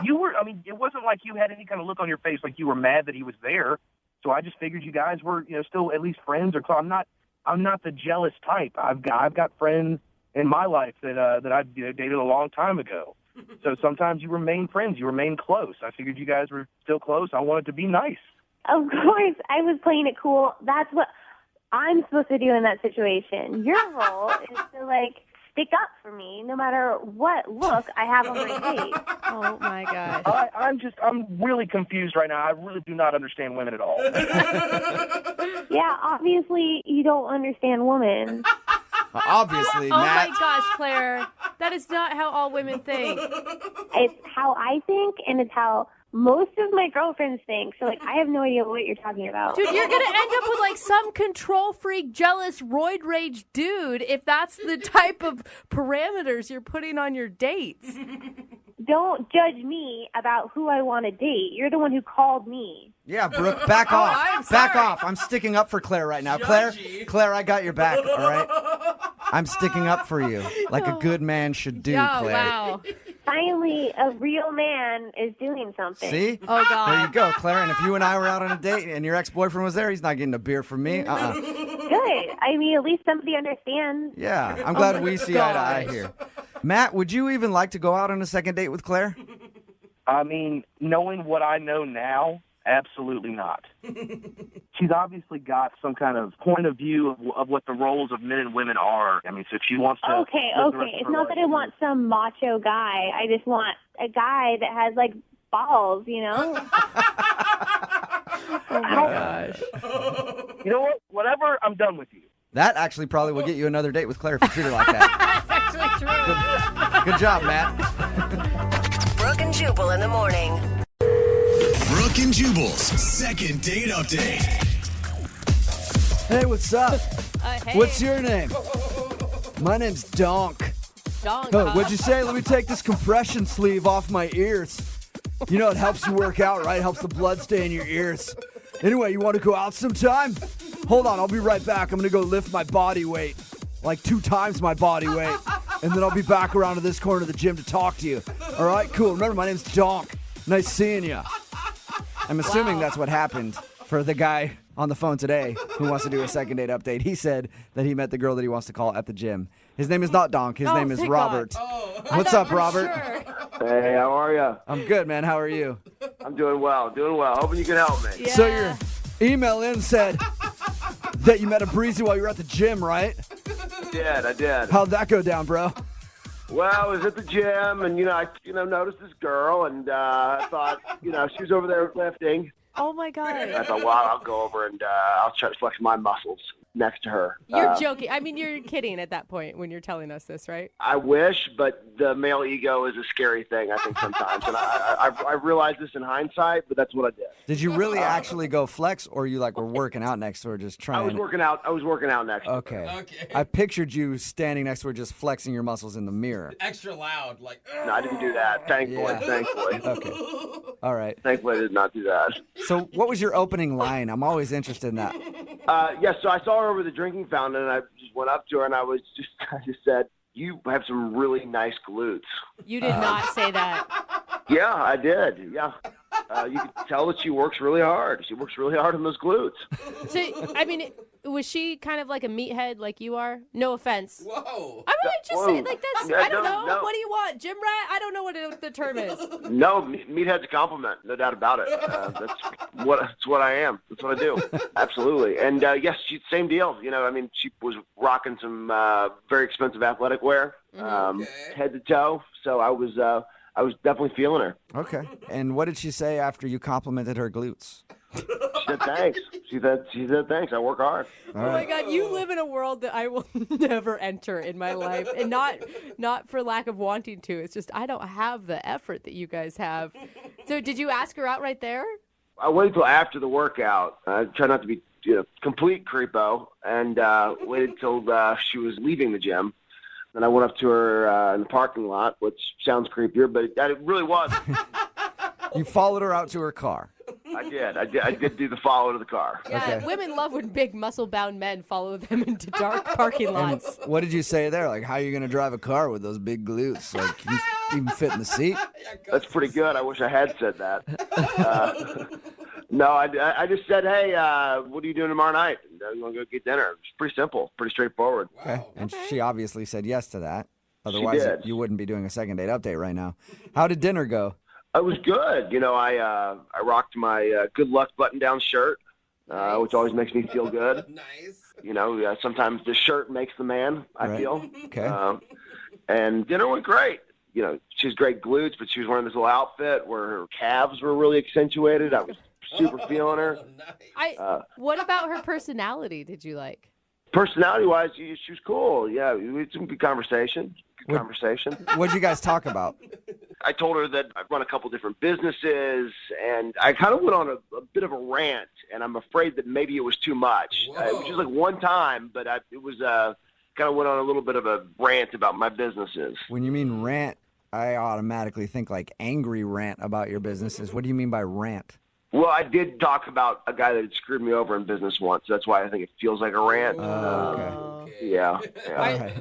It wasn't like you had any kind of look on your face like you were mad that he was there. So I just figured you guys were, still at least friends or close. I'm not the jealous type. I've got friends in my life that I dated a long time ago. So sometimes you remain friends, you remain close. I figured you guys were still close. I wanted to be nice. Of course, I was playing it cool. That's what I'm supposed to do in that situation. Your role is to like stick up for me no matter what look I have on my face. Oh my gosh. I'm really confused right now. I really do not understand women at all. Yeah, obviously you don't understand women. Obviously, oh Matt. my gosh, Claire. That is not how all women think. It's how I think, and it's how most of my girlfriends think. So, like, I have no idea what you're talking about. Dude, you're going to end up with, like, some control freak, jealous, roid rage dude if that's the type of parameters you're putting on your dates. Don't judge me about who I want to date. You're the one who called me. Yeah, Brooke, back off. Back off. I'm sticking up for Claire right now. Claire, I got your back, all right? I'm sticking up for you like a good man should do, Oh, Claire. wow. Finally, a real man is doing something. See? Oh, God. There you go, Claire. And if you and I were out on a date and your ex-boyfriend was there, he's not getting a beer from me. Good. I mean, at least somebody understands. Yeah, I'm glad we see eye to eye here. Matt, would you even like to go out on a second date with Claire? I mean, knowing what I know now, absolutely not. She's obviously got some kind of point of view of what the roles of men and women are. I mean, so if she wants to... Okay. It's not that I want some macho guy. I just want a guy that has, like, balls, Oh, my gosh. You know what? Whatever, I'm done with you. That actually probably will get you another date with Claire if you treat her like that. That's actually true. Good job, Matt. Brooke and Jubal in the morning. Brooke and Jubal's second date update. Hey, what's up? Hey. What's your name? My name's Donk. Donk, Oh, huh? what'd you say? Let me take this compression sleeve off my ears. You know, it helps you work out, right? It helps the blood stay in your ears. Anyway, you want to go out sometime? Hold on, I'll be right back. I'm going to go lift my body weight, like 2 times my body weight. And then I'll be back around to this corner of the gym to talk to you. All right, cool. Remember, my name's Donk. Nice seeing you. I'm assuming that's what happened for the guy on the phone today who wants to do a second date update. He said that he met the girl that he wants to call at the gym. His name is not Donk. His name is thank Robert. God. What's up, Robert? Sure. Hey, how are you? I'm good, man. How are you? I'm doing well, Hoping you can help me. Yeah. So your email in said that you met a breezy while you were at the gym, right? I did. How'd that go down, bro? Well, I was at the gym, and I noticed this girl, and I thought, she was over there lifting. Oh, my And God. I thought, well, I'll go over and I'll try to flex my muscles next to her. You're joking. I mean, you're kidding at that point when you're telling us this, right? I wish, but the male ego is a scary thing, I think, sometimes. And I realized this in hindsight, but that's what I did. Did you really actually go flex, or you were working out next to her just trying? I was working out next to her. Okay. I pictured you standing next to her just flexing your muscles in the mirror. Extra loud, like. No, I didn't do that. Thankfully. Okay. All right. Thankfully, I did not do that. So what was your opening line? I'm always interested in that. So I saw her over the drinking fountain, and I just went up to her, and I just said, "You have some really nice glutes." You did not say that. Yeah, I did. Yeah. You could tell that she works really hard. She works really hard on those glutes. So, I mean, was she kind of like a meathead like you are? No offense. Whoa. I mean, just say, like, that's, Yeah, I don't know. no. What do you want? Gym rat? I don't know what the term is. No, meathead's a compliment, no doubt about it. That's what I am. That's what I do. Absolutely. And yes, same deal. She was rocking some very expensive athletic wear, head to toe. So I was definitely feeling her. Okay. And what did she say after you complimented her glutes? She said thanks. She said thanks. I work hard. Oh my God, you live in a world that I will never enter in my life, and not for lack of wanting to. It's just I don't have the effort that you guys have. So did you ask her out right there? I waited till after the workout. I try not to be complete creepo, and waited till she was leaving the gym. Then I went up to her in the parking lot, which sounds creepier, but it really wasn't. You followed her out to her car. I did do the follow to the car. Yeah, women love when big muscle-bound men follow them into dark parking lots. And what did you say there? Like, how are you going to drive a car with those big glutes? Like, can you even fit in the seat? That's pretty good. I wish I had said that. No, I just said, hey, what are you doing tomorrow night? You want to go get dinner? It's pretty simple, pretty straightforward. Okay. And she obviously said yes to that. Otherwise, you wouldn't be doing a second date update right now. How did dinner go? It was good. I rocked my good luck button-down shirt, which always makes me feel good. Nice. Sometimes the shirt makes the man, I feel. Okay. And dinner went great. She has great glutes, but she was wearing this little outfit where her calves were really accentuated. I was super feeling her. What about her personality did you like? Personality-wise, she was cool. Yeah, we had some good conversation. What'd you guys talk about? I told her that I run a couple different businesses, and I kind of went on a bit of a rant, and I'm afraid that maybe it was too much. It was just like one time, but it was kind of went on a little bit of a rant about my businesses. When you mean rant, I automatically think like angry rant about your businesses. What do you mean by rant? Well, I did talk about a guy that had screwed me over in business once. That's why I think it feels like a rant. Okay. Yeah.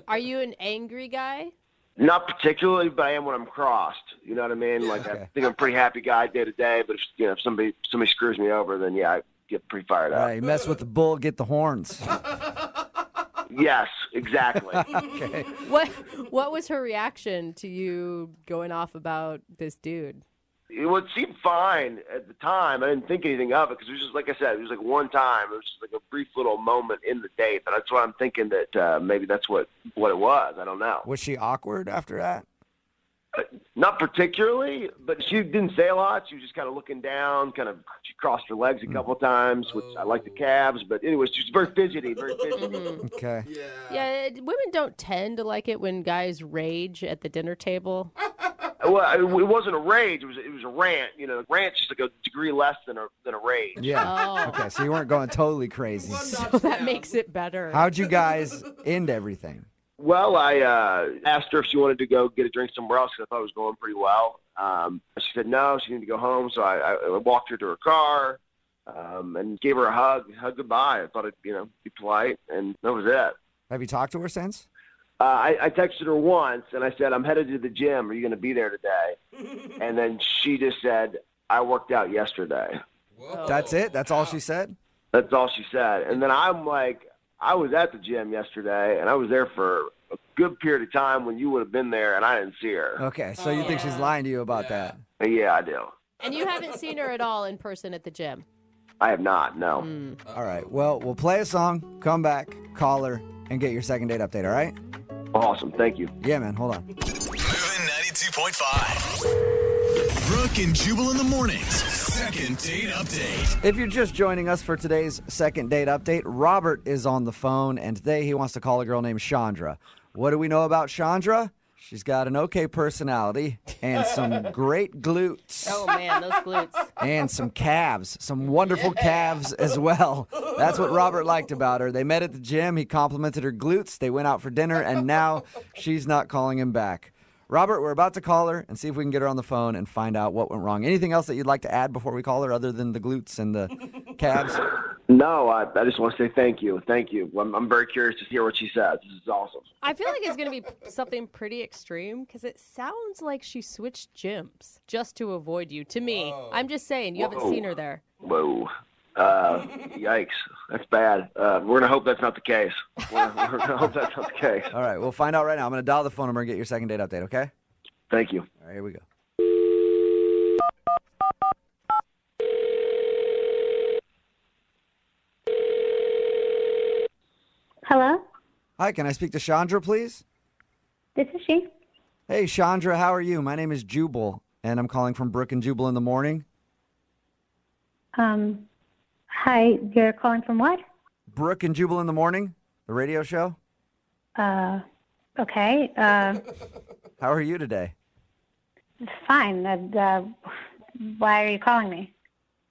Are you an angry guy? Not particularly, but I am when I'm crossed. You know what I mean? Like, I think I'm a pretty happy guy day to day, but if somebody screws me over, then yeah, I get pretty fired up. You mess with the bull, get the horns. Yes, exactly. Okay. What was her reaction to you going off about this dude? It seemed fine at the time. I didn't think anything of it because it was just, like I said, it was like one time. It was just like a brief little moment in the date. But that's why I'm thinking that maybe that's what it was. I don't know. Was she awkward after that? Not particularly, but she didn't say a lot. She was just kind of looking down, she crossed her legs a couple of times, which I like the calves. But anyway, she was very fidgety, Okay. Yeah, women don't tend to like it when guys rage at the dinner table. Well, it wasn't a rage. It was a rant. Rant's just like a degree less than a rage. Yeah. Okay, so you weren't going totally crazy. So that makes it better. How'd you guys end everything? Well, I asked her if she wanted to go get a drink somewhere else because I thought it was going pretty well. She said no, she needed to go home. So I walked her to her car and gave her a hug goodbye. I thought it'd be polite, and that was it. Have you talked to her since? I texted her once, and I said, I'm headed to the gym. Are you going to be there today? And then she just said, I worked out yesterday. Whoa. That's it? That's all she said? That's all she said. And then I'm like, I was at the gym yesterday, and I was there for a good period of time when you would have been there, and I didn't see her. Okay, so you think she's lying to you about that? Yeah, I do. And you haven't seen her at all in person at the gym? I have not, no. All right, well, we'll play a song, come back, call her, and get your second date update, all right? Awesome, thank you. Yeah, man, hold on. Moving 92.5. Brooke and Jubal in the mornings. Second date update. If you're just joining us for today's second date update, Robert is on the phone, and today he wants to call a girl named Chandra. What do we know about Chandra? She's got an okay personality and some great glutes. Oh, man, those glutes. And some calves, some wonderful calves as well. That's what Robert liked about her. They met at the gym. He complimented her glutes. They went out for dinner, and now she's not calling him back. Robert, we're about to call her and see if we can get her on the phone and find out what went wrong. Anything else that you'd like to add before we call her other than the glutes and the calves? No, I just want to say thank you. Thank you. I'm very curious to hear what she says. This is awesome. I feel like it's going to be something pretty extreme because it sounds like she switched gyms just to avoid you. To me, I'm just saying, you haven't seen her there. Whoa. Yikes. That's bad. We're going to hope that's not the case. We're going to hope that's not the case. All right, we'll find out right now. I'm going to dial the phone number and get your second date update, okay? Thank you. All right, here we go. Hello? Hi, can I speak to Chandra, please? This is she. Hey, Chandra, how are you? My name is Jubal, and I'm calling from Brooke and Jubal in the morning. Hi, you're calling from what? Brooke and Jubal in the morning, the radio show. Okay. How are you today? Fine. Why are you calling me?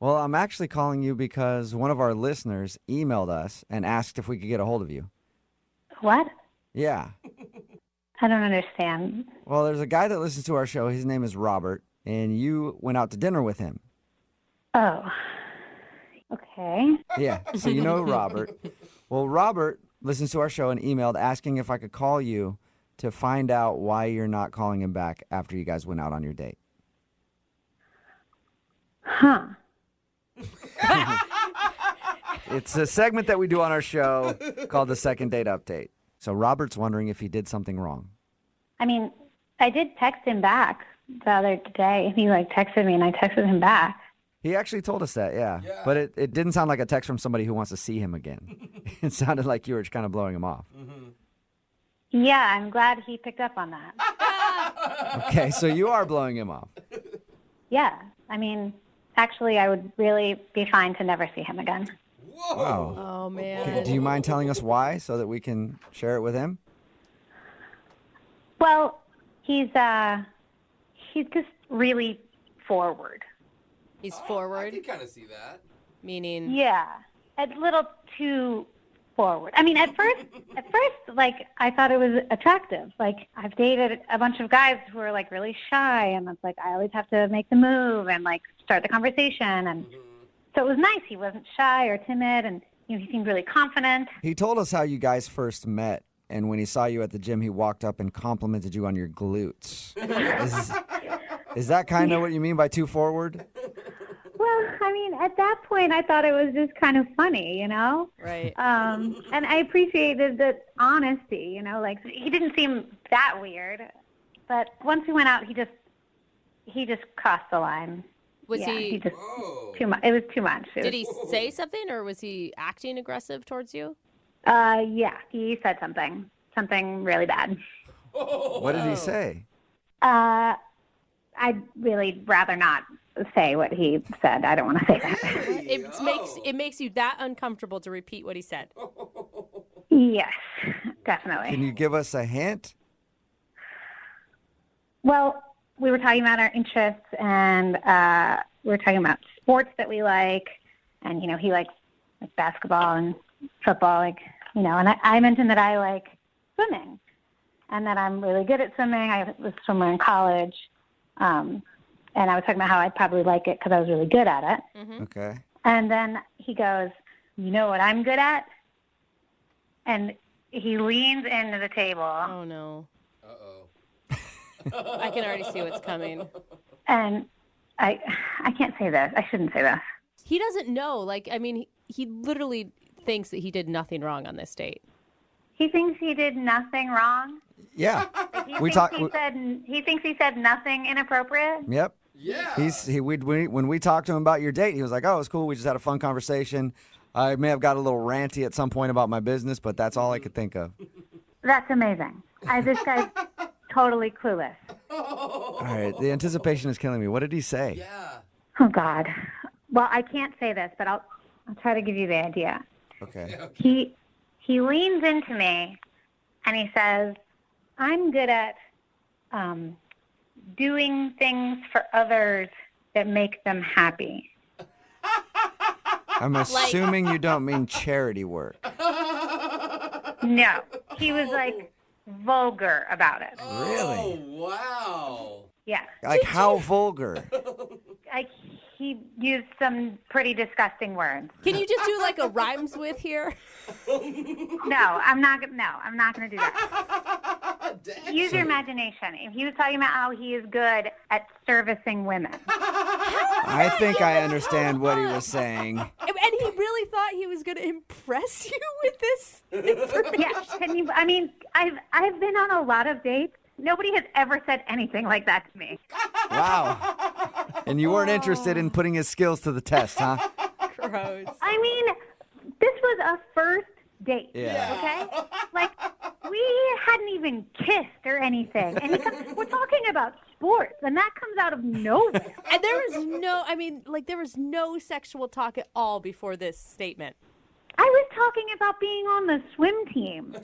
Well, I'm actually calling you because one of our listeners emailed us and asked if we could get a hold of you. What? Yeah. I don't understand. Well, there's a guy that listens to our show. His name is Robert, and you went out to dinner with him. Oh. Okay. Yeah, so you know Robert. Well, Robert listens to our show and emailed asking if I could call you to find out why you're not calling him back after you guys went out on your date. Huh. It's a segment that we do on our show called the Second Date Update. So Robert's wondering if he did something wrong. I mean, I did text him back the other day. He texted me and I texted him back. He actually told us that, yeah. But it didn't sound like a text from somebody who wants to see him again. It sounded like you were kind of blowing him off. Yeah, I'm glad he picked up on that. Okay, so you are blowing him off. Yeah. I mean, actually, I would really be fine to never see him again. Wow. Oh, man. Okay, do you mind telling us why so that we can share it with him? Well, he's just really forward. He's forward? I can kind of see that. Meaning? Yeah, a little too forward. I mean, at first, I thought it was attractive. I've dated a bunch of guys who are really shy, and it's I always have to make the move and start the conversation, and so it was nice. He wasn't shy or timid, and he seemed really confident. He told us how you guys first met, and when he saw you at the gym, he walked up and complimented you on your glutes. Is that kind of what you mean by too forward? Well, I mean, at that point, I thought it was just kind of funny, Right. And I appreciated the honesty, he didn't seem that weird. But once we went out, he just crossed the line. Was he just too much? It was too much. Did he say something, or was he acting aggressive towards you? Yeah, he said something really bad. What did he say? I'd really rather not say what he said. I don't want to say that. It makes you that uncomfortable to repeat what he said. Yes, definitely. Can you give us a hint? Well, we were talking about our interests, and we were talking about sports that we like, and he likes basketball and football, and I mentioned that I like swimming, and that I'm really good at swimming. I was a swimmer in college. And I was talking about how I'd probably like it because I was really good at it. Mm-hmm. Okay. And then he goes, you know what I'm good at? And he leans into the table. Oh, no. Uh-oh. I can already see what's coming. And I can't say this. I shouldn't say this. He doesn't know. He literally thinks that he did nothing wrong on this date. He thinks he did nothing wrong? Yeah. He thinks he said nothing inappropriate? Yep. Yeah. When we talked to him about your date, he was like, "Oh, it was cool. We just had a fun conversation. I may have got a little ranty at some point about my business, but that's all I could think of." That's amazing. This guy's totally clueless. All right. The anticipation is killing me. What did he say? Yeah. Oh, God. Well, I can't say this, but I'll try to give you the idea. Okay. He leans into me and he says, I'm good at doing things for others that make them happy. I'm assuming you don't mean charity work. No. He was vulgar about it. Really? Oh, wow. Yeah. How vulgar? He used some pretty disgusting words. Can you just do a rhymes with here? No, I'm not going to do that. Use your imagination. If he was talking about how he is good at servicing women. I think I understand what he was saying. And he really thought he was going to impress you with this information. Yeah, I've been on a lot of dates. Nobody has ever said anything like that to me. Wow. And you weren't interested in putting his skills to the test, huh? Gross. This was a first date. Yeah. Okay? We hadn't even kissed or anything. And we're talking about sports, and that comes out of nowhere. And there was no sexual talk at all before this statement. I was talking about being on the swim team.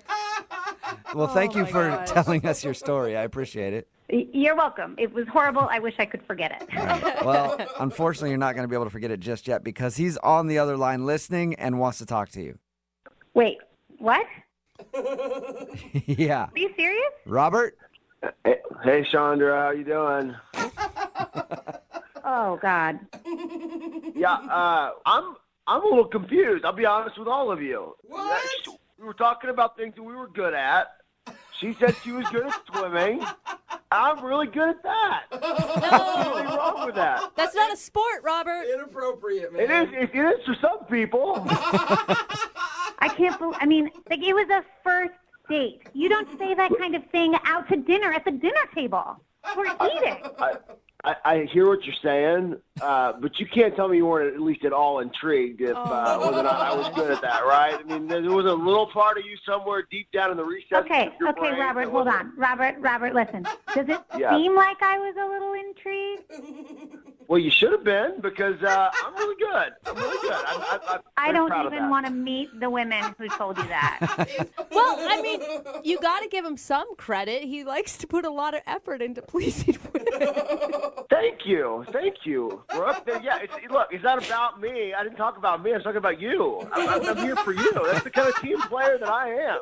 Well, thank you for telling us your story. I appreciate it. You're welcome. It was horrible. I wish I could forget it. Well, unfortunately, you're not going to be able to forget it just yet because he's on the other line listening and wants to talk to you. Wait, what? Yeah. Are you serious? Robert? Hey, Chandra, how you doing? Oh, God. Yeah, I'm a little confused. I'll be honest with all of you. What? We were talking about things that we were good at. She said she was good at swimming. I'm really good at that. What's really wrong with that? That's not a sport, Robert. Inappropriate, man. It is for some people. I can't believe, it was a first date. You don't say that kind of thing out to dinner at the dinner table. We're eating. I hear what you're saying, but you can't tell me you weren't at least at all intrigued if whether or not I was good at that, right? I mean, there was a little part of you somewhere deep down in the recesses Okay, of your brain. Robert, hold on. Robert, listen. Does it seem like I was a little intrigued? Well, you should have been because I'm really good. I'm really good. I I'm don't proud of even that. want to meet the women who told you that. Well, you got to give him some credit. He likes to put a lot of effort into pleasing women. Thank you. We're up there. Yeah, look, it's not about me. I didn't talk about me. I was talking about you. I'm here for you. That's the kind of team player that I am.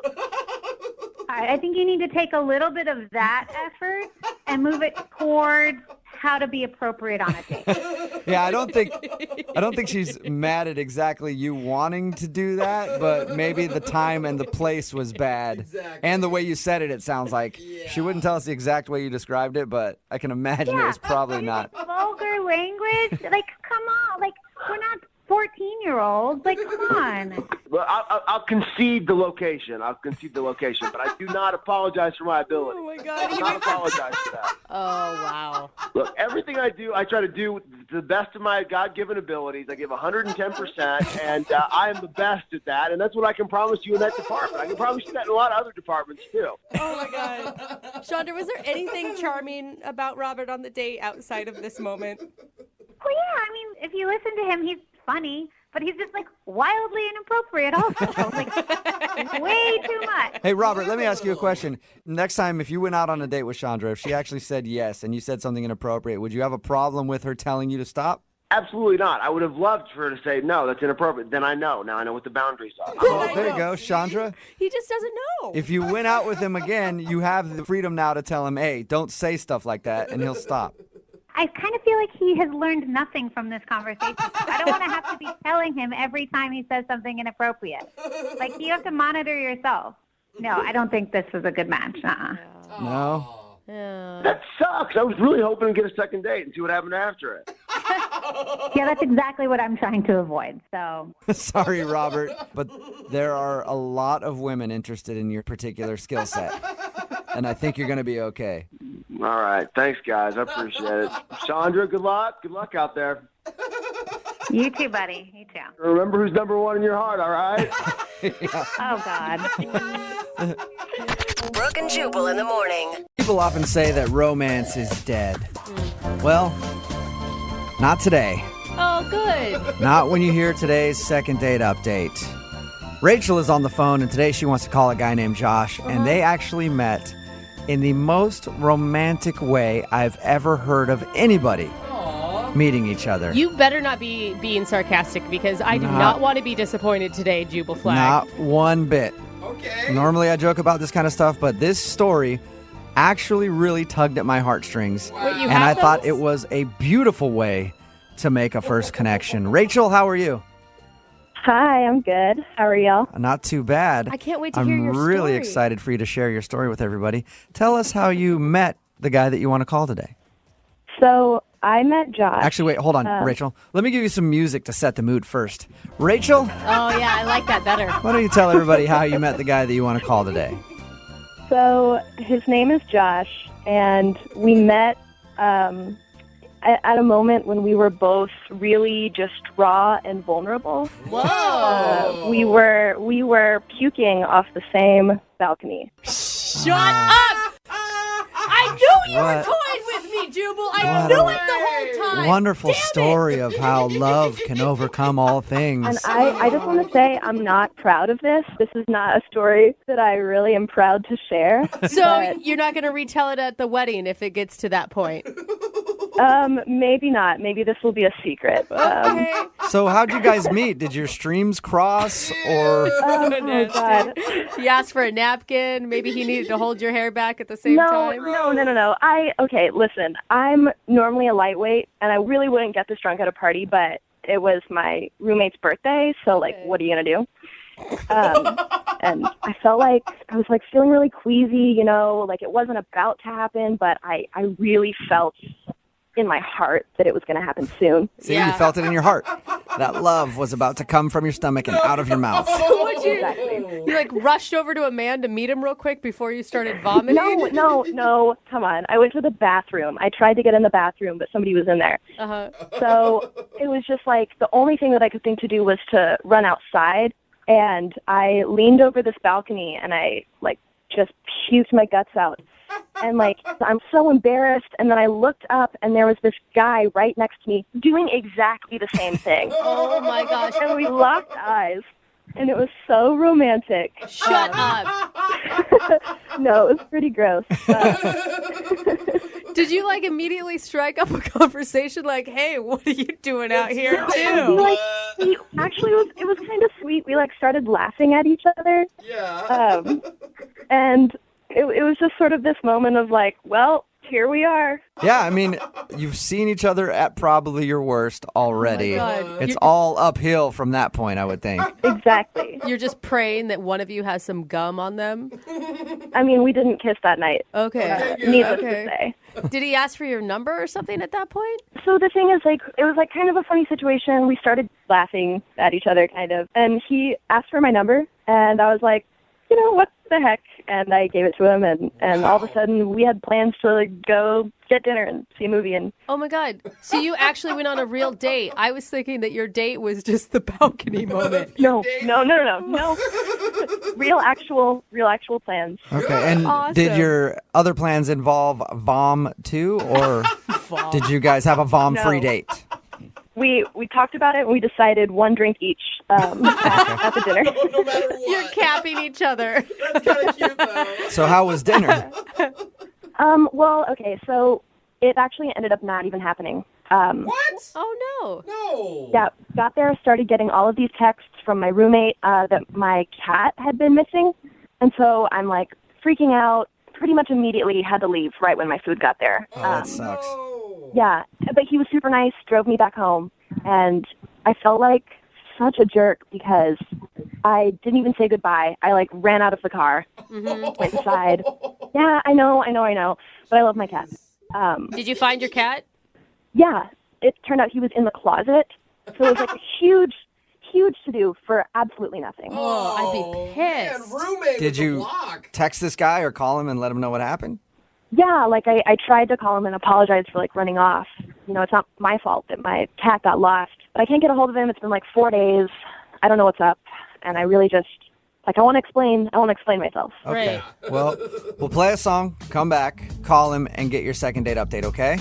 I think you need to take a little bit of that effort and move it towards how to be appropriate on a date. Yeah, I don't think she's mad at exactly you wanting to do that, but maybe the time and the place was bad. Exactly. And the way you said it sounds like she wouldn't tell us the exact way you described it, but I can imagine it was probably not. Vulgar language? Like, come on. Like, we're not 14-year-olds. Like, come on. Well, I'll concede the location. But I do not apologize for my ability. Oh, my God. I do not apologize for that. Oh, wow. Look, everything I do, I try to do to the best of my God-given abilities. I give 110%, and I am the best at that, and that's what I can promise you in that department. I can promise you that in a lot of other departments, too. Oh, my God. Chandra, was there anything charming about Robert on the date outside of this moment? Well, yeah, if you listen to him, he's funny, but he's just, like, wildly inappropriate also. Like, way too much. Hey, Robert, let me ask you a question. Next time, if you went out on a date with Chandra, if she actually said yes and you said something inappropriate, would you have a problem with her telling you to stop? Absolutely not. I would have loved for her to say, no, that's inappropriate. Then I know. Now I know what the boundaries are. Oh, there you go, Chandra. He just doesn't know. If you went out with him again, you have the freedom now to tell him, hey, don't say stuff like that, and he'll stop. I kind of feel like he has learned nothing from this conversation. I don't want to have to be telling him every time he says something inappropriate. Like, you have to monitor yourself. No, I don't think this was a good match. No? That sucks. I was really hoping to get a second date and see what happened after it. Yeah, that's exactly what I'm trying to avoid. So Sorry, Robert, but there are a lot of women interested in your particular skill set, and I think you're going to be okay. All right. Thanks, guys. I appreciate it. Chandra, good luck. Good luck out there. You too, buddy. You too. Remember who's number one in your heart, all right? Oh, God. Brooke and Jubal in the morning. People often say that romance is dead. Well, not today. Oh, good. Not when you hear today's second date update. Rachel is on the phone, and today she wants to call a guy named Josh, and they actually met in the most romantic way I've ever heard of anybody meeting each other. You better not be being sarcastic because I do not want to be disappointed today, Jubal Flag. Not one bit. Okay. Normally I joke about this kind of stuff, but this story actually really tugged at my heartstrings. Wait, you and have I thought those? it was a beautiful way to make a first connection. Rachel, how are you? Hi, I'm good. How are y'all? Not too bad. I can't wait to hear your I'm really story. excited for you to share your story with everybody. Tell us how you met the guy that you want to call today. So I met Josh. Actually, wait, hold on, Rachel. Let me give you some music to set the mood first. Rachel, Oh, yeah, I like that better. why don't you tell everybody how you met the guy that you want to call today? So his name is Josh, and we met at a moment when we were both really just raw and vulnerable. Whoa! We were puking off the same balcony. Shut up! I knew you were What? toying with me, Jubal. I knew it the whole time. Wonderful story of how love can overcome all things. And I just want to say I'm not proud of this. This is not a story that I really am proud to share. So you're not going to retell it at the wedding if it gets to that point? Maybe not. Maybe this will be a secret. So how'd you guys meet? Did your streams cross or? Oh, God. He asked for a napkin. Maybe he needed to hold your hair back at the same time. No. Okay, listen. I'm normally a lightweight, and I really wouldn't get this drunk at a party, but it was my roommate's birthday, so, what are you going to do? And I felt like I was, feeling really queasy, it wasn't about to happen, but I really felt in my heart that it was going to happen soon. See, you felt it in your heart. That love was about to come from your stomach and out of your mouth. Would you rushed over to a man to meet him real quick before you started vomiting? No, come on. I went to the bathroom. I tried to get in the bathroom, but somebody was in there. Uh-huh. So it was just the only thing that I could think to do was to run outside, and I leaned over this balcony and I just puked my guts out. And I'm so embarrassed, and then I looked up and there was this guy right next to me doing exactly the same thing. Oh my gosh. And we locked eyes, and it was so romantic. Shut up. No, it was pretty gross. Did you immediately strike up a conversation hey, what are you doing out here too? It was kind of sweet. We started laughing at each other. Yeah. And it was just sort of this moment of well, here we are. Yeah, I mean, you've seen each other at probably your worst already. Oh my God. It's all uphill from that point, I would think. Exactly. You're just praying that one of you has some gum on them? I mean, we didn't kiss that night. Okay. Needless to say. Did he ask for your number or something at that point? So the thing is, it was kind of a funny situation. We started laughing at each other, kind of. And he asked for my number, and I was like, what the heck? And I gave it to him, and all of a sudden we had plans to go get dinner and see a movie. And oh my God! So you actually went on a real date? I was thinking that your date was just the balcony moment. No. Real actual plans. Okay, and Awesome. Did your other plans involve vom too, or did you guys have a vom-free date? We talked about it, and we decided one drink each at the dinner. No matter what. You're capping each other. That's kind of cute, though. So how was dinner? Well, okay, so it actually ended up not even happening. What? Oh, No. Yeah, got there, started getting all of these texts from my roommate that my cat had been missing. And so I'm freaking out, pretty much immediately had to leave right when my food got there. Oh, that sucks. Yeah, but he was super nice, drove me back home, and I felt like such a jerk because I didn't even say goodbye. I ran out of the car, went inside. Yeah, I know, but I love my cat. Did you find your cat? Yeah, it turned out he was in the closet, so it was a huge to-do for absolutely nothing. Oh, I'd be pissed. Man, roommate Did with the you block. text this guy or call him and let him know what happened? Yeah, I tried to call him and apologize for running off. It's not my fault that my cat got lost, but I can't get a hold of him. It's been 4 days. I don't know what's up, and I really just I want to explain. I want to explain myself. Okay. Well, we'll play a song, come back, call him, and get your second date update. Okay?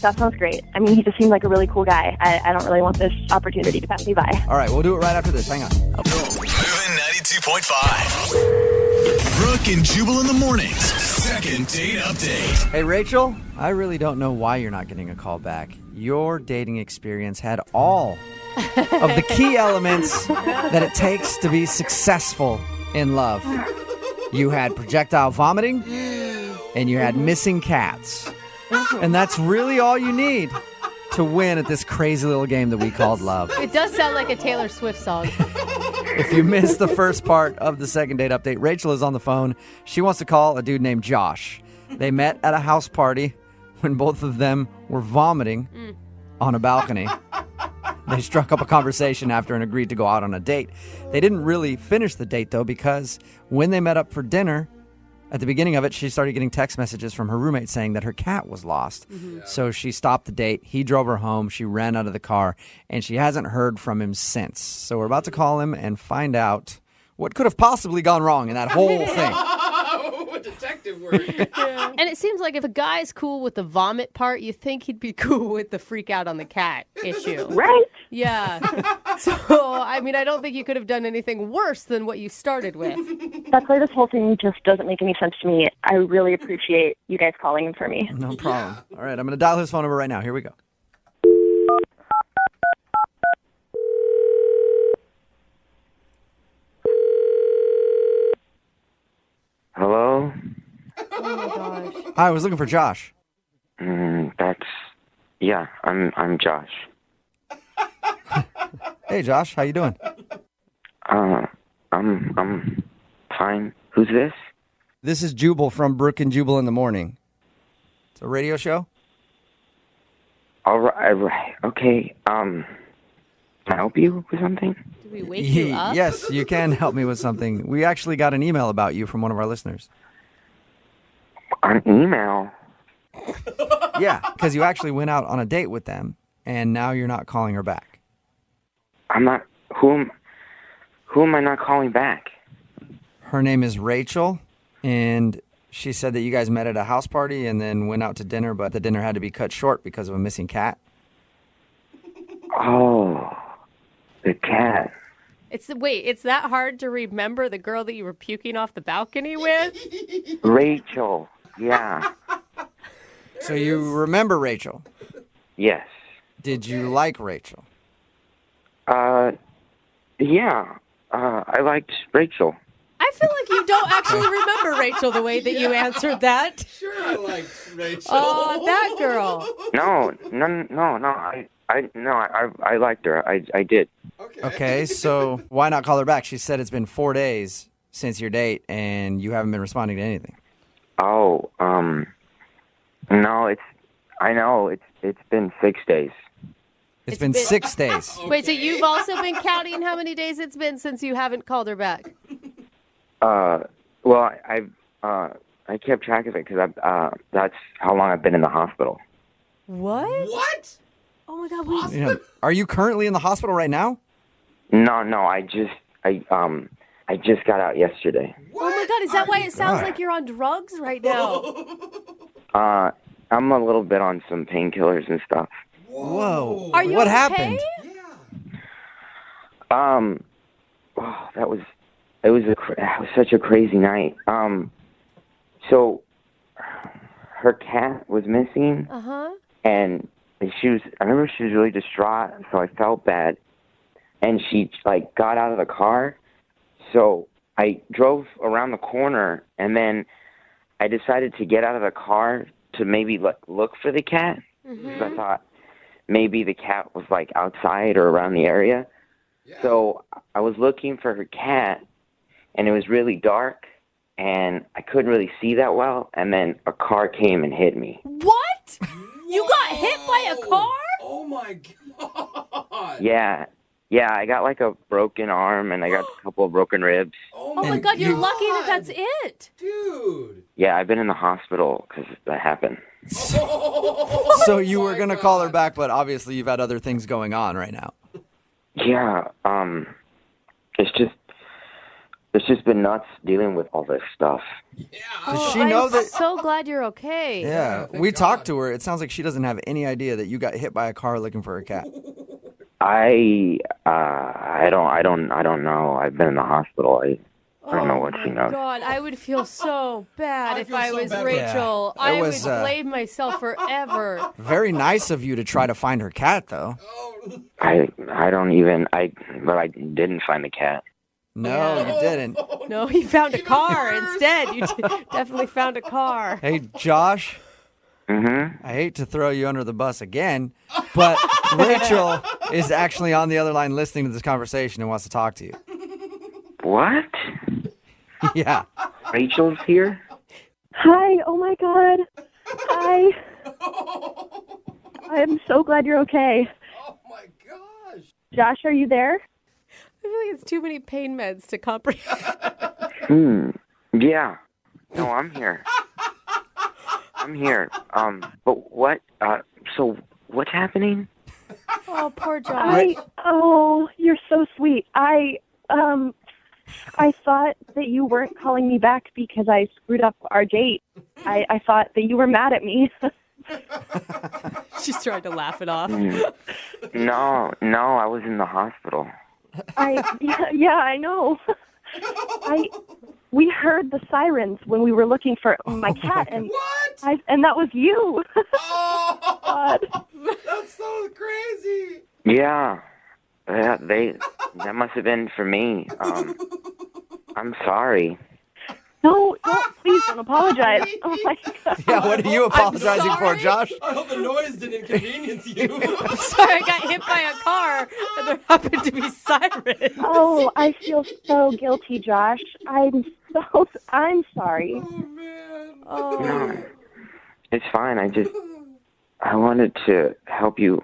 That sounds great. I mean, he just seemed like a really cool guy. I don't really want this opportunity to pass me by. All right, we'll do it right after this. Hang on. Moving 92.5. Brooke and Jubal in the mornings. Second date update. Hey, Rachel, I really don't know why you're not getting a call back. Your dating experience had all of the key elements that it takes to be successful in love. You had projectile vomiting, and you had missing cats. And that's really all you need to win at this crazy little game that we called love. It does sound like a Taylor Swift song. If you missed the first part of the second date update, Rachel is on the phone. She wants to call a dude named Josh. They met at a house party when both of them were vomiting on a balcony. They struck up a conversation after and agreed to go out on a date. They didn't really finish the date, though, because when they met up for dinner, at the beginning of it, she started getting text messages from her roommate saying that her cat was lost. So she stopped the date. He drove her home. She ran out of the car, and she hasn't heard from him since. So we're about to call him and find out what could have possibly gone wrong in that whole thing. Detective And it seems like if a guy's cool with the vomit part, you think he'd be cool with the freak out on the cat issue. Right? Yeah. So, I mean, I don't think you could have done anything worse than what you started with. That's why this whole thing just doesn't make any sense to me. I really appreciate you guys calling him for me. No problem. All right, I'm going to dial his phone number right now. Here we go. Hello? Oh my gosh. Hi, I was looking for Josh. I'm Josh. Hey, Josh, how you doing? I'm fine. Who's this? This is Jubal from Brooke and Jubal in the Morning. It's a radio show. All right. Okay. Can I help you with something? Did we wake you up? Yes, you can help me with something. We actually got an email about you from one of our listeners. An email? Yeah, because you actually went out on a date with them, and now you're not calling her back. I'm not. Who am I not calling back? Her name is Rachel, and she said that you guys met at a house party and then went out to dinner, but the dinner had to be cut short because of a missing cat. Oh, the cat. It's that hard to remember the girl that you were puking off the balcony with? Rachel. Yeah. So you remember Rachel? Yes. Did you like Rachel? Yeah. I liked Rachel. I feel like you don't actually remember Rachel the way that you answered that. Sure, I liked Rachel. Oh, that girl. No. I liked her. I did. Okay, so why not call her back? She said it's been 4 days since your date, and you haven't been responding to anything. Oh, no, it's been 6 days. It's been 6 days. Wait, so you've also been counting how many days it's been since you haven't called her back? Well, I kept track of it because that's how long I've been in the hospital. What? What? Oh my God! You know, are you currently in the hospital right now? No, I just got out yesterday. Oh my God! Is that why it sounds like you're on drugs right now? I'm a little bit on some painkillers and stuff. Whoa! Are you what okay? happened? It was such a crazy night. So her cat was missing. And I remember she was really distraught, so I felt bad. And she got out of the car. So I drove around the corner, and then I decided to get out of the car to maybe look for the cat. Because I thought maybe the cat was outside or around the area. Yeah. So I was looking for her cat, and it was really dark, and I couldn't really see that well. And then a car came and hit me. What? You got hit by a car? Oh my God. Yeah, I got a broken arm, and I got a couple of broken ribs. Oh my God, you're lucky that that's it. Dude. Yeah, I've been in the hospital because that happened. So you were going to call her back, but obviously you've had other things going on right now. Yeah, it's just been nuts dealing with all this stuff. Does she know that? I'm so glad you're okay. Yeah, we talked to her. It sounds like she doesn't have any idea that you got hit by a car looking for a cat. I don't know. I've been in the hospital. I don't know what she knows. God, I would feel so bad if I was bad. Rachel. Yeah. I was, would blame myself forever. Very nice of you to try to find her cat, though. I didn't find the cat. No, you didn't. No, he found a car instead. You definitely found a car. Hey, Josh. Mm-hmm. I hate to throw you under the bus again, but Rachel is actually on the other line listening to this conversation and wants to talk to you. What? Yeah. Rachel's here? Hi, oh my God. Hi. I'm so glad you're okay. Oh my gosh. Josh, are you there? I feel like it's too many pain meds to comprehend. Yeah. No, I'm here. I'm here. But what? So what's happening? Oh, poor Josh. Oh, you're so sweet. I thought that you weren't calling me back because I screwed up our date. I thought that you were mad at me. She's trying to laugh it off. No, I was in the hospital. Yeah, I know. We heard the sirens when we were looking for my cat, and and that was you. Oh, God. That's so crazy. Yeah, that must have been for me. I'm sorry. No, please don't apologize. Oh my God. Yeah, what are you apologizing for, Josh? I hope the noise didn't inconvenience you. I'm sorry, I got hit by a car and there happened to be sirens. Oh, I feel so guilty, Josh. I'm sorry. Oh. No, it's fine. I wanted to help you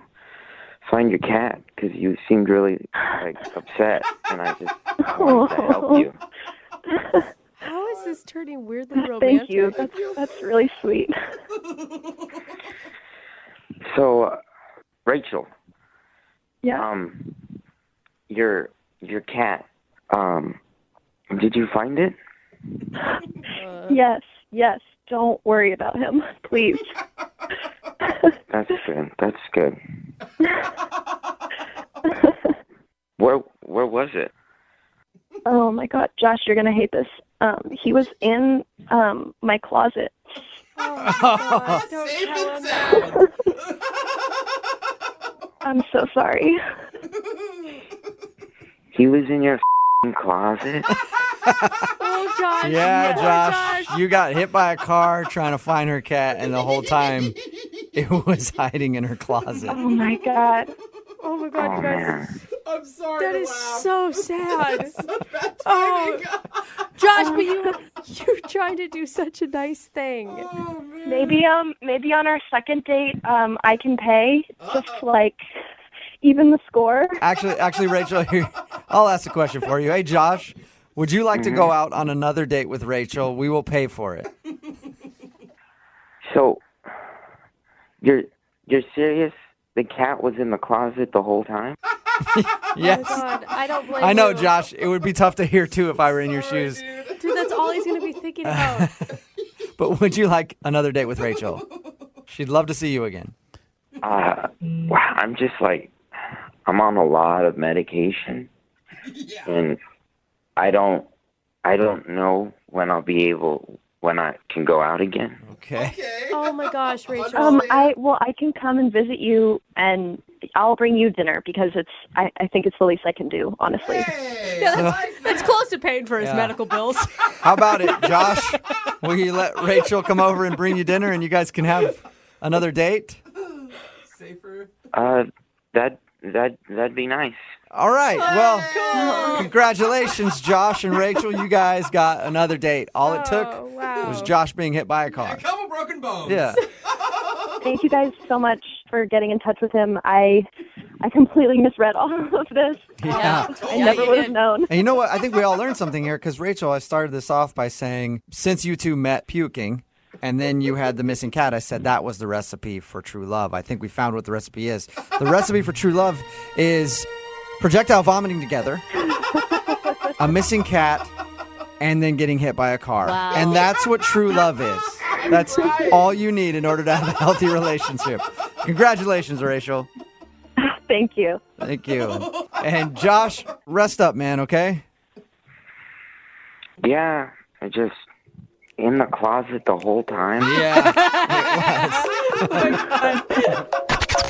find your cat because you seemed really upset, and I just wanted to help you. How is this turning weirdly romantic? Thank you. That's really sweet. So, Rachel. Yeah. Your cat. Did you find it? Yes. Don't worry about him, please. That's good. Where was it? Oh my God, Josh, you're gonna hate this. He was in my closet. Oh my God, don't tell him that. I'm so sorry. He was in your closet? Oh, Josh. Yeah, no, Josh, you got hit by a car trying to find her cat, and the whole time it was hiding in her closet. Oh my God. Oh my God, you guys. Man. I'm sorry. That is so sad. Oh, Josh, but you're trying to do such a nice thing. Oh, man. Maybe on our second date, I can pay just even the score. Actually, Rachel, here, I'll ask a question for you. Hey, Josh, would you like to go out on another date with Rachel? We will pay for it. So, you're serious? The cat was in the closet the whole time? Yes. Oh my God, I don't blame I know, you. Josh. It would be tough to hear, too, if I were in your shoes. Dude, that's all he's going to be thinking about. But would you like another date with Rachel? She'd love to see you again. I'm just I'm on a lot of medication. Yeah. And I don't know when I can go out again. Okay. Oh my gosh, Rachel. I can come and visit you, and I'll bring you dinner because I think it's the least I can do, honestly. Yeah, that's close to paying for his Yeah. medical bills. How about it, Josh? Will you let Rachel come over and bring you dinner, and you guys can have another date? Safer. That'd be nice. All right. Well, congratulations, Josh and Rachel. You guys got another date. All it took was Josh being hit by a car. A couple broken bones. Yeah. Thank you guys so much for getting in touch with him. I completely misread all of this. Yeah. I never would have known. And you know what? I think we all learned something here because, Rachel, I started this off by saying, since you two met puking, and then you had the missing cat, I said that was the recipe for true love. I think we found what the recipe is. The recipe for true love is projectile vomiting together, a missing cat, and then getting hit by a car. Wow. And that's what true love is. That's all you need in order to have a healthy relationship. Congratulations, Rachel. Thank you. Thank you. And Josh, rest up, man, okay? Yeah, I just in the closet the whole time. Yeah.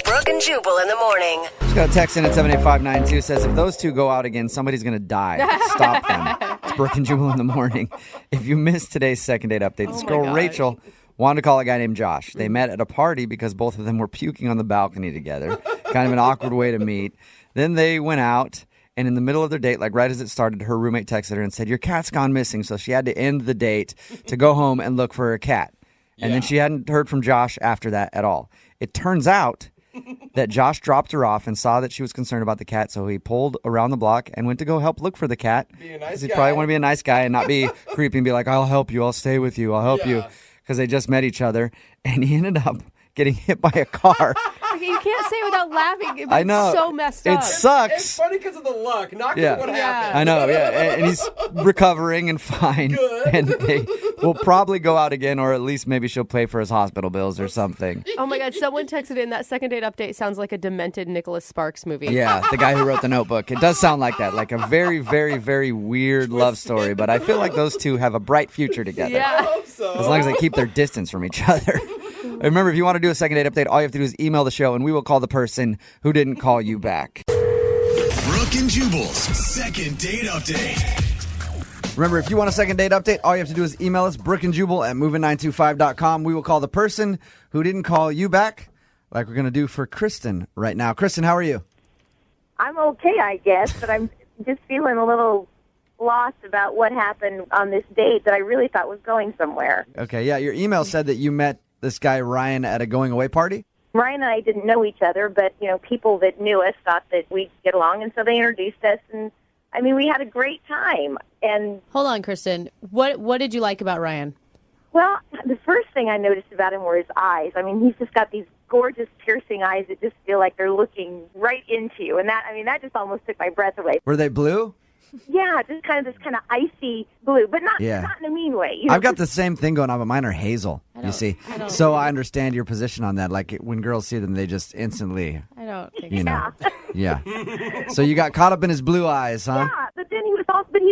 Brooke and Jubal in the morning. Just got a text in at 78592 says, if those two go out again, somebody's going to die. Stop them. It's Brooke and Jubal in the morning. If you missed today's second date update, this girl, Rachel, wanted to call a guy named Josh. They met at a party because both of them were puking on the balcony together. Kind of an awkward way to meet. Then they went out, and in the middle of their date, like right as it started, her roommate texted her and said, your cat's gone missing. So she had to end the date to go home and look for her cat. And then she hadn't heard from Josh after that at all. It turns out that Josh dropped her off and saw that she was concerned about the cat, so he pulled around the block and went to go help look for the cat. Because he'd probably want to be a nice guy and not be creepy and be like, I'll help you, I'll stay with you, I'll help you. Because they just met each other, and he ended up getting hit by a car. You can't can't say it without laughing. I know. So messed It up. sucks. It's funny because of the luck, not because Yeah. of what happened. I know, yeah. And he's recovering and fine. Good. And they will probably go out again, or at least maybe she'll pay for his hospital bills or something. Oh my God! Someone texted in that second date update sounds like a demented Nicholas Sparks movie. Yeah, the guy who wrote The Notebook. It does sound like that, like a very, very, very weird love story. But I feel like those two have a bright future together. Yeah. I hope so. As long as they keep their distance from each other. Remember, if you want to do a second date update, all you have to do is email the show, and we will call the person who didn't call you back. Brooke and Jubal's second date update. Remember, if you want a second date update, all you have to do is email us, brookeandjubal@moving925.com. We will call the person who didn't call you back, like we're going to do for Kristen right now. Kristen, how are you? I'm okay, I guess, but I'm just feeling a little lost about what happened on this date that I really thought was going somewhere. Okay, yeah, your email said that you met this guy Ryan at a going-away party? Ryan and I didn't know each other, but, people that knew us thought that we'd get along, and so they introduced us, and, we had a great time. And Hold on, Kristen. What did you like about Ryan? well, the first thing I noticed about him were his eyes. He's just got these gorgeous, piercing eyes that just feel like they're looking right into you, and that just almost took my breath away. Were they blue? Yeah, just kind of this kind of icy blue, but not Yeah. not in a mean way. I've got the same thing going on, but mine are hazel, you see. So I understand your position on that. Like, when girls see them, they just instantly, I don't think you know. Yeah. So you got caught up in his blue eyes, huh? Yeah, but then he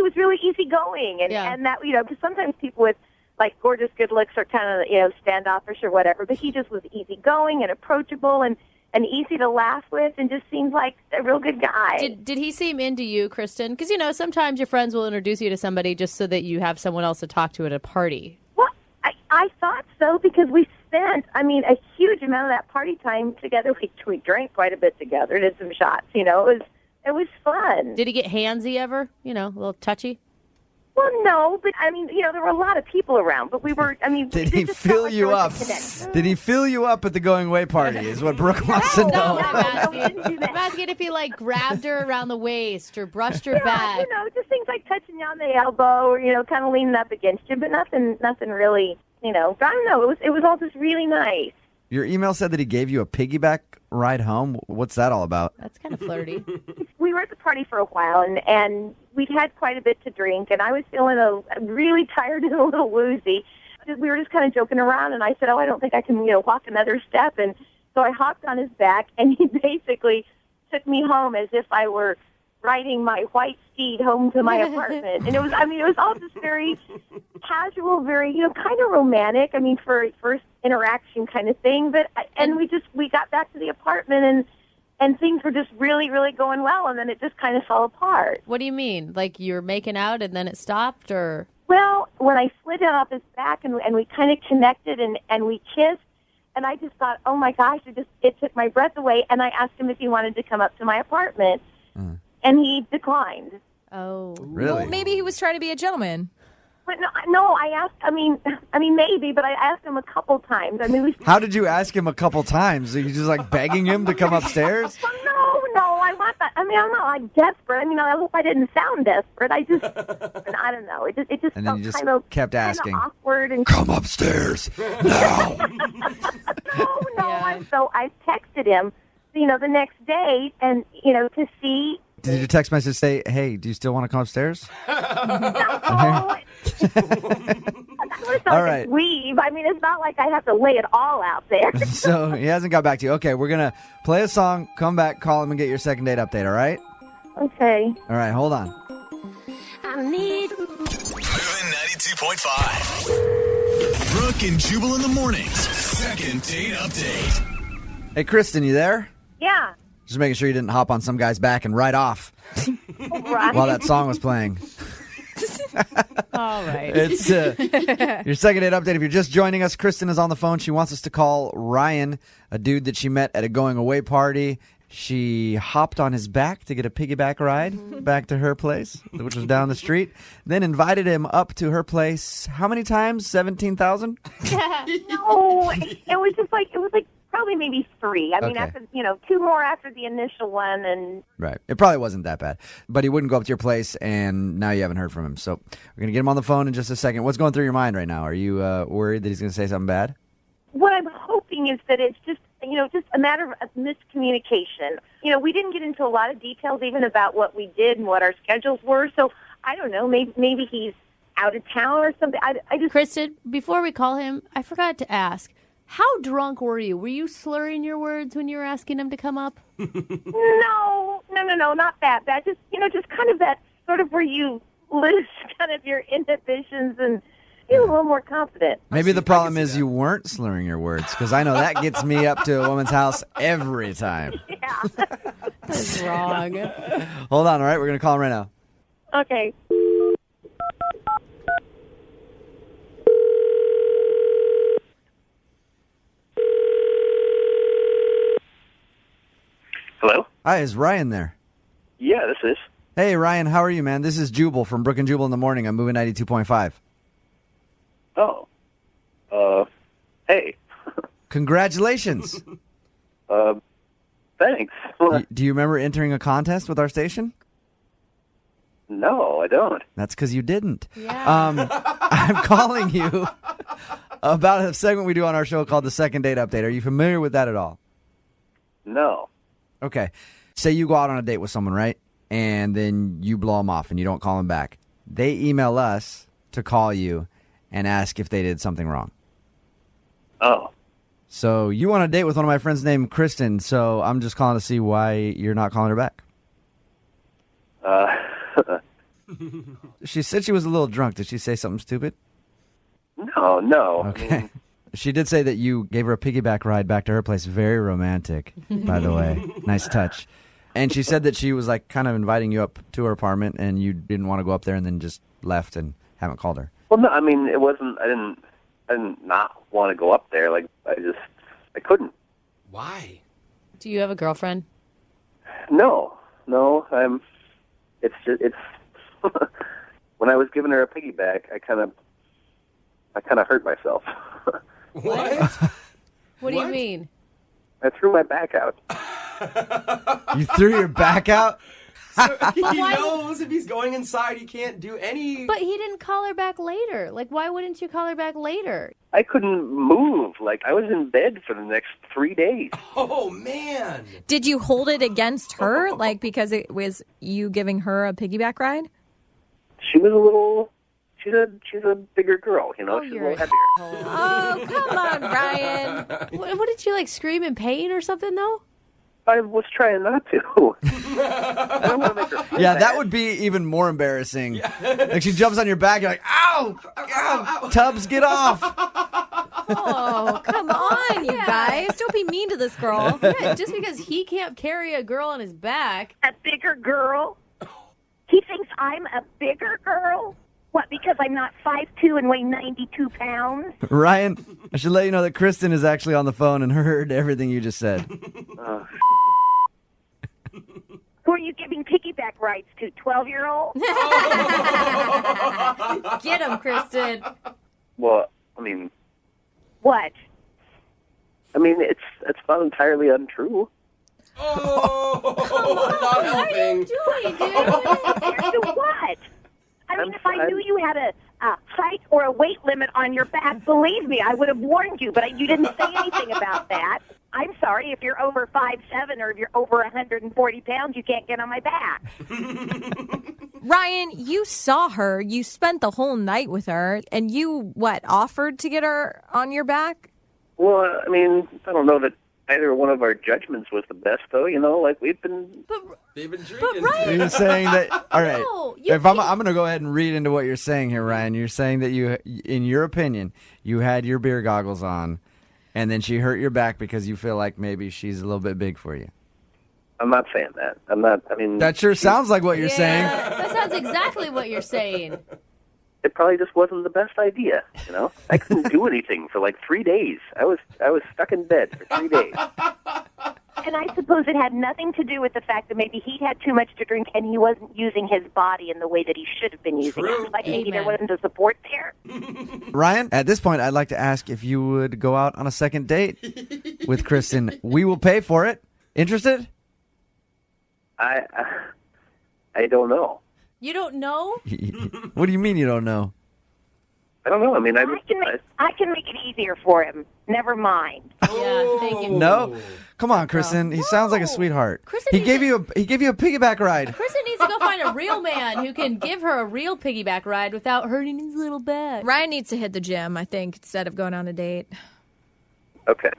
was really easygoing, and that because sometimes people with like gorgeous good looks are kind of standoffish or whatever, but he just was easygoing and approachable and easy to laugh with, and just seems like a real good guy. Did he seem into you, Kristen? Because sometimes your friends will introduce you to somebody just so that you have someone else to talk to at a party. Well, I thought so, because we spent a huge amount of that party time together. We drank quite a bit together, did some shots. It was fun. Did he get handsy ever? A little touchy? Well, no, but there were a lot of people around, but we were, Did he fill you up? Did he fill you up at the going away party is what Brooke wants to know. I'm asking if he grabbed her around the waist or brushed her back. Just things like touching you on the elbow or, kind of leaning up against you, but nothing really, I don't know. It was all just really nice. Your email said that he gave you a piggyback ride home. What's that all about? That's kind of flirty. We were at the party for a while, and we'd had quite a bit to drink, and I was feeling really tired and a little woozy. We were just kind of joking around, and I said, I don't think I can, walk another step. And so I hopped on his back, and he basically took me home as if I were riding my white steed home to my apartment. And it was all just very casual, very, kind of romantic. For a first interaction kind of thing. And we got back to the apartment, and things were just really, really going well, and then it just kind of fell apart. What do you mean? Like you were making out and then it stopped, or? Well, when I slid it off his back and we kind of connected and we kissed, and I just thought, oh my gosh, it took my breath away, and I asked him if he wanted to come up to my apartment, and he declined. Oh. Really? Well, maybe he was trying to be a gentleman. But no, I asked, maybe, but I asked him a couple times. How did you ask him a couple times? Are you just begging him to come upstairs? No, I want that. I'm not like desperate. I hope I didn't sound desperate. I just, I don't know. It just And then felt you just kind of kept asking. awkward and Come upstairs now. So I texted him, the next day, and to see. Did your text message say, hey, do you still want to come upstairs? All right. Leave. It's not like I have to lay it all out there. So he hasn't got back to you. Okay, we're going to play a song, come back, call him, and get your second date update, all right? Okay. All right, hold on. Moving 92.5. Brooke and Jubal in the mornings. Second date update. Hey, Kristen, you there? Yeah. Just making sure you didn't hop on some guy's back and ride off Right. while that song was playing. All right. It's your second date update. If you're just joining us, Kristen is on the phone. She wants us to call Ryan, a dude that she met at a going away party. She hopped on his back to get a piggyback ride back to her place, which was down the street. Then invited him up to her place. How many times? 17,000? No, it was like probably maybe 3. Okay. After 2 more after the initial one, and Right. It probably wasn't that bad. But he wouldn't go up to your place, and now you haven't heard from him. So we're going to get him on the phone in just a second. What's going through your mind right now? Are you worried that he's going to say something bad? what I'm hoping is that it's just just a matter of miscommunication. We didn't get into a lot of details even about what we did and what our schedules were. So I don't know. Maybe he's out of town or something. I just. Kristen, before we call him, I forgot to ask. How drunk were you? Were you slurring your words when you were asking him to come up? No, not that bad. Just kind of that sort of where you lose kind of your inhibitions and feel a little more confident. Maybe the problem is you weren't slurring your words, because I know that gets me up to a woman's house every time. Yeah. That's wrong. Hold on, all right? We're going to call him right now. Okay. Hello? Hi, is Ryan there? Yeah, this is. Hey, Ryan, how are you, man? This is Jubal from Brooke and Jubal in the Morning. I'm moving 92.5. Oh. Hey. Congratulations. Thanks. Do you remember entering a contest with our station? No, I don't. That's because you didn't. Yeah. I'm calling you about a segment we do on our show called the Second Date Update. Are you familiar with that at all? No. Okay. Say you go out on a date with someone, right? And then you blow them off and you don't call them back. They email us to call you and ask if they did something wrong. Oh. So you want a date with one of my friends named Kristen, so I'm just calling to see why you're not calling her back. She said she was a little drunk. Did she say something stupid? No. Okay. She did say that you gave her a piggyback ride back to her place. Very romantic, by the way. Nice touch. And she said that she was like kind of inviting you up to her apartment and you didn't want to go up there and then just left and haven't called her. Well, no, I mean, it wasn't, I didn't not want to go up there. Like, I couldn't. Why? Do you have a girlfriend? No, it's when I was giving her a piggyback, I kind of hurt myself. What? What do you mean? I threw my back out. You threw your back out? He knows if he's going inside, he can't do any. But he didn't call her back later. Like, why wouldn't you call her back later? I couldn't move. Like, I was in bed for the next 3 days. Oh, man. Did you hold it against her, like, because it was you giving her a piggyback ride? She was a little. She's a bigger girl, you know. Oh, she's a you're little a heavier. Oh, come on, Ryan. What did you, like, scream in pain or something, though? I was trying not to. I don't want to make her feel Yeah, bad. that would be even more embarrassing. Like she jumps on your back, you're like, ow! Ow! Tubbs, get off! Oh, come on, you guys. Don't be mean to this girl. Yeah, just because he can't carry a girl on his back. A bigger girl? He thinks I'm a bigger girl? What, because I'm not 5'2" and weigh 92 pounds? Ryan, I should let you know that Kristen is actually on the phone and heard everything you just said. Who are you giving piggyback rides to, 12-year-olds? Get him, Kristen. Well, I mean, What? I mean, it's not entirely untrue. Oh, not helping. Doing, dude? To what? I mean, if I knew you had a height or a weight limit on your back, believe me, I would have warned you, but you didn't say anything about that. I'm sorry, if you're over 5'7" or if you're over 140 pounds, you can't get on my back. Ryan, you saw her. You spent the whole night with her, and you, offered to get her on your back? Well, I mean, I don't know that either one of our judgments was the best, though. You know, like They've been drinking. You're Ryan, saying that, all right, No, if I'm going to go ahead and read into what you're saying here, Ryan. You're saying that you, in your opinion, you had your beer goggles on, and then she hurt your back because you feel like maybe she's a little bit big for you. I'm not saying that. I'm not, I mean... That sure sounds like what you're saying. That sounds exactly what you're saying. It probably just wasn't the best idea, you know? I couldn't do anything for like 3 days. I was stuck in bed for 3 days. And I suppose it had nothing to do with the fact that maybe he had too much to drink and he wasn't using his body in the way that he should have been using it. Like maybe there wasn't a support there. Ryan, at this point, I'd like to ask if you would go out on a second date with Kristen. We will pay for it. Interested? I don't know. You don't know? What do you mean you don't know? I don't know. I mean, I can make it easier for him. Never mind. Yeah, thank you. No? Come on, Kristen. He sounds like a sweetheart. Kristen He gave you a piggyback ride. Kristen needs to go find a real man who can give her a real piggyback ride without hurting his little back. Ryan needs to hit the gym, I think, instead of going on a date. Okay.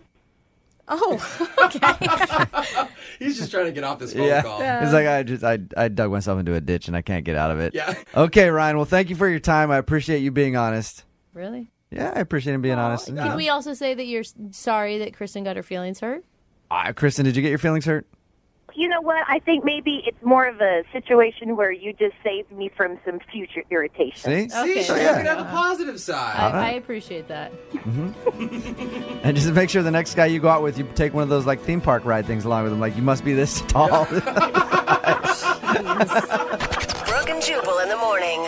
Oh, okay. He's just trying to get off this phone call. He's like, I dug myself into a ditch and I can't get out of it. Yeah. Okay, Ryan. Well, thank you for your time. I appreciate you being honest. Really? Yeah, I appreciate him being honest. Can we also say that you're sorry that Kristen got her feelings hurt? Kristen, did you get your feelings hurt? You know what? I think maybe it's more of a situation where you just saved me from some future irritation. See? Okay. She's looking at the positive side. I appreciate that. And just make sure the next guy you go out with, you take one of those like theme park ride things along with him. Like, you must be this tall. Brooke and Jubal in the morning.